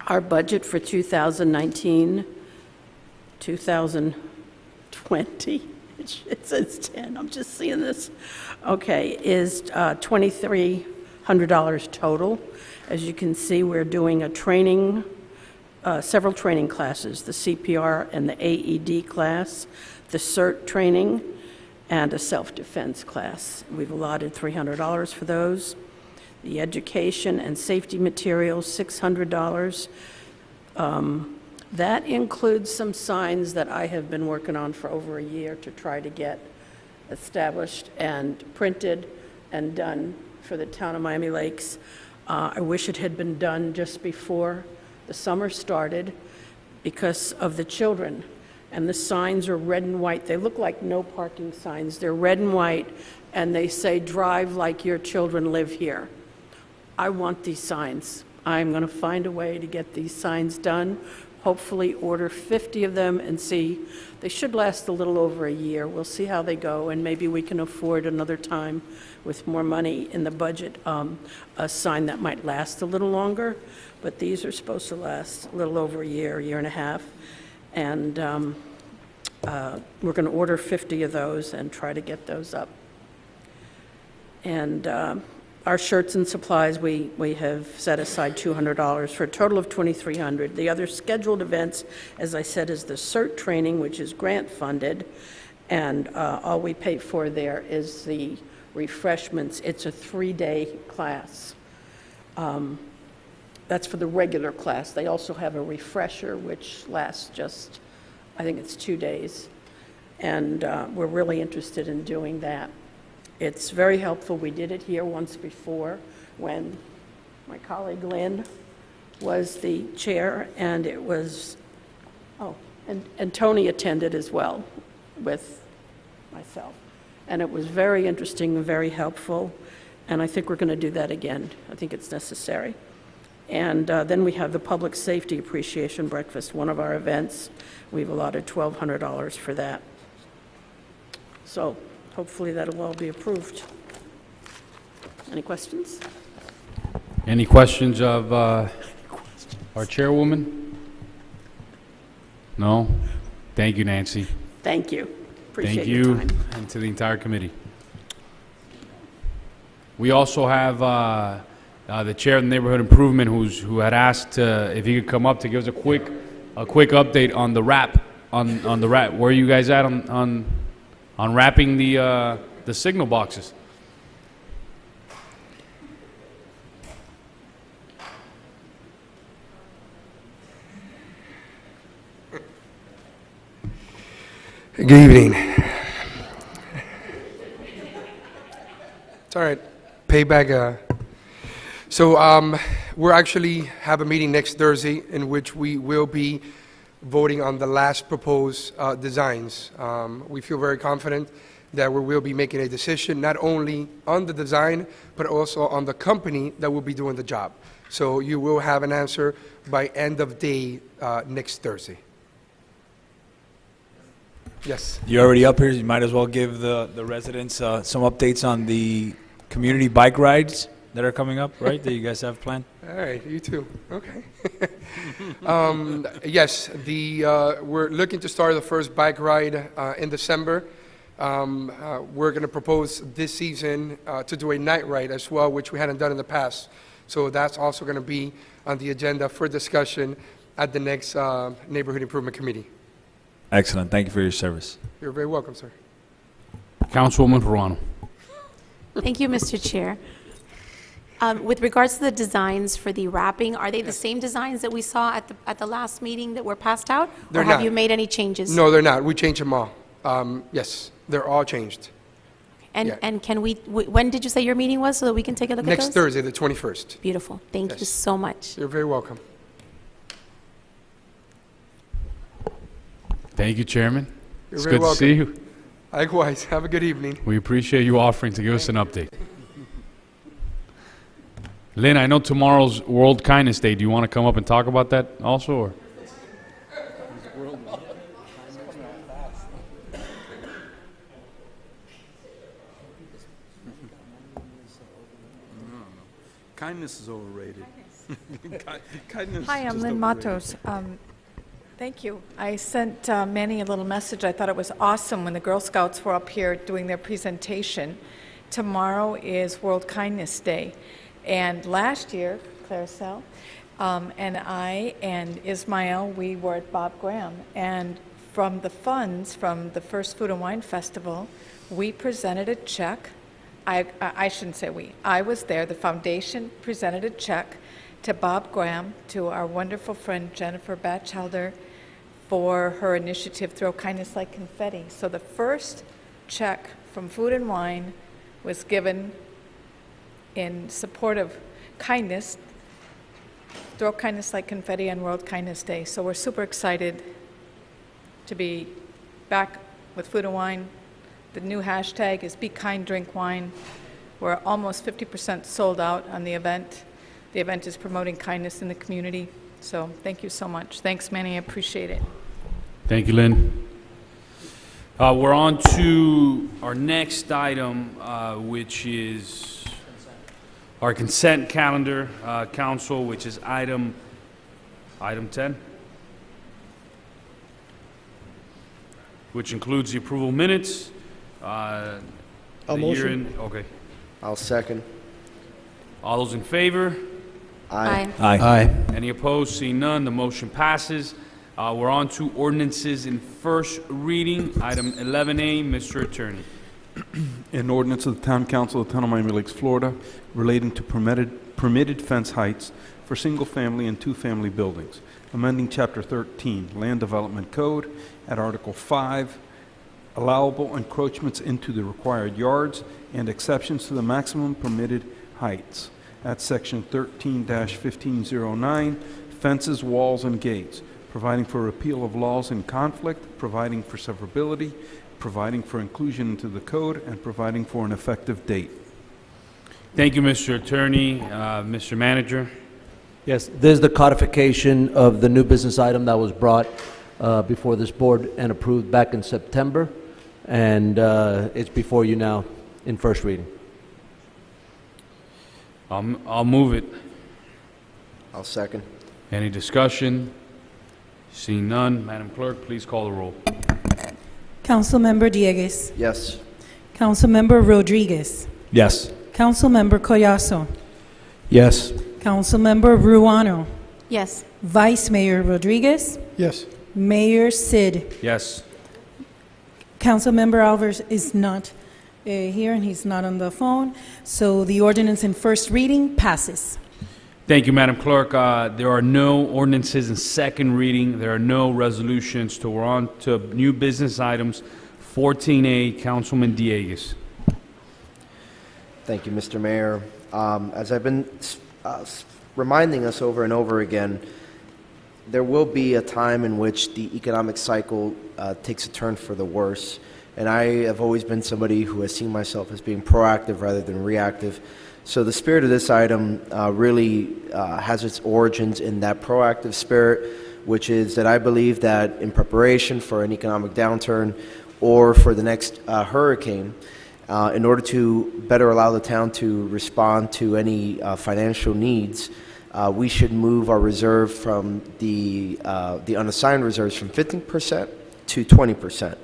our budget for 2019, 2020, it says 10, I'm just seeing this. Okay, is $2,300 total. As you can see, we're doing a training, several training classes, the CPR and the AED class, the CERT training, and a self-defense class. We've allotted $300 for those. The education and safety materials, $600. That includes some signs that I have been working on for over a year to try to get established and printed and done for the town of Miami Lakes. I wish it had been done just before the summer started because of the children. And the signs are red and white. They look like no parking signs. They're red and white, and they say, "Drive like your children live here." I want these signs. I'm going to find a way to get these signs done, hopefully order 50 of them and see. They should last a little over a year. We'll see how they go, and maybe we can afford another time with more money in the budget, a sign that might last a little longer. But these are supposed to last a little over a year and a half. And we're going to order 50 of those and try to get those up. And Our shirts and supplies, we have set aside $200 for a total of $2,300. The other scheduled events, as I said, is the CERT training, which is grant-funded, and all we pay for there is the refreshments. It's a 3-day class. That's for the regular class. They also have a refresher, which lasts just, I think it's 2 days. And we're really interested in doing that. It's very helpful. We did it here once before when my colleague Lynn was the chair, and it was, and Tony attended as well with myself. And it was very interesting and very helpful, and I think we're going to do that again. I think it's necessary. And then we have the Public Safety Appreciation Breakfast, one of our events. We've allotted $1,200 for that. So hopefully that'll all be approved. Any questions? Any questions of our chairwoman? No? Thank you, Nancy. Thank you. Appreciate Thank your you, time. and to the entire committee. We also have the chair of the Neighborhood Improvement who had asked if he could come up to give us a quick update on the wrap, on the wrap. Where are you guys at on wrapping the signal boxes? Good evening. It's all right. Payback. So we're actually have a meeting next Thursday in which we will be voting on the last proposed designs. We feel very confident that we will be making a decision not only on the design, but also on the company that will be doing the job. So you will have an answer by end of day next Thursday. Yes. You're already up here. You might as well give the residents some updates on the community bike rides that are coming up, right? That you guys have planned? All right, you too. Okay. Yes, we're looking to start the first bike ride in December. We're going to propose this season to do a night ride as well, which we hadn't done in the past. So that's also going to be on the agenda for discussion at the next Neighborhood Improvement Committee. Excellent. Thank you for your service. You're very welcome, sir. Councilwoman Ruano. Thank you, Mr. Chair. With regards to the designs for the wrapping, are they the same designs that we saw at the last meeting that were passed out? They're or have not. you made any changes? No, they're not. We changed them all. Yes, they're all changed. And, yeah. and can we, when did you say your meeting was so that we can take a look at those? Next Thursday, the 21st. Beautiful. Thank you Yes. so much. You're very welcome. Thank you, Chairman. You're It's very good welcome. to see you. Likewise. Have a good evening. We appreciate you offering to give us an update. Lynn, I know tomorrow's World Kindness Day. Do you want to come up and talk about that also? Or? Kindness is overrated. Kindness Hi, is I'm just Lynn overrated. Matos. Thank you. I sent Manny a little message. I thought it was awesome when the Girl Scouts were up here doing their presentation. Tomorrow is World Kindness Day. And last year, Claricel, and I and Ismael, we were at Bob Graham. And from the funds from the first Food and Wine Festival, we presented a check. I shouldn't say we. I was there. The foundation presented a check to Bob Graham, to our wonderful friend Jennifer Batchelder, for her initiative Throw Kindness Like Confetti. So the first check from Food and Wine was given in support of kindness, Throw Kindness Like Confetti on World Kindness Day. So we're super excited to be back with Food and Wine. The new hashtag is Be Kind, Drink Wine. We're almost 50% sold out on the event. The event is promoting kindness in the community. So thank you so much. Thanks, Manny. I appreciate it. Thank you, Lynn. We're on to our next item, which is our consent calendar, council, which is item 10, which includes the approval minutes. I'll the motion. year-end- Okay. I'll second. All those in favor? Aye. Aye. Any opposed? Seeing none, the motion passes. We're on to ordinances in first reading. Item 11A, Mr. Attorney. An ordinance of the Town Council of the Town of Miami Lakes, Florida, relating to permitted fence heights for single-family and two-family buildings, amending Chapter 13, Land Development Code, at Article 5, allowable encroachments into the required yards and exceptions to the maximum permitted heights. At Section 13-1509, fences, walls, and gates, providing for repeal of laws in conflict, providing for severability, providing for inclusion into the code, and providing for an effective date. Thank you, Mr. Attorney. Mr. Manager? Yes, this is the codification of the new business item that was brought before this board and approved back in September, and it's before you now in first reading. I'll move it. I'll second. Any discussion? Seeing none, Madam Clerk, please call the roll. Councilmember Diegues. Yes. Councilmember Rodriguez. Yes. Councilmember Collazo. Yes. Councilmember Ruano. Yes. Vice Mayor Rodriguez. Yes. Mayor Sid. Yes. Councilmember Alvarez is not here, and he's not on the phone. So the ordinance in first reading passes. Thank you, Madam Clerk. There are no ordinances in second reading. There are no resolutions. So we're on to new business items. 14A, Councilman Diegues. Thank you, Mr. Mayor. As I've been reminding us over and over again, there will be a time in which the economic cycle takes a turn for the worse. And I have always been somebody who has seen myself as being proactive rather than reactive. So the spirit of this item really has its origins in that proactive spirit, which is that I believe that in preparation for an economic downturn or for the next hurricane, in order to better allow the town to respond to any financial needs, we should move our reserve from the unassigned reserves from 15% to 20%.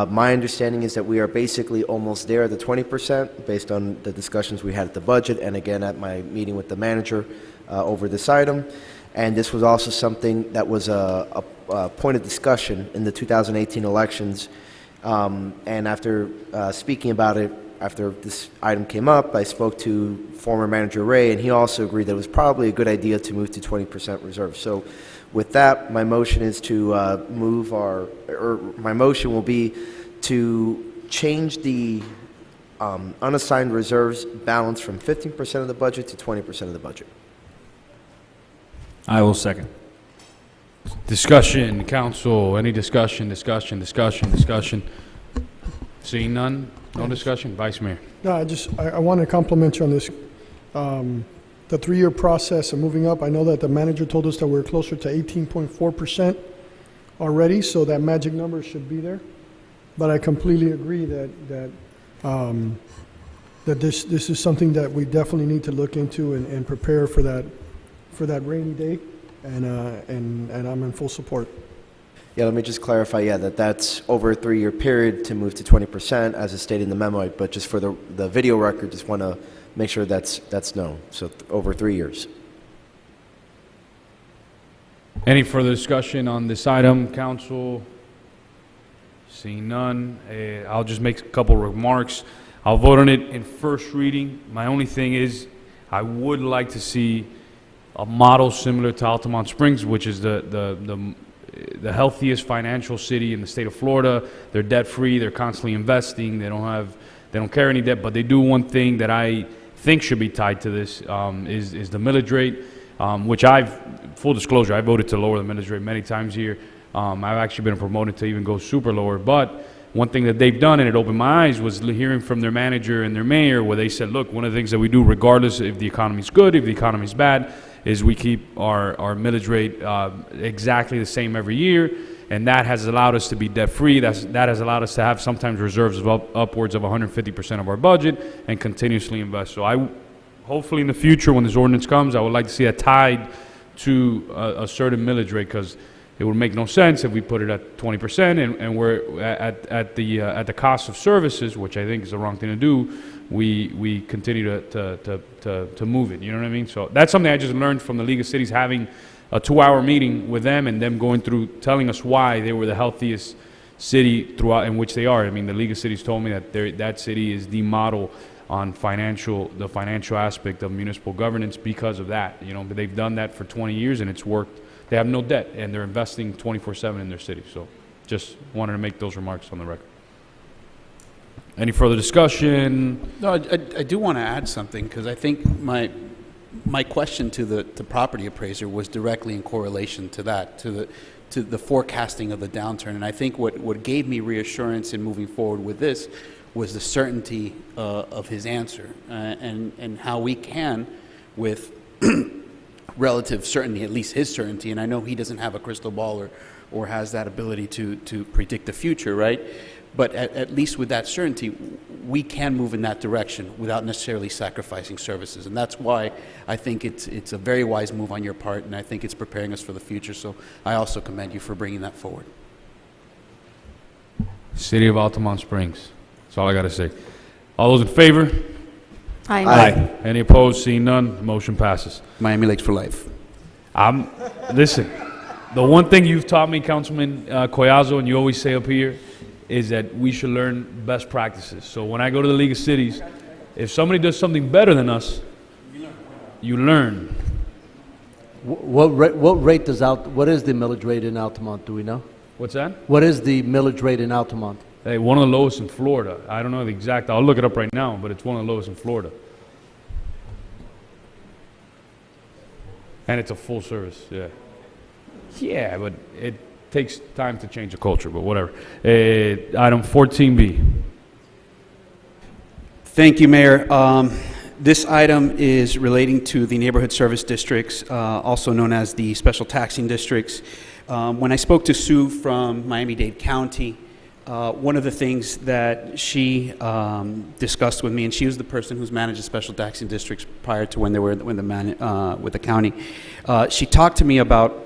My understanding is that we are basically almost there at the 20% based on the discussions we had at the budget and again at my meeting with the manager over this item. And this was also something that was a point of discussion in the 2018 elections. And after speaking about it, after this item came up, I spoke to former manager Ray, and he also agreed that it was probably a good idea to move to 20% reserve. So with that, my motion is to my motion will be to change the unassigned reserves balance from 15% of the budget to 20% of the budget. I will second. Discussion, council, any discussion? Seeing none, no discussion. Vice Mayor. No, I want to compliment you on this. The 3-year process of moving up, I know that the manager told us that we're closer to 18.4% already, so that magic number should be there. But I completely agree that this is something that we definitely need to look into and prepare for that rainy day, and I'm in full support. Yeah, let me just clarify, that's over a 3-year period to move to 20%, as is stated in the memo, but just for the video record, just want to make sure that's known. So over 3 years. Any further discussion on this item, council? Seeing none, I'll just make a couple remarks. I'll vote on it in first reading. My only thing is, I would like to see a model similar to Altamont Springs, which is the healthiest financial city in the state of Florida. They're debt-free. They're constantly investing. They don't carry any debt. But they do one thing that I think should be tied to this is the millage rate, which full disclosure, I voted to lower the millage rate many times here. I've actually been promoted to even go super lower. But one thing that they've done, and it opened my eyes, was hearing from their manager and their mayor, where they said, look, one of the things that we do, regardless if the economy's good, if the economy's bad, is we keep our millage rate exactly the same every year, and that has allowed us to be debt-free. That has allowed us to have sometimes reserves of upwards of 150% of our budget and continuously invest. So hopefully in the future, when this ordinance comes, I would like to see that tied to a certain millage rate, because it would make no sense if we put it at 20% and we're at the cost of services, which I think is the wrong thing to do, we continue to move it. You know what I mean? So that's something I just learned from the League of Cities, having a 2-hour meeting with them and them going through, telling us why they were the healthiest city throughout in which they are. I mean, the League of Cities told me that that city is the model on the financial aspect of municipal governance because of that. You know, but they've done that for 20 years and it's worked. They have no debt and they're investing 24/7 in their city. So just wanted to make those remarks on the record. Any further discussion? No, I do want to add something, because I think my question to the property appraiser was directly in correlation to that, to the forecasting of the downturn. And I think what gave me reassurance in moving forward with this was the certainty of his answer, and how we can, with relative certainty, at least his certainty, and I know he doesn't have a crystal ball or has that ability to predict the future, right? But at least with that certainty, we can move in that direction without necessarily sacrificing services. And that's why I think it's a very wise move on your part, and I think it's preparing us for the future. So I also commend you for bringing that forward. City of Altamont Springs. That's all I got to say. All those in favor? Aye. Aye. Any opposed? Seeing none, the motion passes. Miami Lakes for life. Listen, the one thing you've taught me, Councilman Collazo, and you always say up here, is that we should learn best practices. So when I go to the League of Cities, if somebody does something better than us, you learn. What rate what is the millage rate in Altamont, do we know? What's that? What is the millage rate in Altamont? Hey, one of the lowest in Florida. I don't know the exact, I'll look it up right now, but it's one of the lowest in Florida. And it's a full service, yeah. Yeah, but it takes time to change the culture, but whatever. Item 14B. Thank you, Mayor. This item is relating to the neighborhood service districts, also known as the special taxing districts. When I spoke to Sue from Miami-Dade County, one of the things that she discussed with me, and she was the person who's managed the special taxing districts prior to when they were with the county, she talked to me about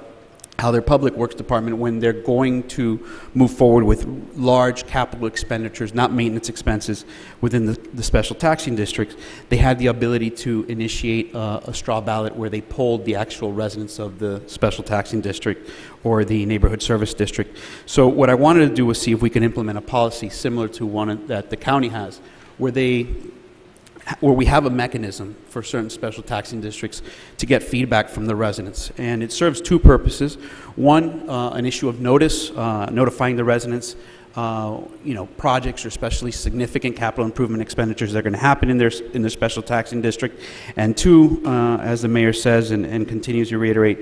how their public works department, when they're going to move forward with large capital expenditures, not maintenance expenses, within the special taxing districts, they had the ability to initiate a straw ballot where they polled the actual residents of the special taxing district or the neighborhood service district. So what I wanted to do was see if we can implement a policy similar to one that the county has, where we have a mechanism for certain special taxing districts to get feedback from the residents. And it serves two purposes. One, an issue of notice, notifying the residents, projects or especially significant capital improvement expenditures that are going to happen in their special taxing district. And two, as the mayor says and continues to reiterate,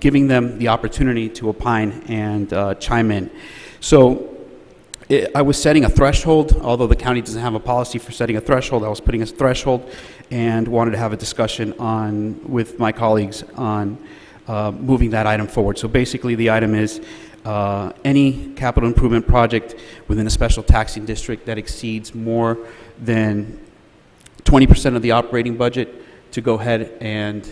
giving them the opportunity to opine and chime in. So I was setting a threshold, although the county doesn't have a policy for setting a threshold. I was putting a threshold and wanted to have a discussion with my colleagues on moving that item forward. So basically the item is any capital improvement project within a special taxing district that exceeds more than 20% of the operating budget to go ahead and,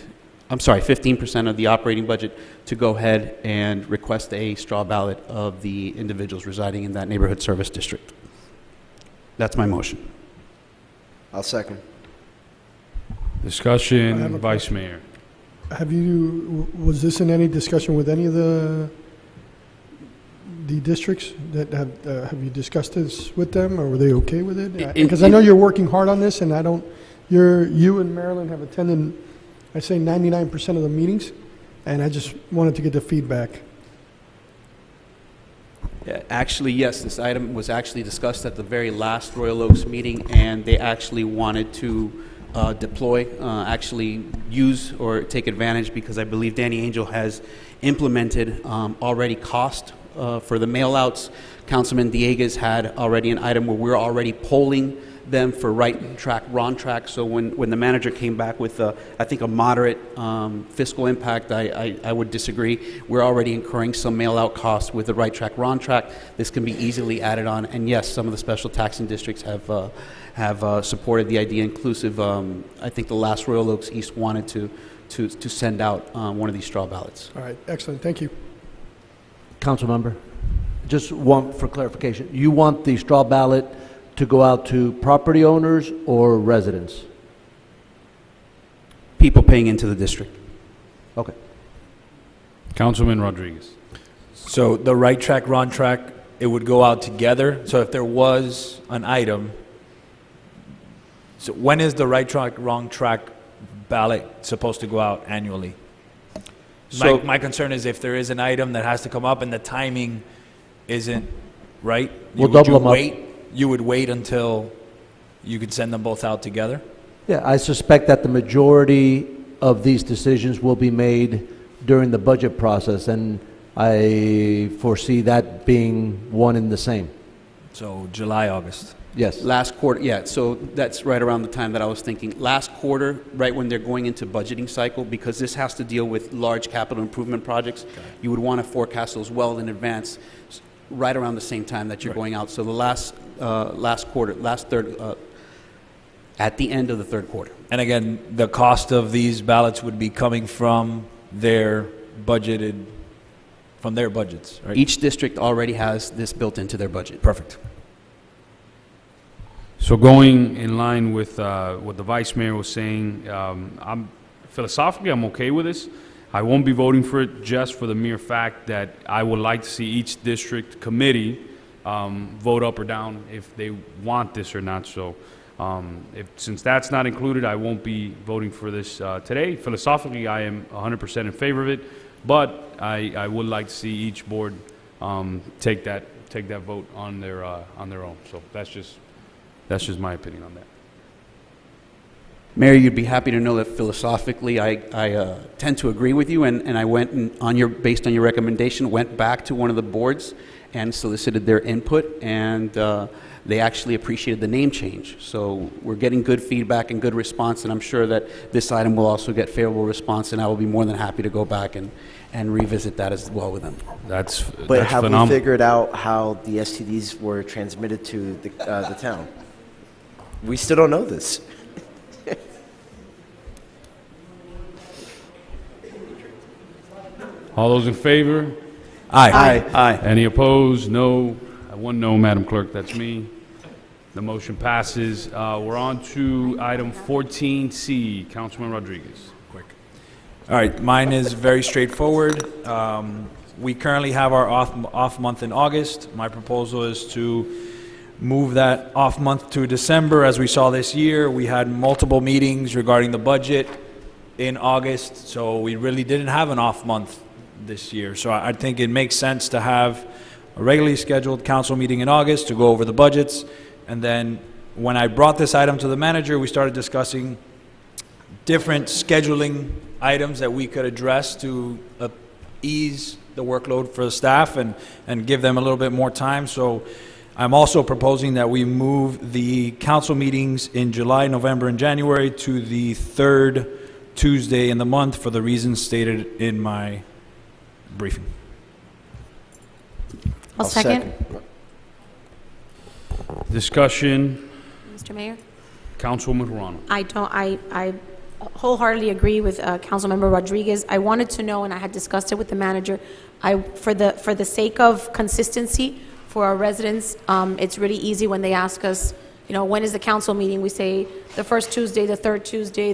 15% of the operating budget to go ahead and request a straw ballot of the individuals residing in that neighborhood service district. That's my motion. I'll second. Discussion, Vice Mayor. Was this in any discussion with any of the districts that have you discussed this with them, or were they okay with it? Because I know you're working hard on this, and you and Marilyn have attended, I say 99% of the meetings, and I just wanted to get the feedback. Yeah, actually, yes, this item was actually discussed at the very last Royal Oaks meeting, and they actually wanted to deploy, actually use or take advantage, because I believe Danny Angel has implemented already cost for the mail-outs. Councilman Dieguez had already an item where we're already polling them for right track, wrong track. So when the manager came back with, I think, a moderate fiscal impact, I would disagree. We're already incurring some mail-out costs with the right track, wrong track. This can be easily added on. And yes, some of the special taxing districts have supported the idea, inclusive. I think the last Royal Oaks East wanted to send out one of these straw ballots. All right, excellent. Thank you. Council member, just one for clarification. You want the straw ballot to go out to property owners or residents? People paying into the district. Okay. Councilman Rodriguez. So the right track, wrong track, it would go out together. So if there was an item, so when is the right track, wrong track ballot supposed to go out annually? So- My concern is if there is an item that has to come up and the timing isn't right, We'll would double you them up. wait? You would wait until you could send them both out together? Yeah, I suspect that the majority of these decisions will be made during the budget process, and I foresee that being one and the same. So July, August. Yes. Last quarter, yeah, so that's right around the time that I was thinking. Last quarter, right when they're going into budgeting cycle, because this has to deal with large capital improvement projects, you would want to forecast those well in advance, right around the same time that you're going out. So the last third, at the end of the third quarter. And again, the cost of these ballots would be coming from their budgets, right? Each district already has this built into their budget. Perfect. So going in line with what the vice mayor was saying, philosophically, I'm okay with this. I won't be voting for it just for the mere fact that I would like to see each district committee vote up or down if they want this or not. So since that's not included, I won't be voting for this today. Philosophically, I am 100% in favor of it, but I would like to see each board take that vote on their own. So that's just my opinion on that. Mayor, you'd be happy to know that philosophically, I tend to agree with you, and I went and based on your recommendation, went back to one of the boards and solicited their input, and they actually appreciated the name change. So we're getting good feedback and good response, and I'm sure that this item will also get favorable response, and I will be more than happy to go back and revisit that as well with them. That's But that's have we phenomenal. figured out how the STDs were transmitted to the town? We still don't know this. All those in favor? Aye. Aye. Any opposed? No. One no, Madam Clerk, that's me. The motion passes. We're on to item 14C. Councilman Rodriguez. All right, mine is very straightforward. We currently have our off month in August. My proposal is to move that off month to December. As we saw this year, we had multiple meetings regarding the budget in August, so we really didn't have an off month this year. So I think it makes sense to have a regularly scheduled council meeting in August to go over the budgets. And then when I brought this item to the manager, we started discussing different scheduling items that we could address to ease the workload for the staff and give them a little bit more time. So I'm also proposing that we move the council meetings in July, November, and January to the third Tuesday in the month for the reasons stated in my briefing. I'll second. Discussion. Mr. Mayor? Councilwoman Ruano. I wholeheartedly agree with Councilmember Rodriguez. I wanted to know, and I had discussed it with the manager, for the sake of consistency for our residents, it's really easy when they ask us, when is the council meeting? We say the first Tuesday, the third Tuesday.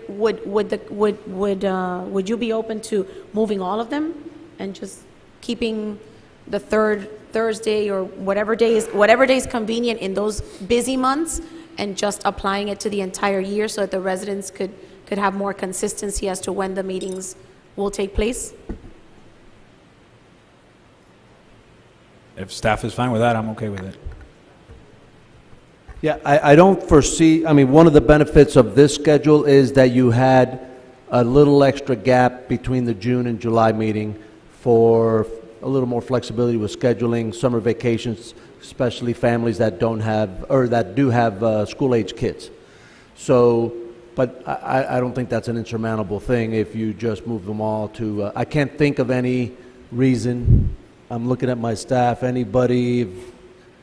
Would you be open to moving all of them and just keeping the third Thursday or whatever day is convenient in those busy months, and just applying it to the entire year so that the residents could have more consistency as to when the meetings will take place? If staff is fine with that, I'm okay with it. Yeah, I don't foresee, one of the benefits of this schedule is that you had a little extra gap between the June and July meeting for a little more flexibility with scheduling summer vacations, especially families that don't have, or that do have school-age kids. So, but I don't think that's an insurmountable thing if you just move them all to, I can't think of any reason. I'm looking at my staff. Anybody,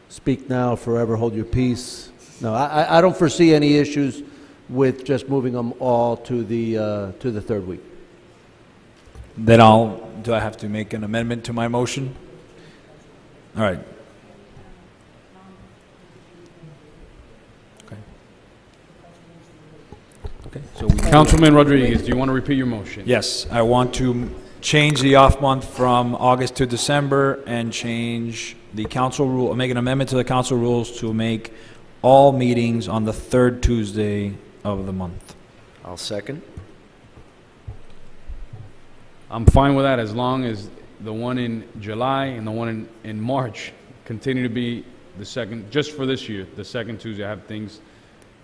speak now, forever hold your peace. No, I don't foresee any issues with just moving them all to the third week. Then do I have to make an amendment to my motion? All right. Okay, so we Councilman Rodriguez, do you want to repeat your motion? Yes, I want to change the off month from August to December and change the council rule, make an amendment to the council rules to make all meetings on the third Tuesday of the month. I'll second. I'm fine with that as long as the one in July and the one in March continue to be the second, just for this year, the second Tuesday. I have things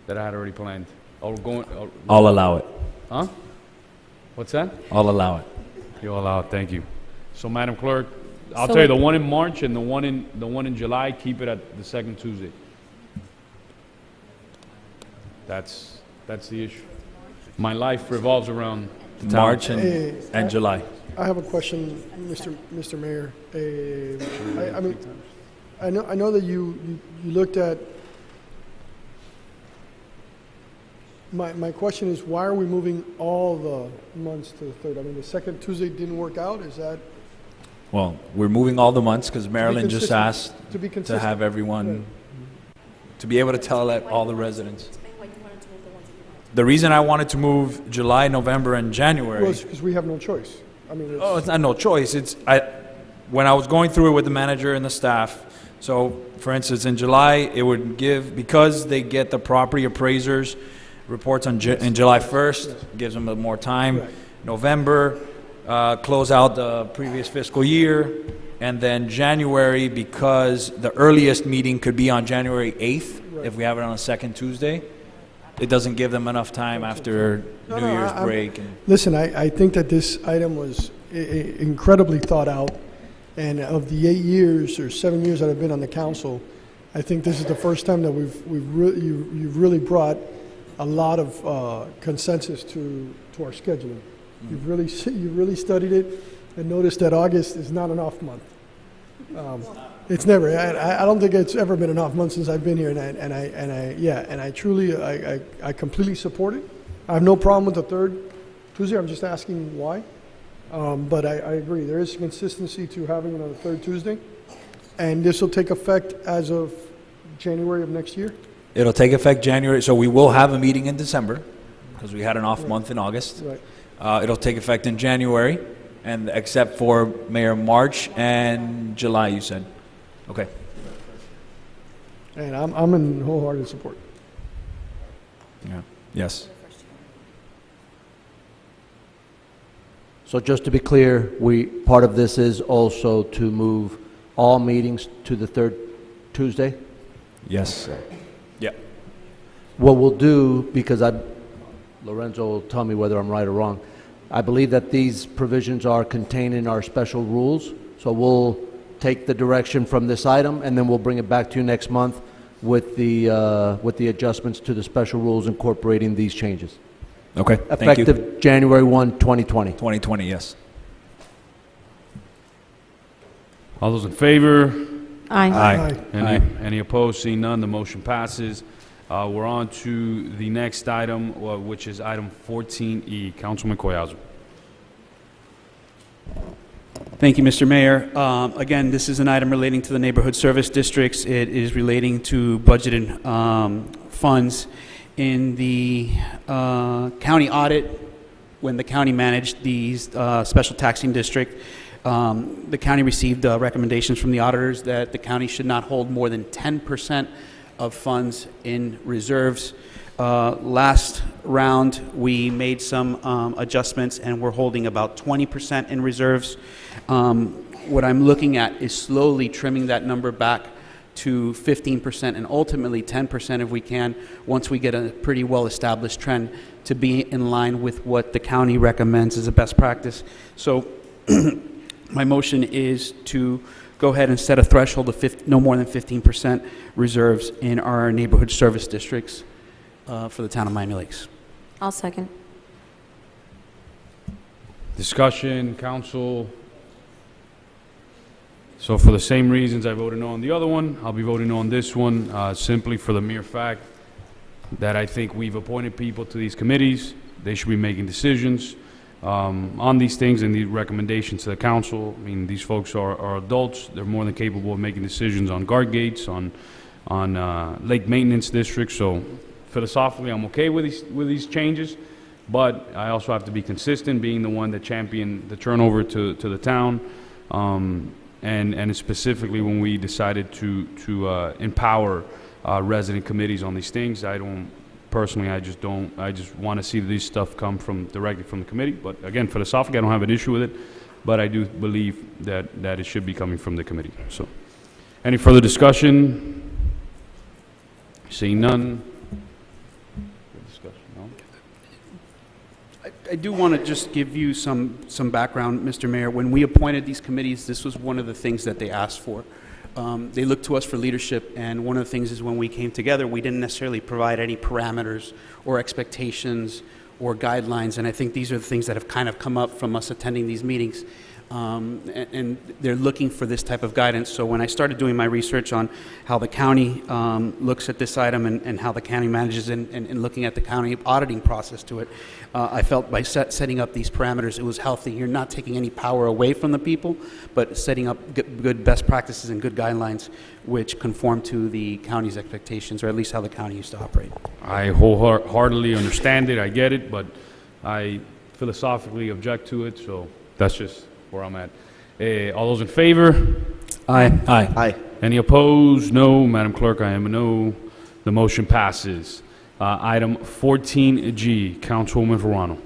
that I had already planned. I'll allow it. Huh? What's that? I'll allow it. You'll allow it, thank you. So, Madam Clerk, I'll So tell you, it- the one in March and the one in July, keep it at the second Tuesday. That's the issue. My life revolves around the town. March and July. I have a question, Mr. Mayor. I mean, I know that you looked at. My question is, why are we moving all the months to the third? I mean, the second Tuesday didn't work out. Is that Well, we're moving all the months because Marilyn just consistent. asked To be to consistent. have everyone, to be able to tell all the residents. The reason I wanted to move July, November, and January. was because we have no choice? I mean, Oh, it's not no choice. When I was going through it with the manager and the staff, so for instance, in July, it would give, because they get the property appraisers reports in July 1st, gives them more time. Right. November, close out the previous fiscal year. And then January, because the earliest meeting could be on January 8th, if we have it on a second Tuesday. It doesn't give them enough time after No, New no, Year's I'm- break. And Listen, I think that this item was incredibly thought out, and of the 8 years or 7 years that I've been on the council, I think this is the first time that you've really brought a lot of consensus to our scheduling. You've really studied it and noticed that August is not an off month. It's never. I don't think it's ever been an off month since I've been here, and I truly, I completely support it. I have no problem with the third Tuesday. I'm just asking why. But I agree. There is consistency to having it on the third Tuesday, and this will take effect as of January of next year. it'll take effect January, so we will have a meeting in December because we had an off month in August. Right. It'll take effect in January, and except for Mayor March and July, you said. Okay. And I'm in wholehearted support. Yeah. Yes. So just to be clear, part of this is also to move all meetings to the third Tuesday? Yes. Yeah. What we'll do, because Lorenzo will tell me whether I'm right or wrong, I believe that these provisions are contained in our special rules, so we'll take the direction from this item, and then we'll bring it back to you next month with the adjustments to the special rules incorporating these changes. Okay, thank you. Effective January 1, 2020. 2020, yes. All those in favor? Aye. Aye. Any opposed? Seeing none, the motion passes. We're on to the next item, which is item 14E. Councilman Collazo. Thank you, Mr. Mayor. Again, this is an item relating to the neighborhood service districts. It is relating to budgeted funds in the county audit. When the county managed these special taxing district, the county received recommendations from the auditors that the county should not hold more than 10% of funds in reserves. Last round, we made some adjustments, and we're holding about 20% in reserves. What I'm looking at is slowly trimming that number back to 15% and ultimately 10% if we can, once we get a pretty well-established trend, to be in line with what the county recommends as a best practice. So my motion is to go ahead and set a threshold of no more than 15% reserves in our neighborhood service districts for the town of Miami Lakes. I'll second. Discussion, council. So for the same reasons I voted no on the other one, I'll be voting no on this one, simply for the mere fact that I think we've appointed people to these committees. They should be making decisions on these things and these recommendations to the council. I mean, these folks are adults. They're more than capable of making decisions on guard gates, on lake maintenance districts. So philosophically, I'm okay with these changes, but I also have to be consistent, being the one that championed the turnover to the town, and specifically when we decided to empower resident committees on these things. I just want to see this stuff come directly from the committee. But again, philosophically, I don't have an issue with it, but I do believe that it should be coming from the committee. So, any further discussion? Seeing none. I do want to just give you some background, Mr. Mayor. When we appointed these committees, this was one of the things that they asked for. They looked to us for leadership, and one of the things is when we came together, we didn't necessarily provide any parameters or expectations or guidelines, and I think these are the things that have kind of come up from us attending these meetings. And they're looking for this type of guidance. So when I started doing my research on how the county looks at this item and how the county manages and looking at the county auditing process to it, I felt by setting up these parameters, it was healthy. You're not taking any power away from the people, but setting up good best practices and good guidelines which conform to the county's expectations, or at least how the county used to operate. I wholeheartedly understand it. I get it, but I philosophically object to it. So that's just where I'm at. All those in favor? Aye. Aye. Any opposed? No. Madam Clerk, I am a no. The motion passes. Item 14G, Councilwoman Ruano.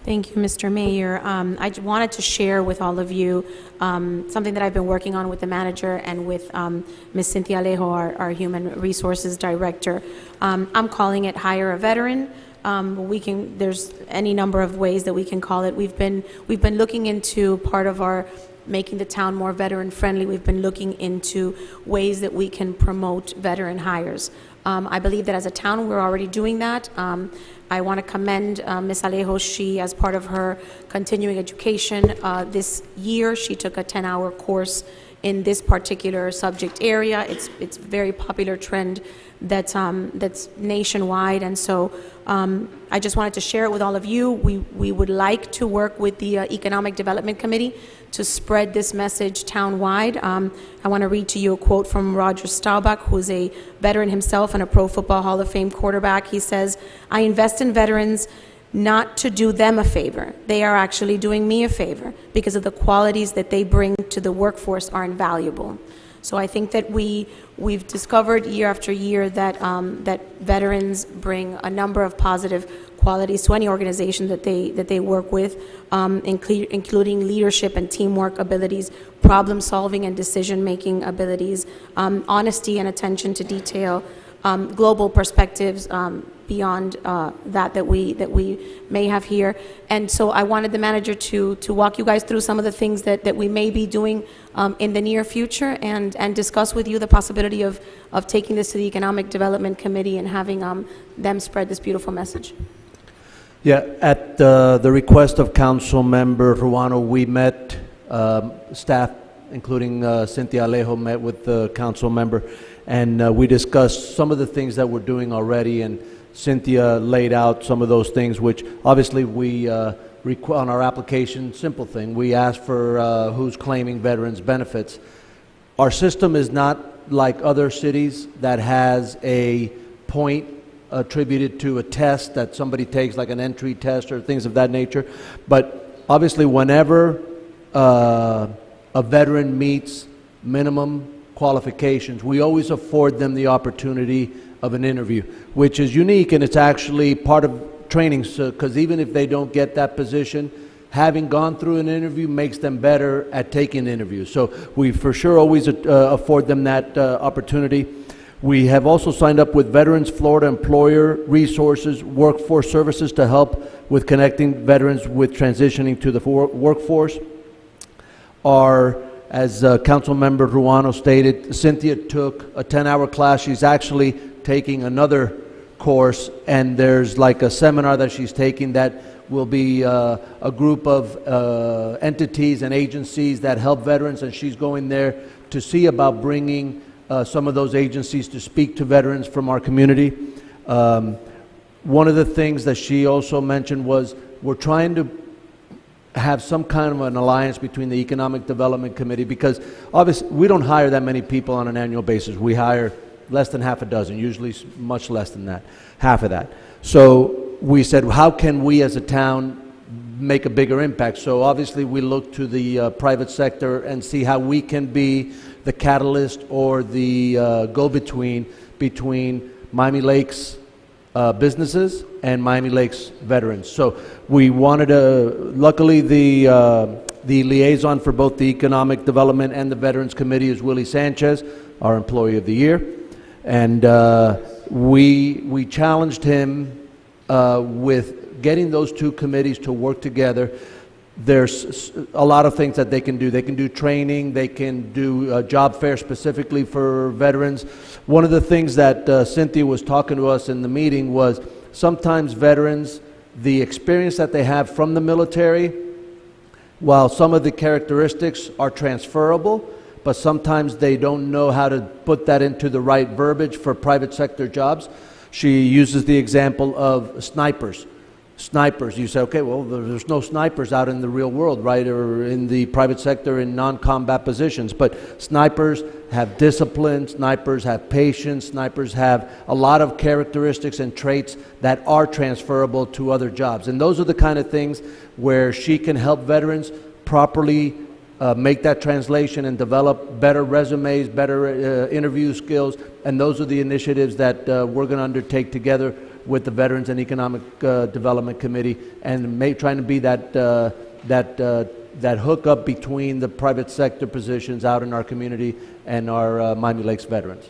Thank you, Mr. Mayor. I wanted to share with all of you something that I've been working on with the manager and with Ms. Cynthia Alejo, our Human Resources Director. I'm calling it Hire a Veteran. There's any number of ways that we can call it. We've been looking into part of our making the town more veteran friendly. We've been looking into ways that we can promote veteran hires. I believe that as a town, we're already doing that. I want to commend Ms. Alejo. She, as part of her continuing education this year, she took a 10-hour course in this particular subject area. It's a very popular trend that's nationwide, and so I just wanted to share it with all of you. We would like to work with the Economic Development Committee to spread this message townwide. I want to read to you a quote from Roger Staubach, who's a veteran himself and a Pro Football Hall of Fame quarterback. He says, "I invest in veterans not to do them a favor. They are actually doing me a favor because of the qualities that they bring to the workforce are invaluable." So I think that we've discovered year after year that that veterans bring a number of positive qualities to any organization that they work with, including leadership and teamwork abilities, problem solving and decision making abilities, honesty and attention to detail, global perspectives beyond that we may have here. And so I wanted the manager to walk you guys through some of the things that we may be doing in the near future, and discuss with you the possibility of taking this to the Economic Development Committee and having them spread this beautiful message. Yeah, at the request of Council Member Ruano, we met, staff, including Cynthia Alejo, met with the council member, and we discussed some of the things that we're doing already, and Cynthia laid out some of those things, which obviously we, on our application, simple thing, we asked for who's claiming veterans benefits. Our system is not like other cities that has a point attributed to a test that somebody takes, like an entry test or things of that nature. But obviously, whenever a veteran meets minimum qualifications, we always afford them the opportunity of an interview, which is unique, and it's actually part of training, because even if they don't get that position, having gone through an interview makes them better at taking interviews. So we for sure always afford them that opportunity. We have also signed up with Veterans Florida Employer Resources Workforce Services to help with connecting veterans with transitioning to the workforce. As Councilmember Ruano stated, Cynthia took a 10-hour class. She's actually taking another course, and there's like a seminar that she's taking that will be a group of entities and agencies that help veterans, and she's going there to see about bringing some of those agencies to speak to veterans from our community. One of the things that she also mentioned was we're trying to have some kind of an alliance between the Economic Development Committee, because obviously we don't hire that many people on an annual basis. We hire less than half a dozen, usually much less than that, half of that. So we said, how can we as a town make a bigger impact? So obviously we look to the private sector and see how we can be the catalyst or the go-between between Miami Lakes businesses and Miami Lakes veterans. So we wanted to, luckily the liaison for both the Economic Development and the Veterans Committee is Willie Sanchez, our Employee of the Year. And we challenged him with getting those two committees to work together. There's a lot of things that they can do. They can do training, they can do job fair specifically for veterans. One of the things that Cynthia was talking to us in the meeting was sometimes veterans, the experience that they have from the military, while some of the characteristics are transferable, but sometimes they don't know how to put that into the right verbiage for private sector jobs. She uses the example of snipers. Snipers, you say, okay, well, there's no snipers out in the real world, right, or in the private sector in non-combat positions, but snipers have discipline, snipers have patience, snipers have a lot of characteristics and traits that are transferable to other jobs. And those are the kind of things where she can help veterans properly make that translation and develop better resumes, better interview skills, and those are the initiatives that we're going to undertake together with the Veterans and Economic Development Committee, and trying to be that hookup between the private sector positions out in our community and our Miami Lakes veterans.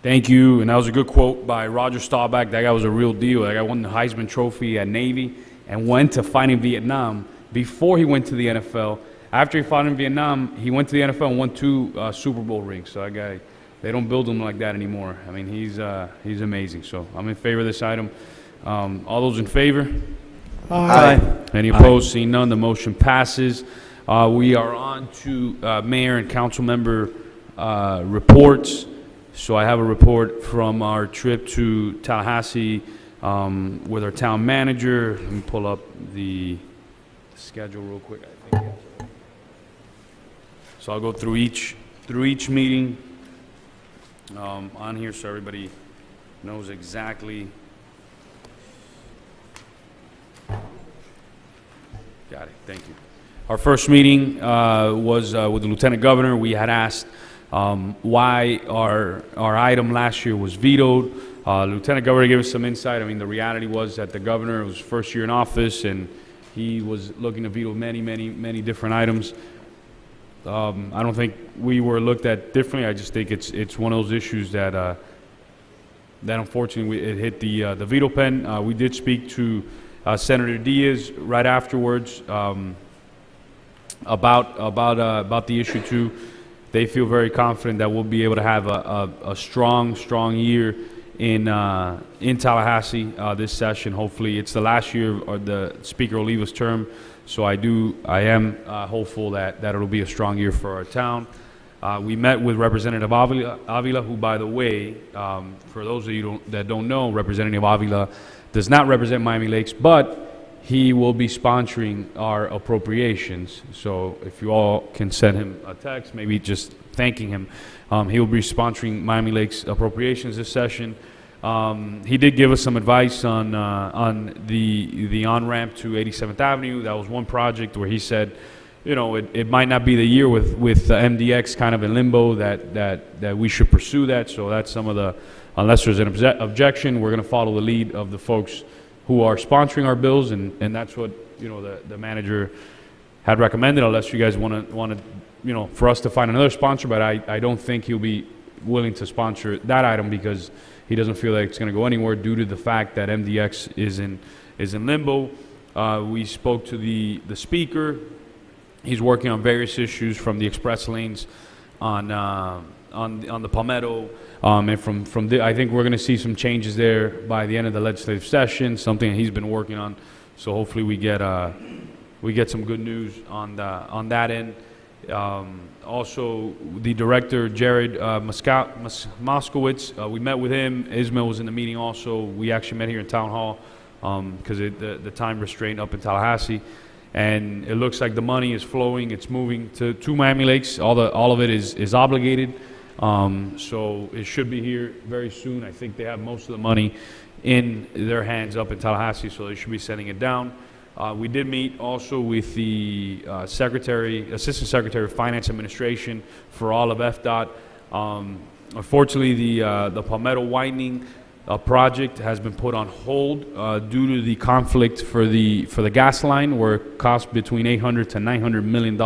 Thank you, and that was a good quote by Roger Staubach. That guy was a real deal. That guy won the Heisman Trophy at Navy and went to fight in Vietnam before he went to the NFL. After he fought in Vietnam, he went to the NFL and won 2 Super Bowl rings. So that guy, they don't build them like that anymore. I mean, he's amazing. So I'm in favor of this item. All those in favor? Aye. Any opposed? Seeing none, the motion passes. We are on to mayor and council member reports. So I have a report from our trip to Tallahassee with our town manager. Let me pull up the schedule real quick. I think. So I'll go through each meeting on here so everybody knows exactly. Got it. Thank you. Our first meeting was with the Lieutenant Governor. We had asked why our item last year was vetoed. Lieutenant Governor gave us some insight. I mean, the reality was that the governor was first year in office, and he was looking to veto many different items. I don't think we were looked at differently. I just think it's one of those issues that unfortunately it hit the veto pen. We did speak to Senator Diaz right afterwards about the issue too. They feel very confident that we'll be able to have a strong year in Tallahassee this session. Hopefully, it's the last year of the Speaker Oliva's term, so I am hopeful that it'll be a strong year for our town. We met with Representative Avila, who, by the way, for those of you that don't know, Representative Avila does not represent Miami Lakes, but he will be sponsoring our appropriations. So if you all can send him a text, maybe just thanking him. He will be sponsoring Miami Lakes appropriations this session. He did give us some advice on the on-ramp to 87th Avenue. That was one project where he said, you know, it might not be the year with MDX kind of in limbo that we should pursue that. So that's some of the, unless there's an objection, we're going to follow the lead of the folks who are sponsoring our bills, and that's what, you know, the manager had recommended, unless you guys want to, you know, for us to find another sponsor. But I don't think he'll be willing to sponsor that item because he doesn't feel like it's going to go anywhere due to the fact that MDX is in limbo. We spoke to the speaker. He's working on various issues from the express lanes on the Palmetto, and from I think we're going to see some changes there by the end of the legislative session. Something that he's been working on. So hopefully we get some good news on that end. Also, the director Jared Moskowitz, we met with him. Ismail was in the meeting also. We actually met here in Town Hall because the time restraint up in Tallahassee. and it looks like the money is flowing. It's moving to Miami Lakes. All of it is obligated, so it should be here very soon. I think they have most of the money in their hands up in Tallahassee, so they should be sending it down. We did meet also with the Assistant Secretary of Finance Administration for all of FDOT. Unfortunately, the Palmetto Widening project has been put on hold due to the conflict for the gas line, where it costs between $800 to $900 million,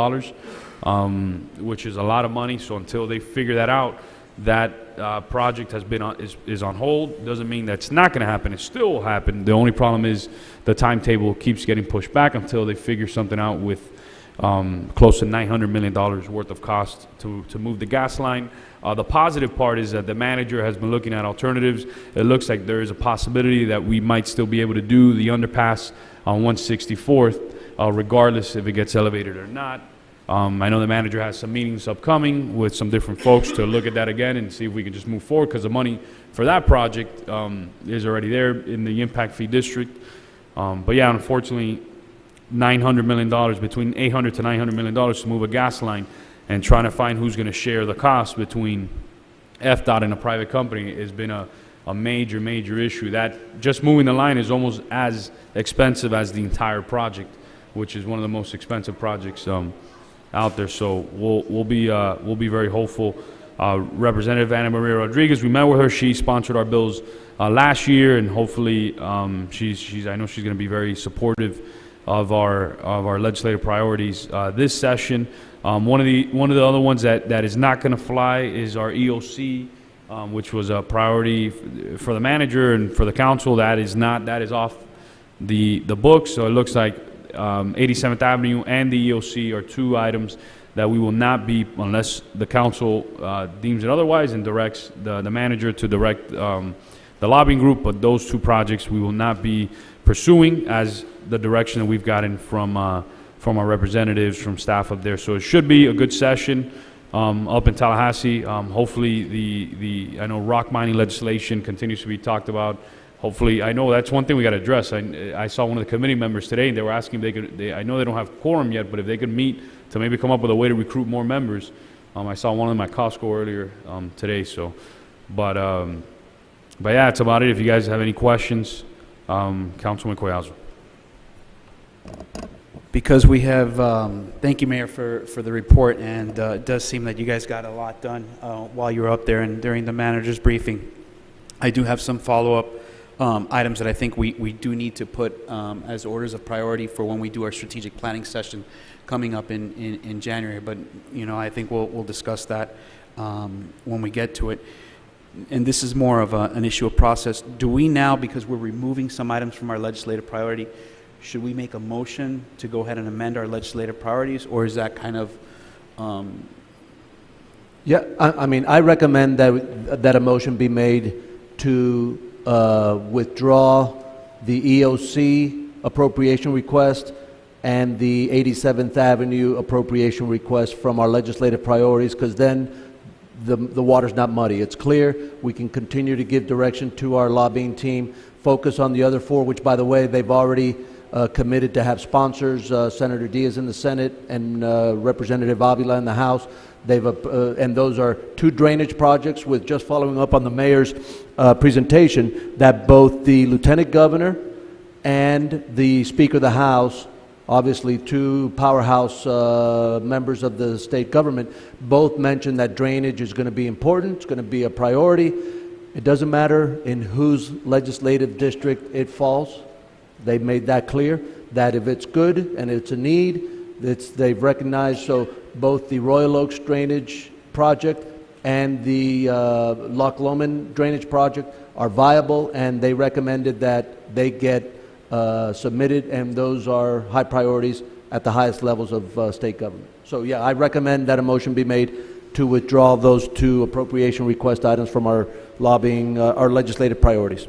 which is a lot of money. So until they figure that out, that project has been is on hold. Doesn't mean that's not going to happen. It still will happen. The only problem is the timetable keeps getting pushed back until they figure something out with close to $900 million worth of cost to move the gas line. The positive part is that the manager has been looking at alternatives. It looks like there is a possibility that we might still be able to do the underpass on 164th, regardless if it gets elevated or not. I know the manager has some meetings upcoming with some different folks to look at that again and see if we can just move forward, because the money for that project is already there in the impact fee district. But yeah, unfortunately, $900 million, between $800 to $900 million to move a gas line, and trying to find who's going to share the cost between FDOT and a private company has been a major, major issue. That just moving the line is almost as expensive as the entire project, which is one of the most expensive projects out there. So we'll be very hopeful. Representative Ana Maria Rodriguez, we met with her. She sponsored our bills last year, and hopefully I know she's going to be very supportive of our legislative priorities this session. One of the other ones that is not going to fly is our EOC, which was a priority for the manager and for the council. That is off the books. So it looks like 87th Avenue and the EOC are two items that we will not be, unless the council deems it otherwise and directs the manager to direct the lobbying group. But those two projects we will not be pursuing, as the direction that we've gotten from our representatives, from staff up there. So it should be a good session up in Tallahassee. Hopefully I know rock mining legislation continues to be talked about. Hopefully, I know that's one thing we got to address. I saw one of the committee members today, and they were asking if I know they don't have quorum yet, but if they could meet to maybe come up with a way to recruit more members. I saw one of them at Costco earlier today. So, but yeah, that's about it. If you guys have any questions, Councilman Collazo. Because we have, thank you, Mayor, for the report, and it does seem that you guys got a lot done while you were up there and during the manager's briefing. I do have some follow-up items that I think we do need to put as orders of priority for when we do our strategic planning session coming up in January. But, I think we'll discuss that when we get to it. And this is more of an issue of process. Do we now, because we're removing some items from our legislative priority, should we make a motion to go ahead and amend our legislative priorities, or is that kind of... Yeah, I recommend that a motion be made to withdraw the EOC appropriation request and the 87th Avenue appropriation request from our legislative priorities, because then the water's not muddy. It's clear. We can continue to give direction to our lobbying team, focus on the other four, which, by the way, they've already committed to have sponsors, Senator Diaz in the Senate and Representative Avila in the House. And those are two drainage projects, with, just following up on the mayor's presentation, that both the Lieutenant Governor and the Speaker of the House, obviously two powerhouse members of the state government, both mentioned that drainage is going to be important, it's going to be a priority. It doesn't matter in whose legislative district it falls. They've made that clear, that if it's good and it's a need, they've recognized. So both the Royal Oaks drainage project and the Loch Lomond drainage project are viable, and they recommended that they get submitted, and those are high priorities at the highest levels of state government. So yeah, I recommend that a motion be made to withdraw those two appropriation request items from our lobbying, our legislative priorities.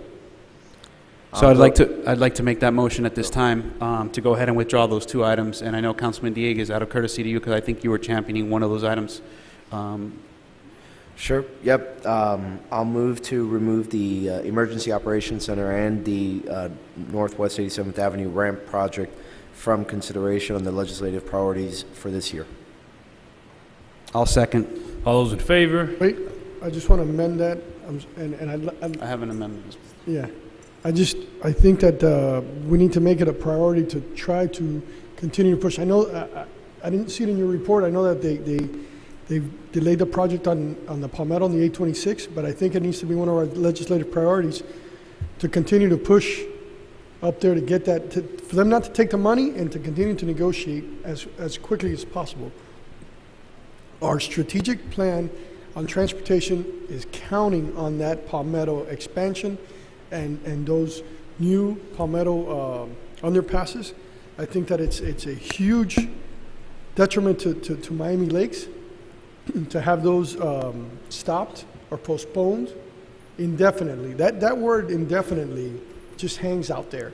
So I'd like to make that motion at this time to go ahead and withdraw those two items. And I know Councilman Dieguez, out of courtesy to you, because I think you were championing one of those items. Sure. Yep. I'll move to remove the Emergency Operations Center and the Northwest 87th Avenue ramp project from consideration on the legislative priorities for this year. I'll second. All those in favor? Wait, I just want to amend that, I have an amendment. yeah. I think that we need to make it a priority to try to continue to push. I know, I didn't see it in your report, I know that they've delayed the project on the Palmetto and the 826, but I think it needs to be one of our legislative priorities to continue to push up there to get that, for them not to take the money and to continue to negotiate as quickly as possible. Our strategic plan on transportation is counting on that Palmetto expansion and those new Palmetto underpasses. I think that it's a huge detriment to Miami Lakes to have those stopped or postponed indefinitely. That word indefinitely just hangs out there,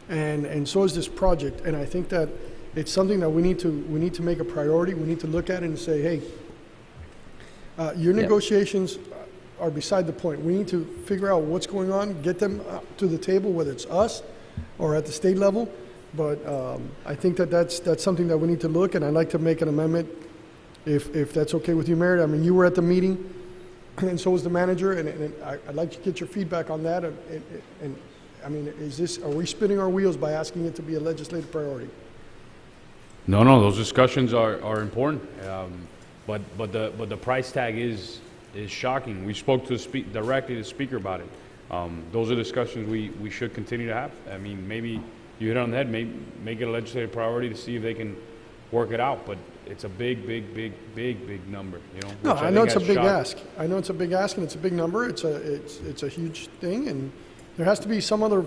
and so is this project. And I think that it's something that we need to make a priority. We need to look at it and say, hey, your negotiations are beside the point. We need to figure out what's going on, get them to the table, whether it's us or at the state level. But I think that that's something that we need to look, and I'd like to make an amendment if that's okay with you, Mayor. I mean, you were at the meeting, and so was the manager, and I'd like to get your feedback on that. And I mean, are we spinning our wheels by asking it to be a legislative priority? No, those discussions are important, but the price tag is shocking. We spoke directly to the speaker about it. Those are discussions we should continue to have. I mean, maybe you hit it on the head. Make it a legislative priority to see if they can work it out. But it's a big number. You know. No, I know it's a big ask. I know it's a big ask, and it's a big number. It's a huge thing, and there has to be some other.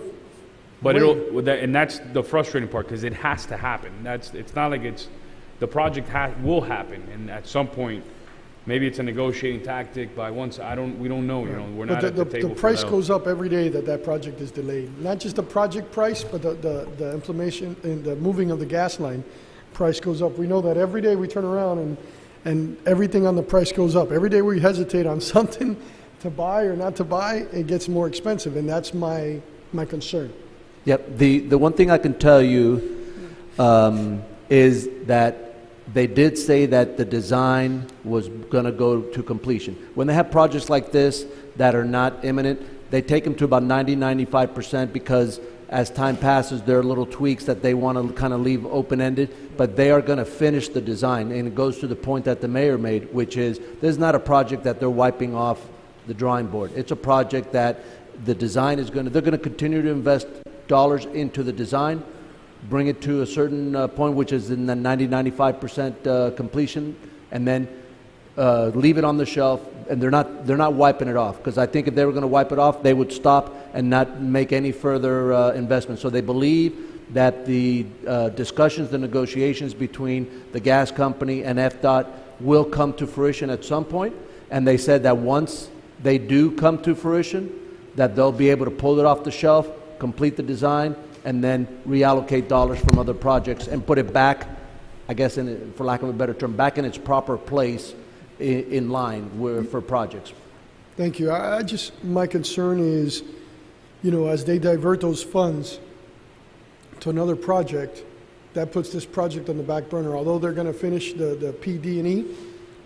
But and that's the frustrating part, because it has to happen. It's not like the project will happen, and at some point, maybe it's a negotiating tactic. By once, we don't know. You know, we're not at the table. The price goes up every day that project is delayed. Not just the project price, but the implementation and the moving of the gas line price goes up. We know that every day we turn around and everything on the price goes up. Every day we hesitate on something to buy or not to buy, it gets more expensive, and that's my concern. Yep. The one thing I can tell you is that they did say that the design was going to go to completion. When they have projects like this that are not imminent, they take them to about 90-95% because as time passes, there are little tweaks that they want to kind of leave open-ended, but they are going to finish the design. And it goes to the point that the mayor made, which is this is not a project that they're wiping off the drawing board. It's a project that the design is they're going to continue to invest dollars into the design, bring it to a certain point, which is in the 90-95% completion, and then leave it on the shelf. And they're not wiping it off, because I think if they were going to wipe it off, they would stop and not make any further investment. So they believe that the discussions, the negotiations between the gas company and FDOT will come to fruition at some point. And they said that once they do come to fruition, that they'll be able to pull it off the shelf, complete the design, and then reallocate dollars from other projects and put it back, I guess, for lack of a better term, back in its proper place in line for projects. Thank you. My concern is, as they divert those funds to another project, that puts this project on the back burner. Although they're going to finish the PD&E,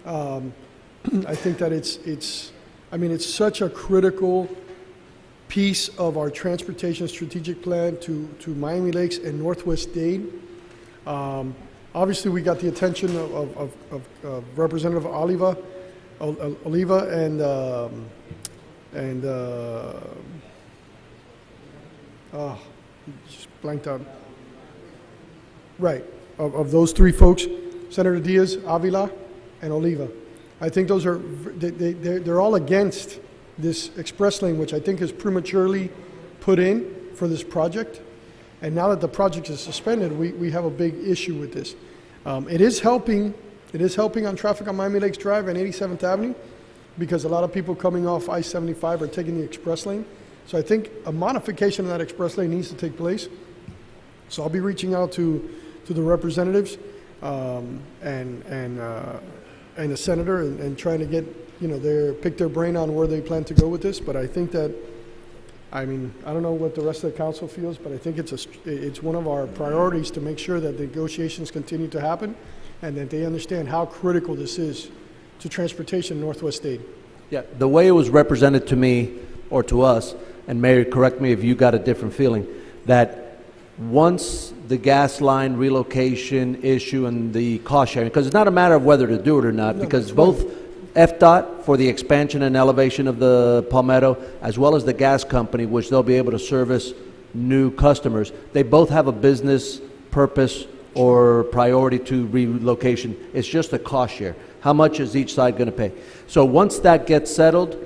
I think that it's such a critical piece of our transportation strategic plan to Miami Lakes and Northwest Dade. Obviously, we got the attention of Representative Oliva and just blanked out. Right, of those three folks, Senator Diaz, Avila, and Oliva. I think those are they're all against this express lane, which I think is prematurely put in for this project. And now that the project is suspended, we have a big issue with this. It is helping on traffic on Miami Lakes Drive and 87th Avenue, because a lot of people coming off I-75 are taking the express lane. So I think a modification of that express lane needs to take place. So I'll be reaching out to the representatives and the senator and trying to get pick their brain on where they plan to go with this. But I think that I mean, I don't know what the rest of the council feels, but I think it's one of our priorities to make sure that the negotiations continue to happen and that they understand how critical this is to transportation in Northwest Dade. Yeah, the way it was represented to me or to us, and Mayor, correct me if you got a different feeling, that once the gas line relocation issue and the cost sharing, because it's not a matter of whether to do it or not, because both FDOT for the expansion and elevation of the Palmetto, as well as the gas company, which they'll be able to service new customers, they both have a business purpose or priority to relocation. It's just a cost share. How much is each side going to pay? So once that gets settled,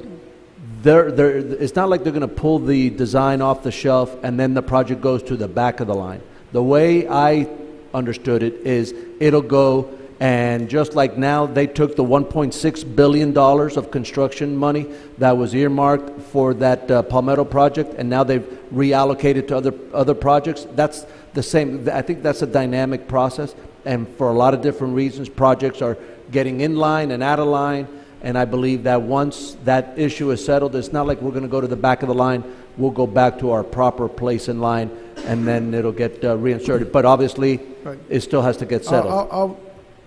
it's not like they're going to pull the design off the shelf and then the project goes to the back of the line. The way I understood it is it'll go, and just like now, they took the $1.6 billion of construction money that was earmarked for that Palmetto project, and now they've reallocated to other projects. That's the same. I think that's a dynamic process, and for a lot of different reasons, projects are getting in line and out of line, and I believe that once that issue is settled, it's not like we're going to go to the back of the line. We'll go back to our proper place in line, and then it'll get reinserted. But obviously, Right. it still has to get settled.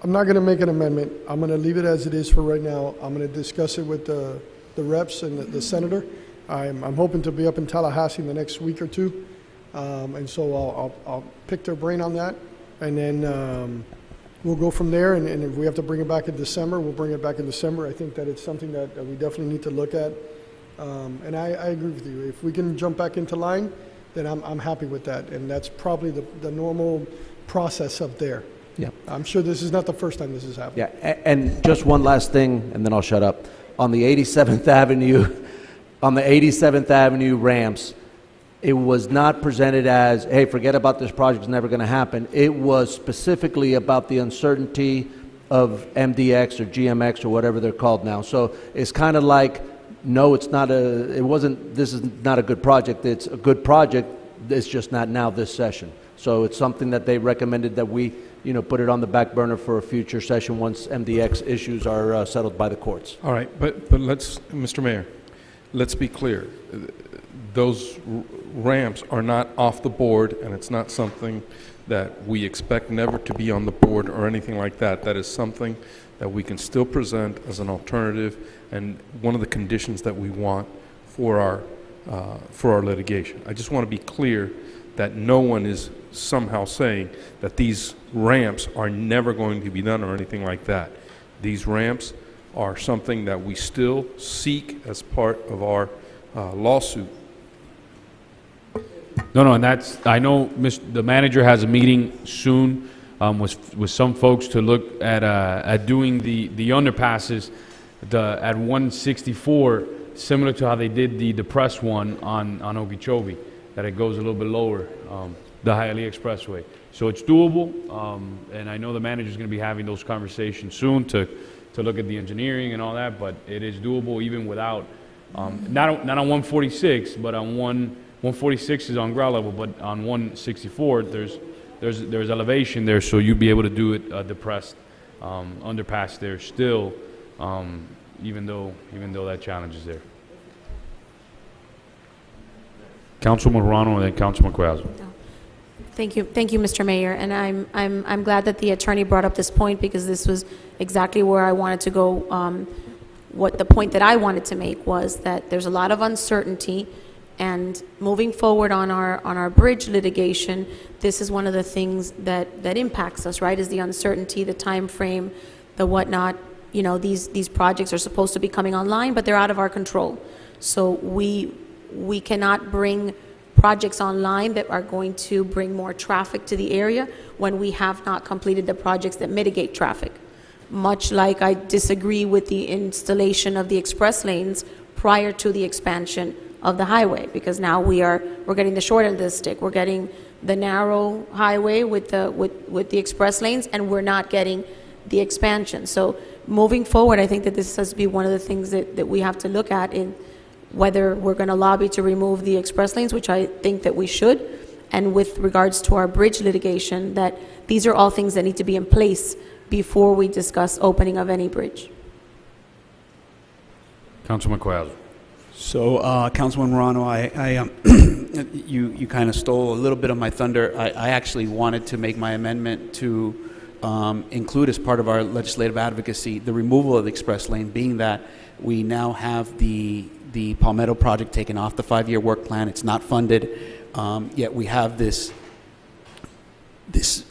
I'm not going to make an amendment. I'm going to leave it as it is for right now. I'm going to discuss it with the reps and the senator. I'm hoping to be up in Tallahassee in the next week or two, and so I'll pick their brain on that, and then we'll go from there. And if we have to bring it back in December, we'll bring it back in December. I think that it's something that we definitely need to look at, and I agree with you. If we can jump back into line, then I'm happy with that, and that's probably the normal process up there. Yeah. I'm sure this is not the first time this has happened. Yeah, and just one last thing, and then I'll shut up. On the 87th Avenue ramps, it was not presented as, hey, forget about this project, it's never going to happen. It was specifically about the uncertainty of MDX or GMX or whatever they're called now. So it's kind of like, no, this is not a good project. It's a good project, it's just not now this session. So it's something that they recommended that we put it on the back burner for a future session once MDX issues are settled by the courts. All right, but let's, Mr. Mayor, let's be clear. Those ramps are not off the board, and it's not something that we expect never to be on the board or anything like that. That is something that we can still present as an alternative and one of the conditions that we want for our litigation. I just want to be clear that no one is somehow saying that these ramps are never going to be done or anything like that. These ramps are something that we still seek as part of our lawsuit. No, and I know the manager has a meeting soon with some folks to look at doing the underpasses at 164, similar to how they did the depressed one on Okeechobee, that it goes a little bit lower, the Hialeah Expressway. So it's doable, and I know the manager's going to be having those conversations soon to look at the engineering and all that, but it is doable even without, not on 146, but on 146 is on ground level, but on 164 there's elevation there, so you'd be able to do it depressed underpass there still, even though that challenge is there. Councilman Morano and then Councilman Cuellar. Thank you, Mr. Mayor, and I'm glad that the attorney brought up this point, because this was exactly where I wanted to go. What the point that I wanted to make was that there's a lot of uncertainty, and moving forward on our bridge litigation, this is one of the things that impacts us, right? Is the uncertainty, the time frame, the whatnot. These projects are supposed to be coming online, but they're out of our control. So we cannot bring projects online that are going to bring more traffic to the area when we have not completed the projects that mitigate traffic. Much like I disagree with the installation of the express lanes prior to the expansion of the highway, because now we're getting the short end of the stick. We're getting the narrow highway with the express lanes, and we're not getting the expansion. So moving forward, I think that this has to be one of the things that we have to look at in whether we're going to lobby to remove the express lanes, which I think that we should, and with regards to our bridge litigation, that these are all things that need to be in place before we discuss opening of any bridge. Councilman Cuellar. So, Councilman Morano, you kind of stole a little bit of my thunder. I actually wanted to make my amendment to include as part of our legislative advocacy the removal of the express lane, being that we now have the Palmetto project taken off the 5-year work plan. It's not funded, yet we have this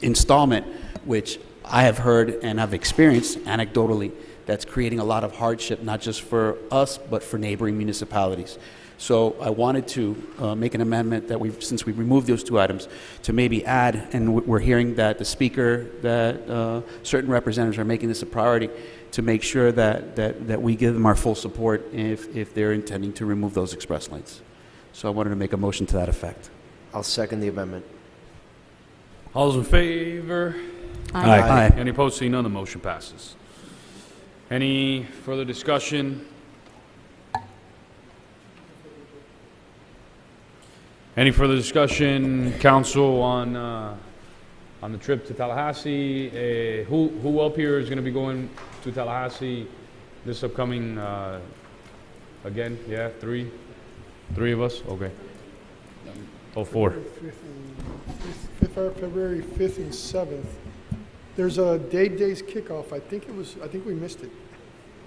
installment, which I have heard and have experienced anecdotally, that's creating a lot of hardship, not just for us, but for neighboring municipalities. So I wanted to make an amendment that since we removed those two items, to maybe add, and we're hearing that the speaker, that certain representatives are making this a priority, to make sure that we give them our full support if they're intending to remove those express lanes. So I wanted to make a motion to that effect. I'll second the amendment. All those in favor? Aye. Aye. Any opposed? Seeing none, the motion passes. Any further discussion? Any further discussion, council, on the trip to Tallahassee? Who up here is going to be going to Tallahassee this upcoming, again? Yeah, three of us? Okay. Oh, four. February 5th and 7th. There's a days kickoff. I think we missed it.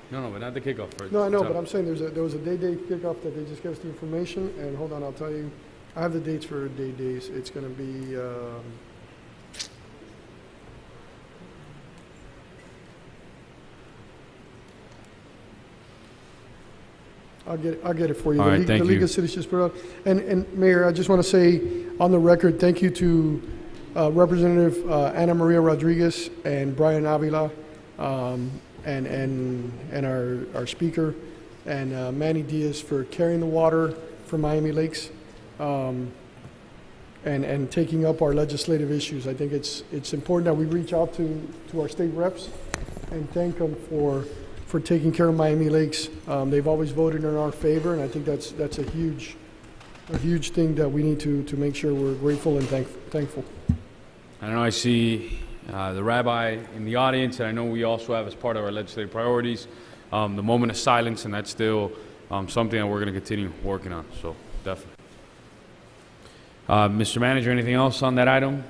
No, but not the kickoff first. No, I know, but I'm saying there was a day kickoff that they just gave us the information, and hold on, I'll tell you. I have the dates for days. It's going to be, I'll get it for you. All right, thank the League you. of Cities just put it out. And Mayor, I just want to say on the record, thank you to Representative Ana Maria Rodriguez and Brian Avila, and our speaker, and Manny Diaz for carrying the water for Miami Lakes, and taking up our legislative issues. I think it's important that we reach out to our state reps and thank them for taking care of Miami Lakes. They've always voted in our favor, and I think that's a huge thing that we need to make sure we're grateful and thankful. I know I see the rabbi in the audience, and I know we also have as part of our legislative priorities the moment of silence, and that's still something that we're going to continue working on, so definitely. Mr. Manager, anything else on that item?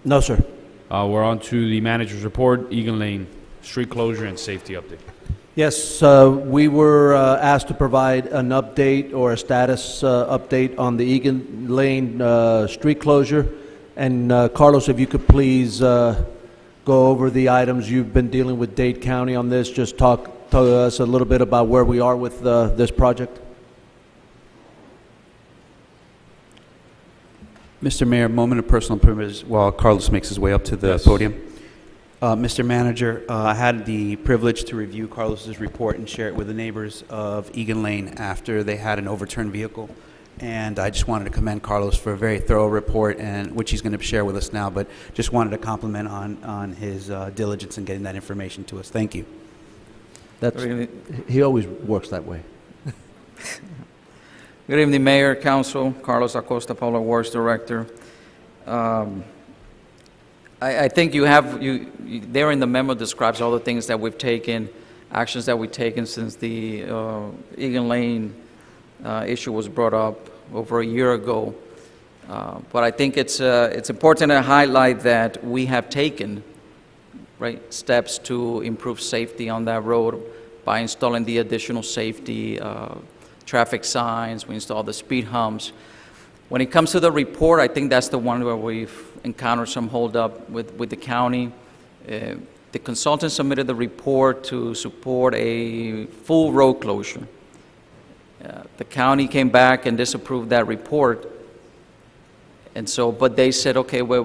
No, sir. We're on to the manager's report, Egan Lane street closure and safety update. Yes, we were asked to provide an update or a status update on the Egan Lane street closure. And Carlos, if you could please go over the items you've been dealing with Dade County on this. Just talk to us a little bit about where we are with this project. Mr. Mayor, moment of personal privilege while Carlos makes his way up to the podium. Mr. Manager, I had the privilege to review Carlos's report and share it with the neighbors of Egan Lane after they had an overturned vehicle. And I just wanted to commend Carlos for a very thorough report, and which he's going to share with us now, but just wanted to compliment on his diligence in getting that information to us. Thank you. He always works that way. Good evening, Mayor, Council. Carlos Acosta, Public Works Director. I think there in the memo describes all the things that we've taken, actions that we've taken since the Egan Lane issue was brought up over a year ago. But I think it's important to highlight that we have taken steps to improve safety on that road by installing the additional safety traffic signs. We installed the speed humps. When it comes to the report, I think that's the one where we've encountered some holdup with the county. The consultant submitted the report to support a full road closure. The county came back and disapproved that report. And so, but they said, okay, well,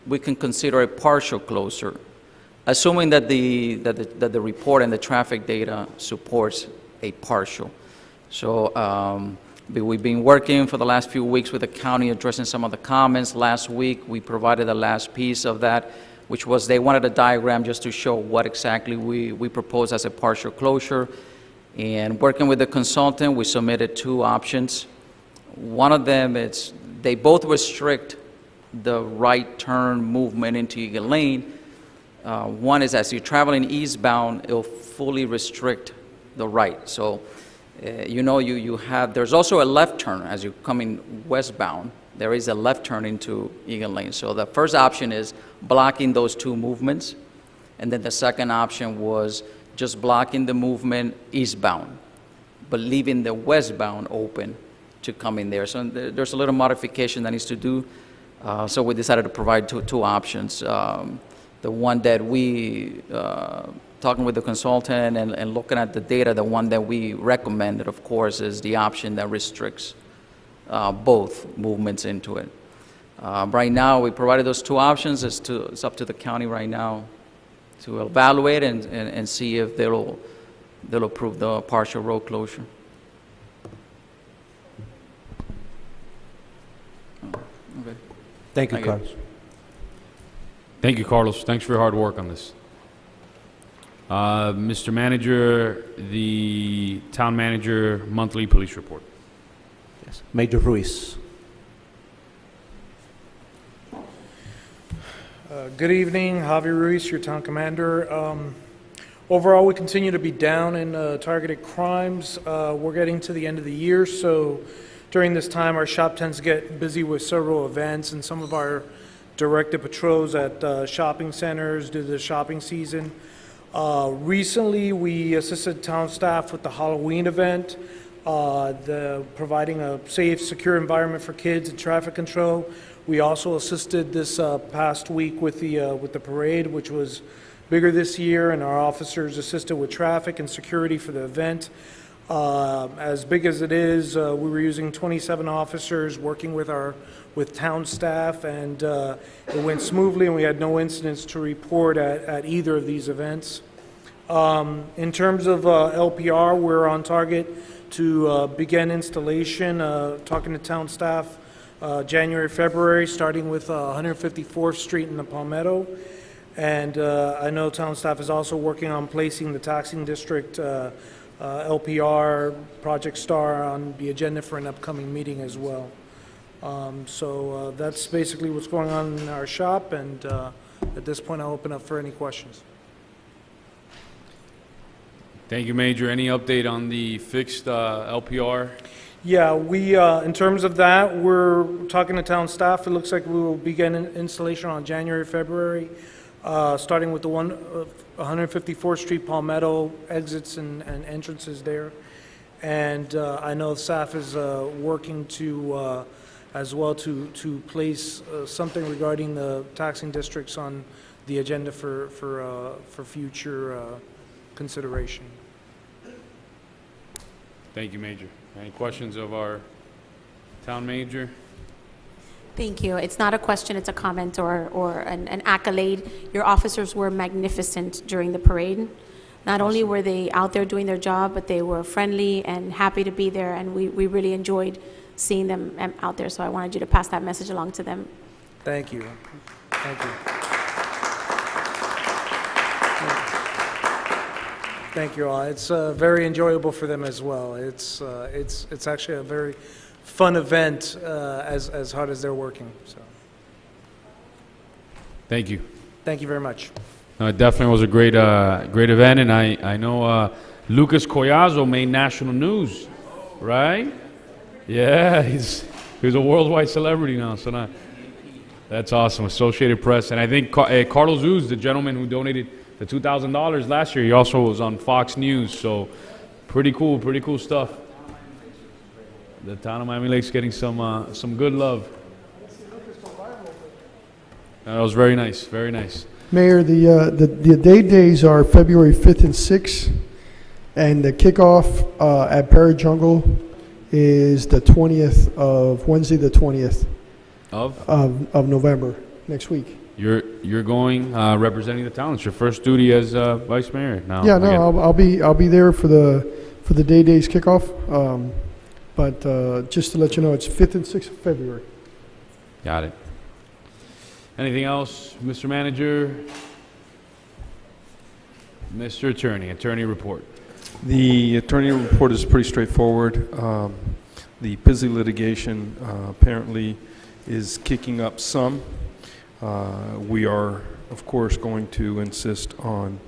we can consider a partial closure, assuming that the report and the traffic data supports a partial. So we've been working for the last few weeks with the county addressing some of the comments. Last week, we provided the last piece of that, which was they wanted a diagram just to show what exactly we propose as a partial closure. And working with the consultant, we submitted two options. One of them is they both restrict the right turn movement into Egan Lane. One is as you're traveling eastbound, it'll fully restrict the right. So you know, there's also a left turn as you come in westbound. There is a left turn into Eagle Lane. So the first option is blocking those two movements. And then the second option was just blocking the movement eastbound, but leaving the westbound open to come in there. So there's a little modification that needs to do. So we decided to provide two options. The one that we, talking with the consultant and looking at the data, the one that we recommended, of course, is the option that restricts both movements into it. Right now, we provided those two options. It's up to the county right now to evaluate and see if they'll approve the partial road closure. Okay. Thank you, Carlos. Thank you, Carlos. Thanks for your hard work on this. Mr. Manager, the Town Manager Monthly Police Report. Yes. Major Ruiz. Good evening, Javi Ruiz, your town commander. Overall, we continue to be down in targeted crimes. We're getting to the end of the year, so during this time, our shop tends to get busy with several events and some of our directed patrols at shopping centers due to the shopping season. Recently, we assisted town staff with the Halloween event, providing a safe, secure environment for kids and traffic control. We also assisted this past week with the parade, which was bigger this year, and our officers assisted with traffic and security for the event. As big as it is, we were using 27 officers working with town staff, and it went smoothly, and we had no incidents to report at either of these events. In terms of LPR, we're on target to begin installation, talking to town staff, January, February, starting with 154th Street in the Palmetto. And I know town staff is also working on placing the taxing district LPR Project Star on the agenda for an upcoming meeting as well. So that's basically what's going on in our shop, and at this point I'll open up for any questions. Thank you, Major. Any update on the fixed LPR? Yeah, we, in terms of that, we're talking to town staff. It looks like we will begin installation on January, February, starting with the 154th Street Palmetto exits and entrances there. And I know staff is working to, as well to place something regarding the taxing districts on the agenda for future consideration. Thank you, Major. Any questions of our Town Manager? Thank you. It's not a question, it's a comment or an accolade. Your officers were magnificent during the parade. Not only were they out there doing their job, but they were friendly and happy to be there, and we really enjoyed seeing them out there, so I wanted you to pass that message along to them. Thank you. Thank you. Thank you all. It's very enjoyable for them as well. It's actually a very fun event as hard as they're working. So. Thank you. Thank you very much. It definitely was a great event, and I know Lucas Collazo made national news, right? Yeah, he's a worldwide celebrity now. So now, that's awesome. Associated Press, and I think Carlos Uz, the gentleman who donated the $2,000 last year, he also was on Fox News. So pretty cool stuff. The town of Miami Lakes getting some good love. That was very nice, very nice. Mayor, the day days are February 5th and 6th, and the kickoff at Perry Jungle is the 20th of Wednesday, the 20th of November, next week. You're going representing the town. It's your first duty as vice mayor now. Yeah, no, I'll be there for the day days kickoff. But just to let you know, it's 5th and 6th of February. Got it. Anything else, Mr. Manager? Mr. Attorney report. The attorney report is pretty straightforward. The Pizzly litigation apparently is kicking up some. We are, of course, going to insist on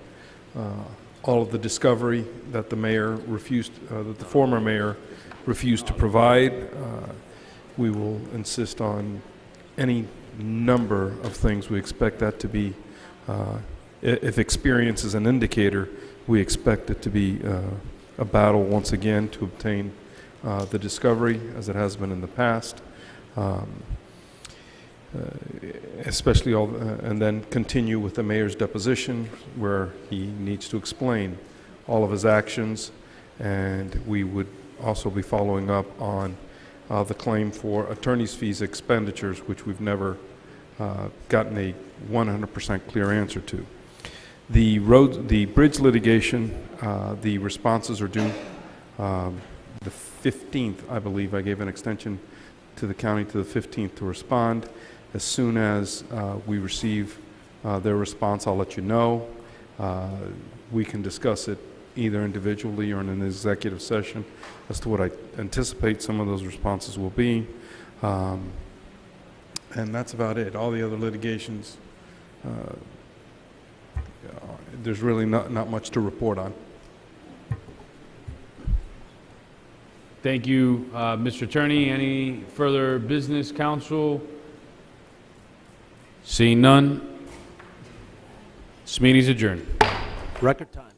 all of the discovery that the mayor refused, that the former mayor refused to provide. We will insist on any number of things. We expect that to be, if experience is an indicator, we expect it to be a battle once again to obtain the discovery, as it has been in the past. Especially and then continue with the mayor's deposition, where he needs to explain all of his actions, and we would also be following up on the claim for attorney's fees expenditures, which we've never gotten a 100% clear answer to. The bridge litigation, the responses are due the 15th, I believe. I gave an extension to the county to the 15th to respond. As soon as we receive their response, I'll let you know. We can discuss it either individually or in an executive session as to what I anticipate some of those responses will be. And that's about it. All the other litigations, there's really not much to report on. Thank you, Mr. Attorney. Any further business, council? Seeing none, this meeting is adjourned. Record time.